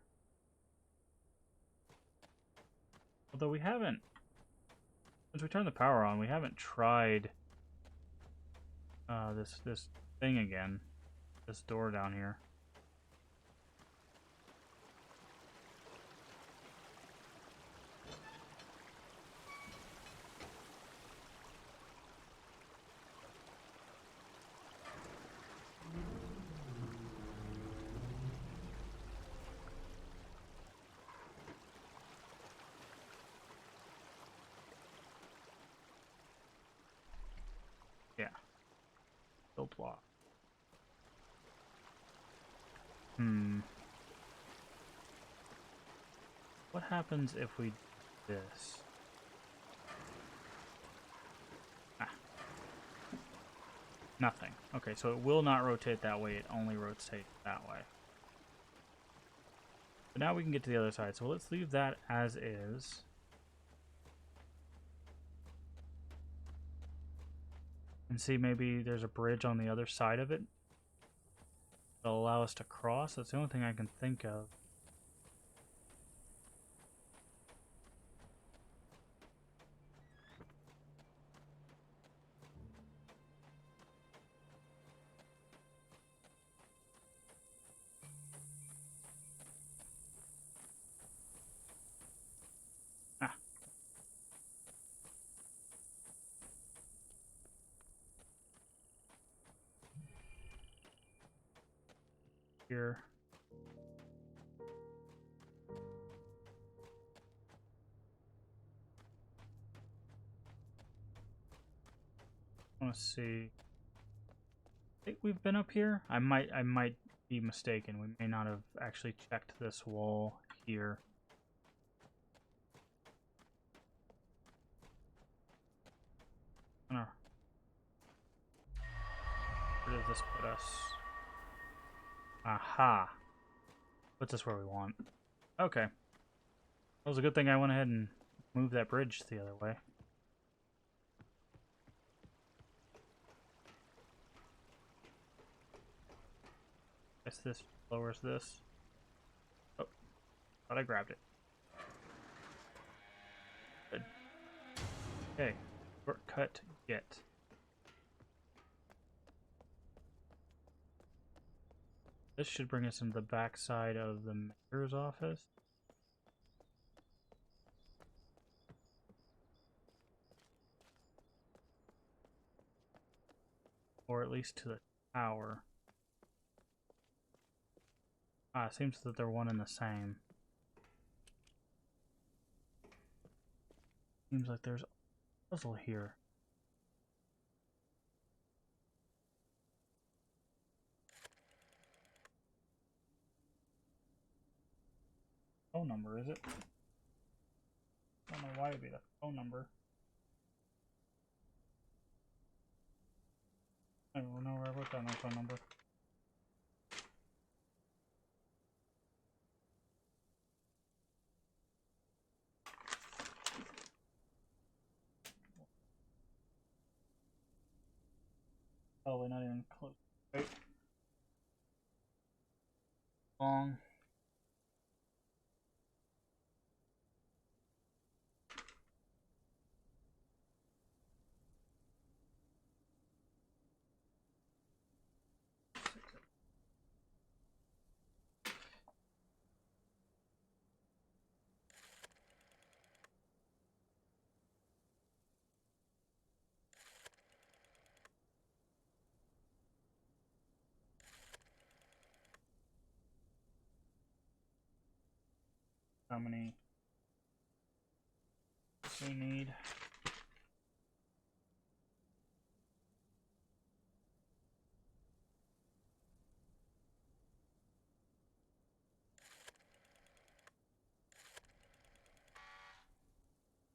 Although we haven't, since we turned the power on, we haven't tried this thing again. This door down here. Yeah. Built block. What happens if we do this? Nothing. Okay, so it will not rotate that way, it only rotates that way. But now we can get to the other side, so let's leave that as is. And see, maybe there's a bridge on the other side of it that'll allow us to cross. That's the only thing I can think of. Here. I want to see. I think we've been up here. I might be mistaken. We may not have actually checked this wall here. Where does this put us? Aha. Puts us where we want. Okay. That was a good thing I went ahead and moved that bridge the other way. Guess this lowers this. Oh, thought I grabbed it. Good. Okay. Shortcut get. This should bring us into the back side of the mayor's office. Or at least to the tower. Ah, it seems that they're one and the same. Seems like there's a puzzle here. Phone number, is it? I don't know why it'd be the phone number. I don't know where I wrote down my phone number. Probably not even close. Right? Long. how many we need.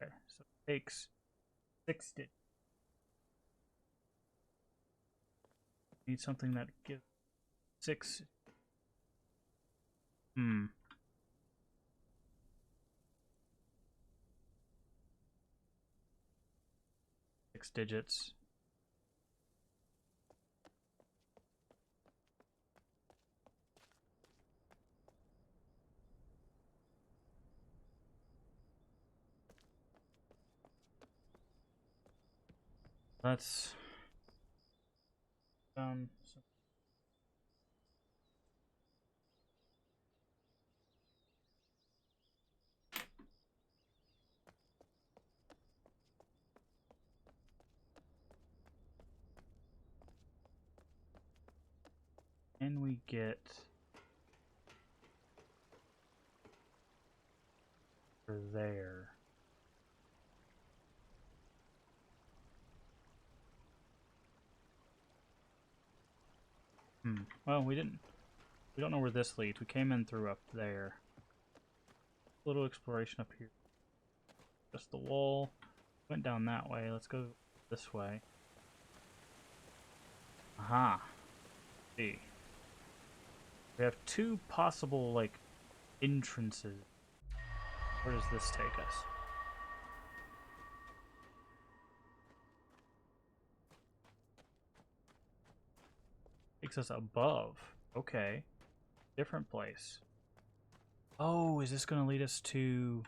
Okay, so it takes 6 digits. Need something that gives 6. 6 digits. Let's some. And we get for there. Well, we don't know where this leads. We came in through up there. A little exploration up here. Just the wall. Went down that way. Let's go this way. Aha. See. We have 2 possible, like, entrances. Where does this take us? Takes us above. Okay. Different place. Oh, is this going to lead us to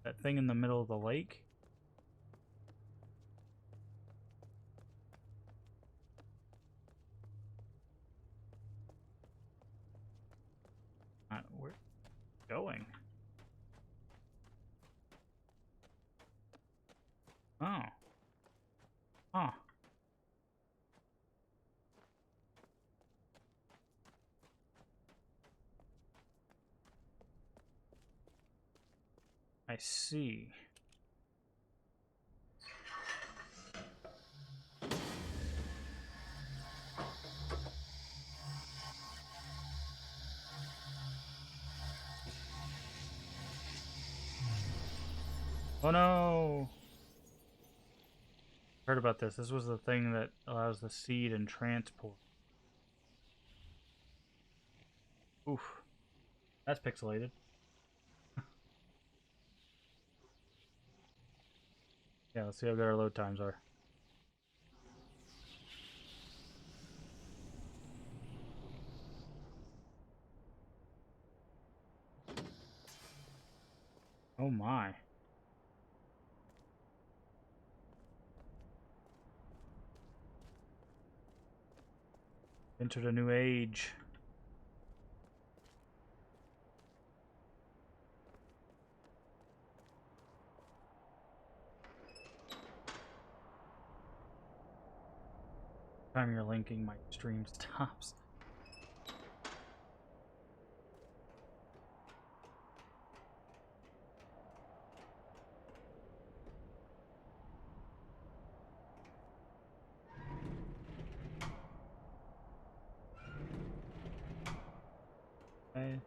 that thing in the middle of the lake? Where going? Oh. Huh. I see. Oh no! Heard about this. This was the thing that allows the seed and transport. Oof. That's pixelated. Yeah, let's see how good our load times are. Oh my. Entered a new age. Time you're linking, my stream stops. Okay.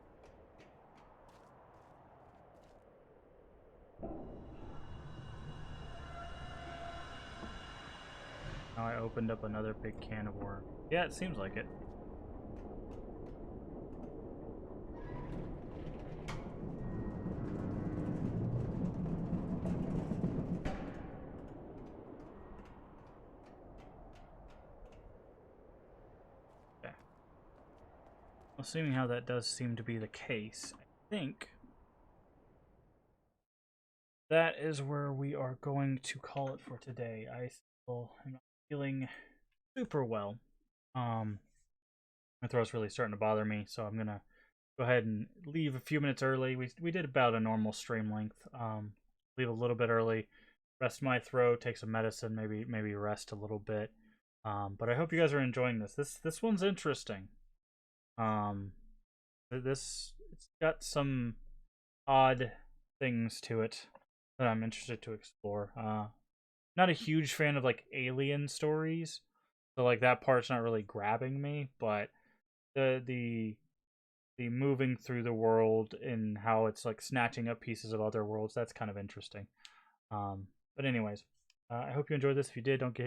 Now I opened up another big can of worms. Yeah, it seems like it. Okay. Assuming how that does seem to be the case, I think that is where we are going to call it for today. I still am not feeling super well. My throat's really starting to bother me, so I'm gonna go ahead and leave a few minutes early. We did about a normal stream length. Leave a little bit early, rest my throat, take some medicine, maybe rest a little bit. But I hope you guys are enjoying this. This one's interesting. This it's got some odd things to it that I'm interested to explore. Not a huge fan of like alien stories, so like that part's not really grabbing me. But the moving through the world and how it's like snatching up pieces of other worlds, that's kind of interesting. But anyways, I hope you enjoyed this. If you did, don't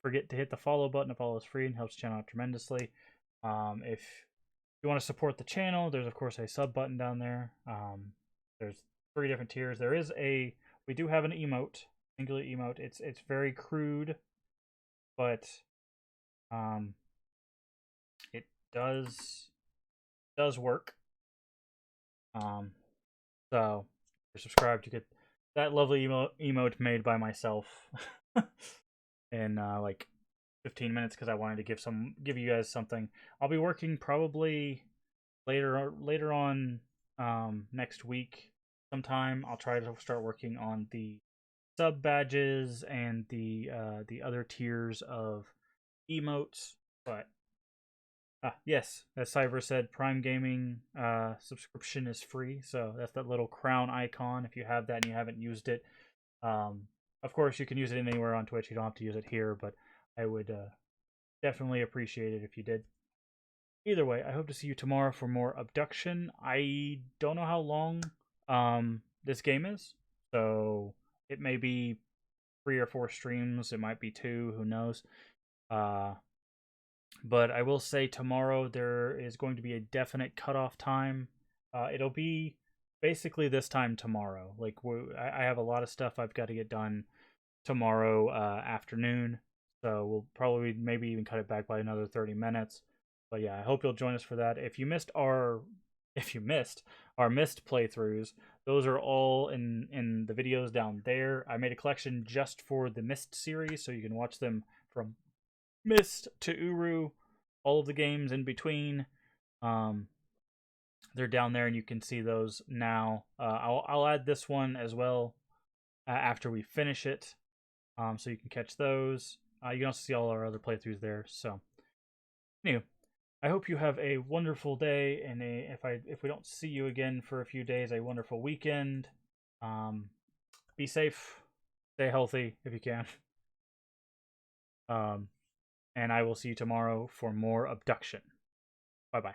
forget to hit the follow button. The follow is free and helps the channel out tremendously. If you want to support the channel, there's of course a sub button down there. There's 3 different tiers. We do have an emote, singular emote. It's very crude, but it does work. So if you're subscribed, you get that lovely emote made by myself in like 15 minutes because I wanted to give you guys something. I'll be working probably later on next week sometime. I'll try to start working on the sub badges and the other tiers of emotes. But yes, as Cyber said, Prime Gaming subscription is free. So that's that little crown icon. If you have that and you haven't used it, of course you can use it anywhere on Twitch. You don't have to use it here, but I would definitely appreciate it if you did. Either way, I hope to see you tomorrow for more Obduction. I don't know how long this game is, so it may be 3 or 4 streams. It might be 2. Who knows? But I will say tomorrow there is going to be a definite cutoff time. It'll be basically this time tomorrow. Like I have a lot of stuff I've got to get done tomorrow afternoon. So we'll probably maybe even cut it back by another 30 minutes. But yeah, I hope you'll join us for that. If you missed our missed playthroughs, those are all in the videos down there. I made a collection just for the Mist series, so you can watch them from Mist to Uru, all of the games in between. They're down there, and you can see those now. I'll add this one as well after we finish it, so you can catch those. You can also see all our other playthroughs there. So, anyway, I hope you have a wonderful day, and if we don't see you again for a few days, a wonderful weekend. Be safe, stay healthy if you can. And I will see you tomorrow for more Obduction. Bye-bye.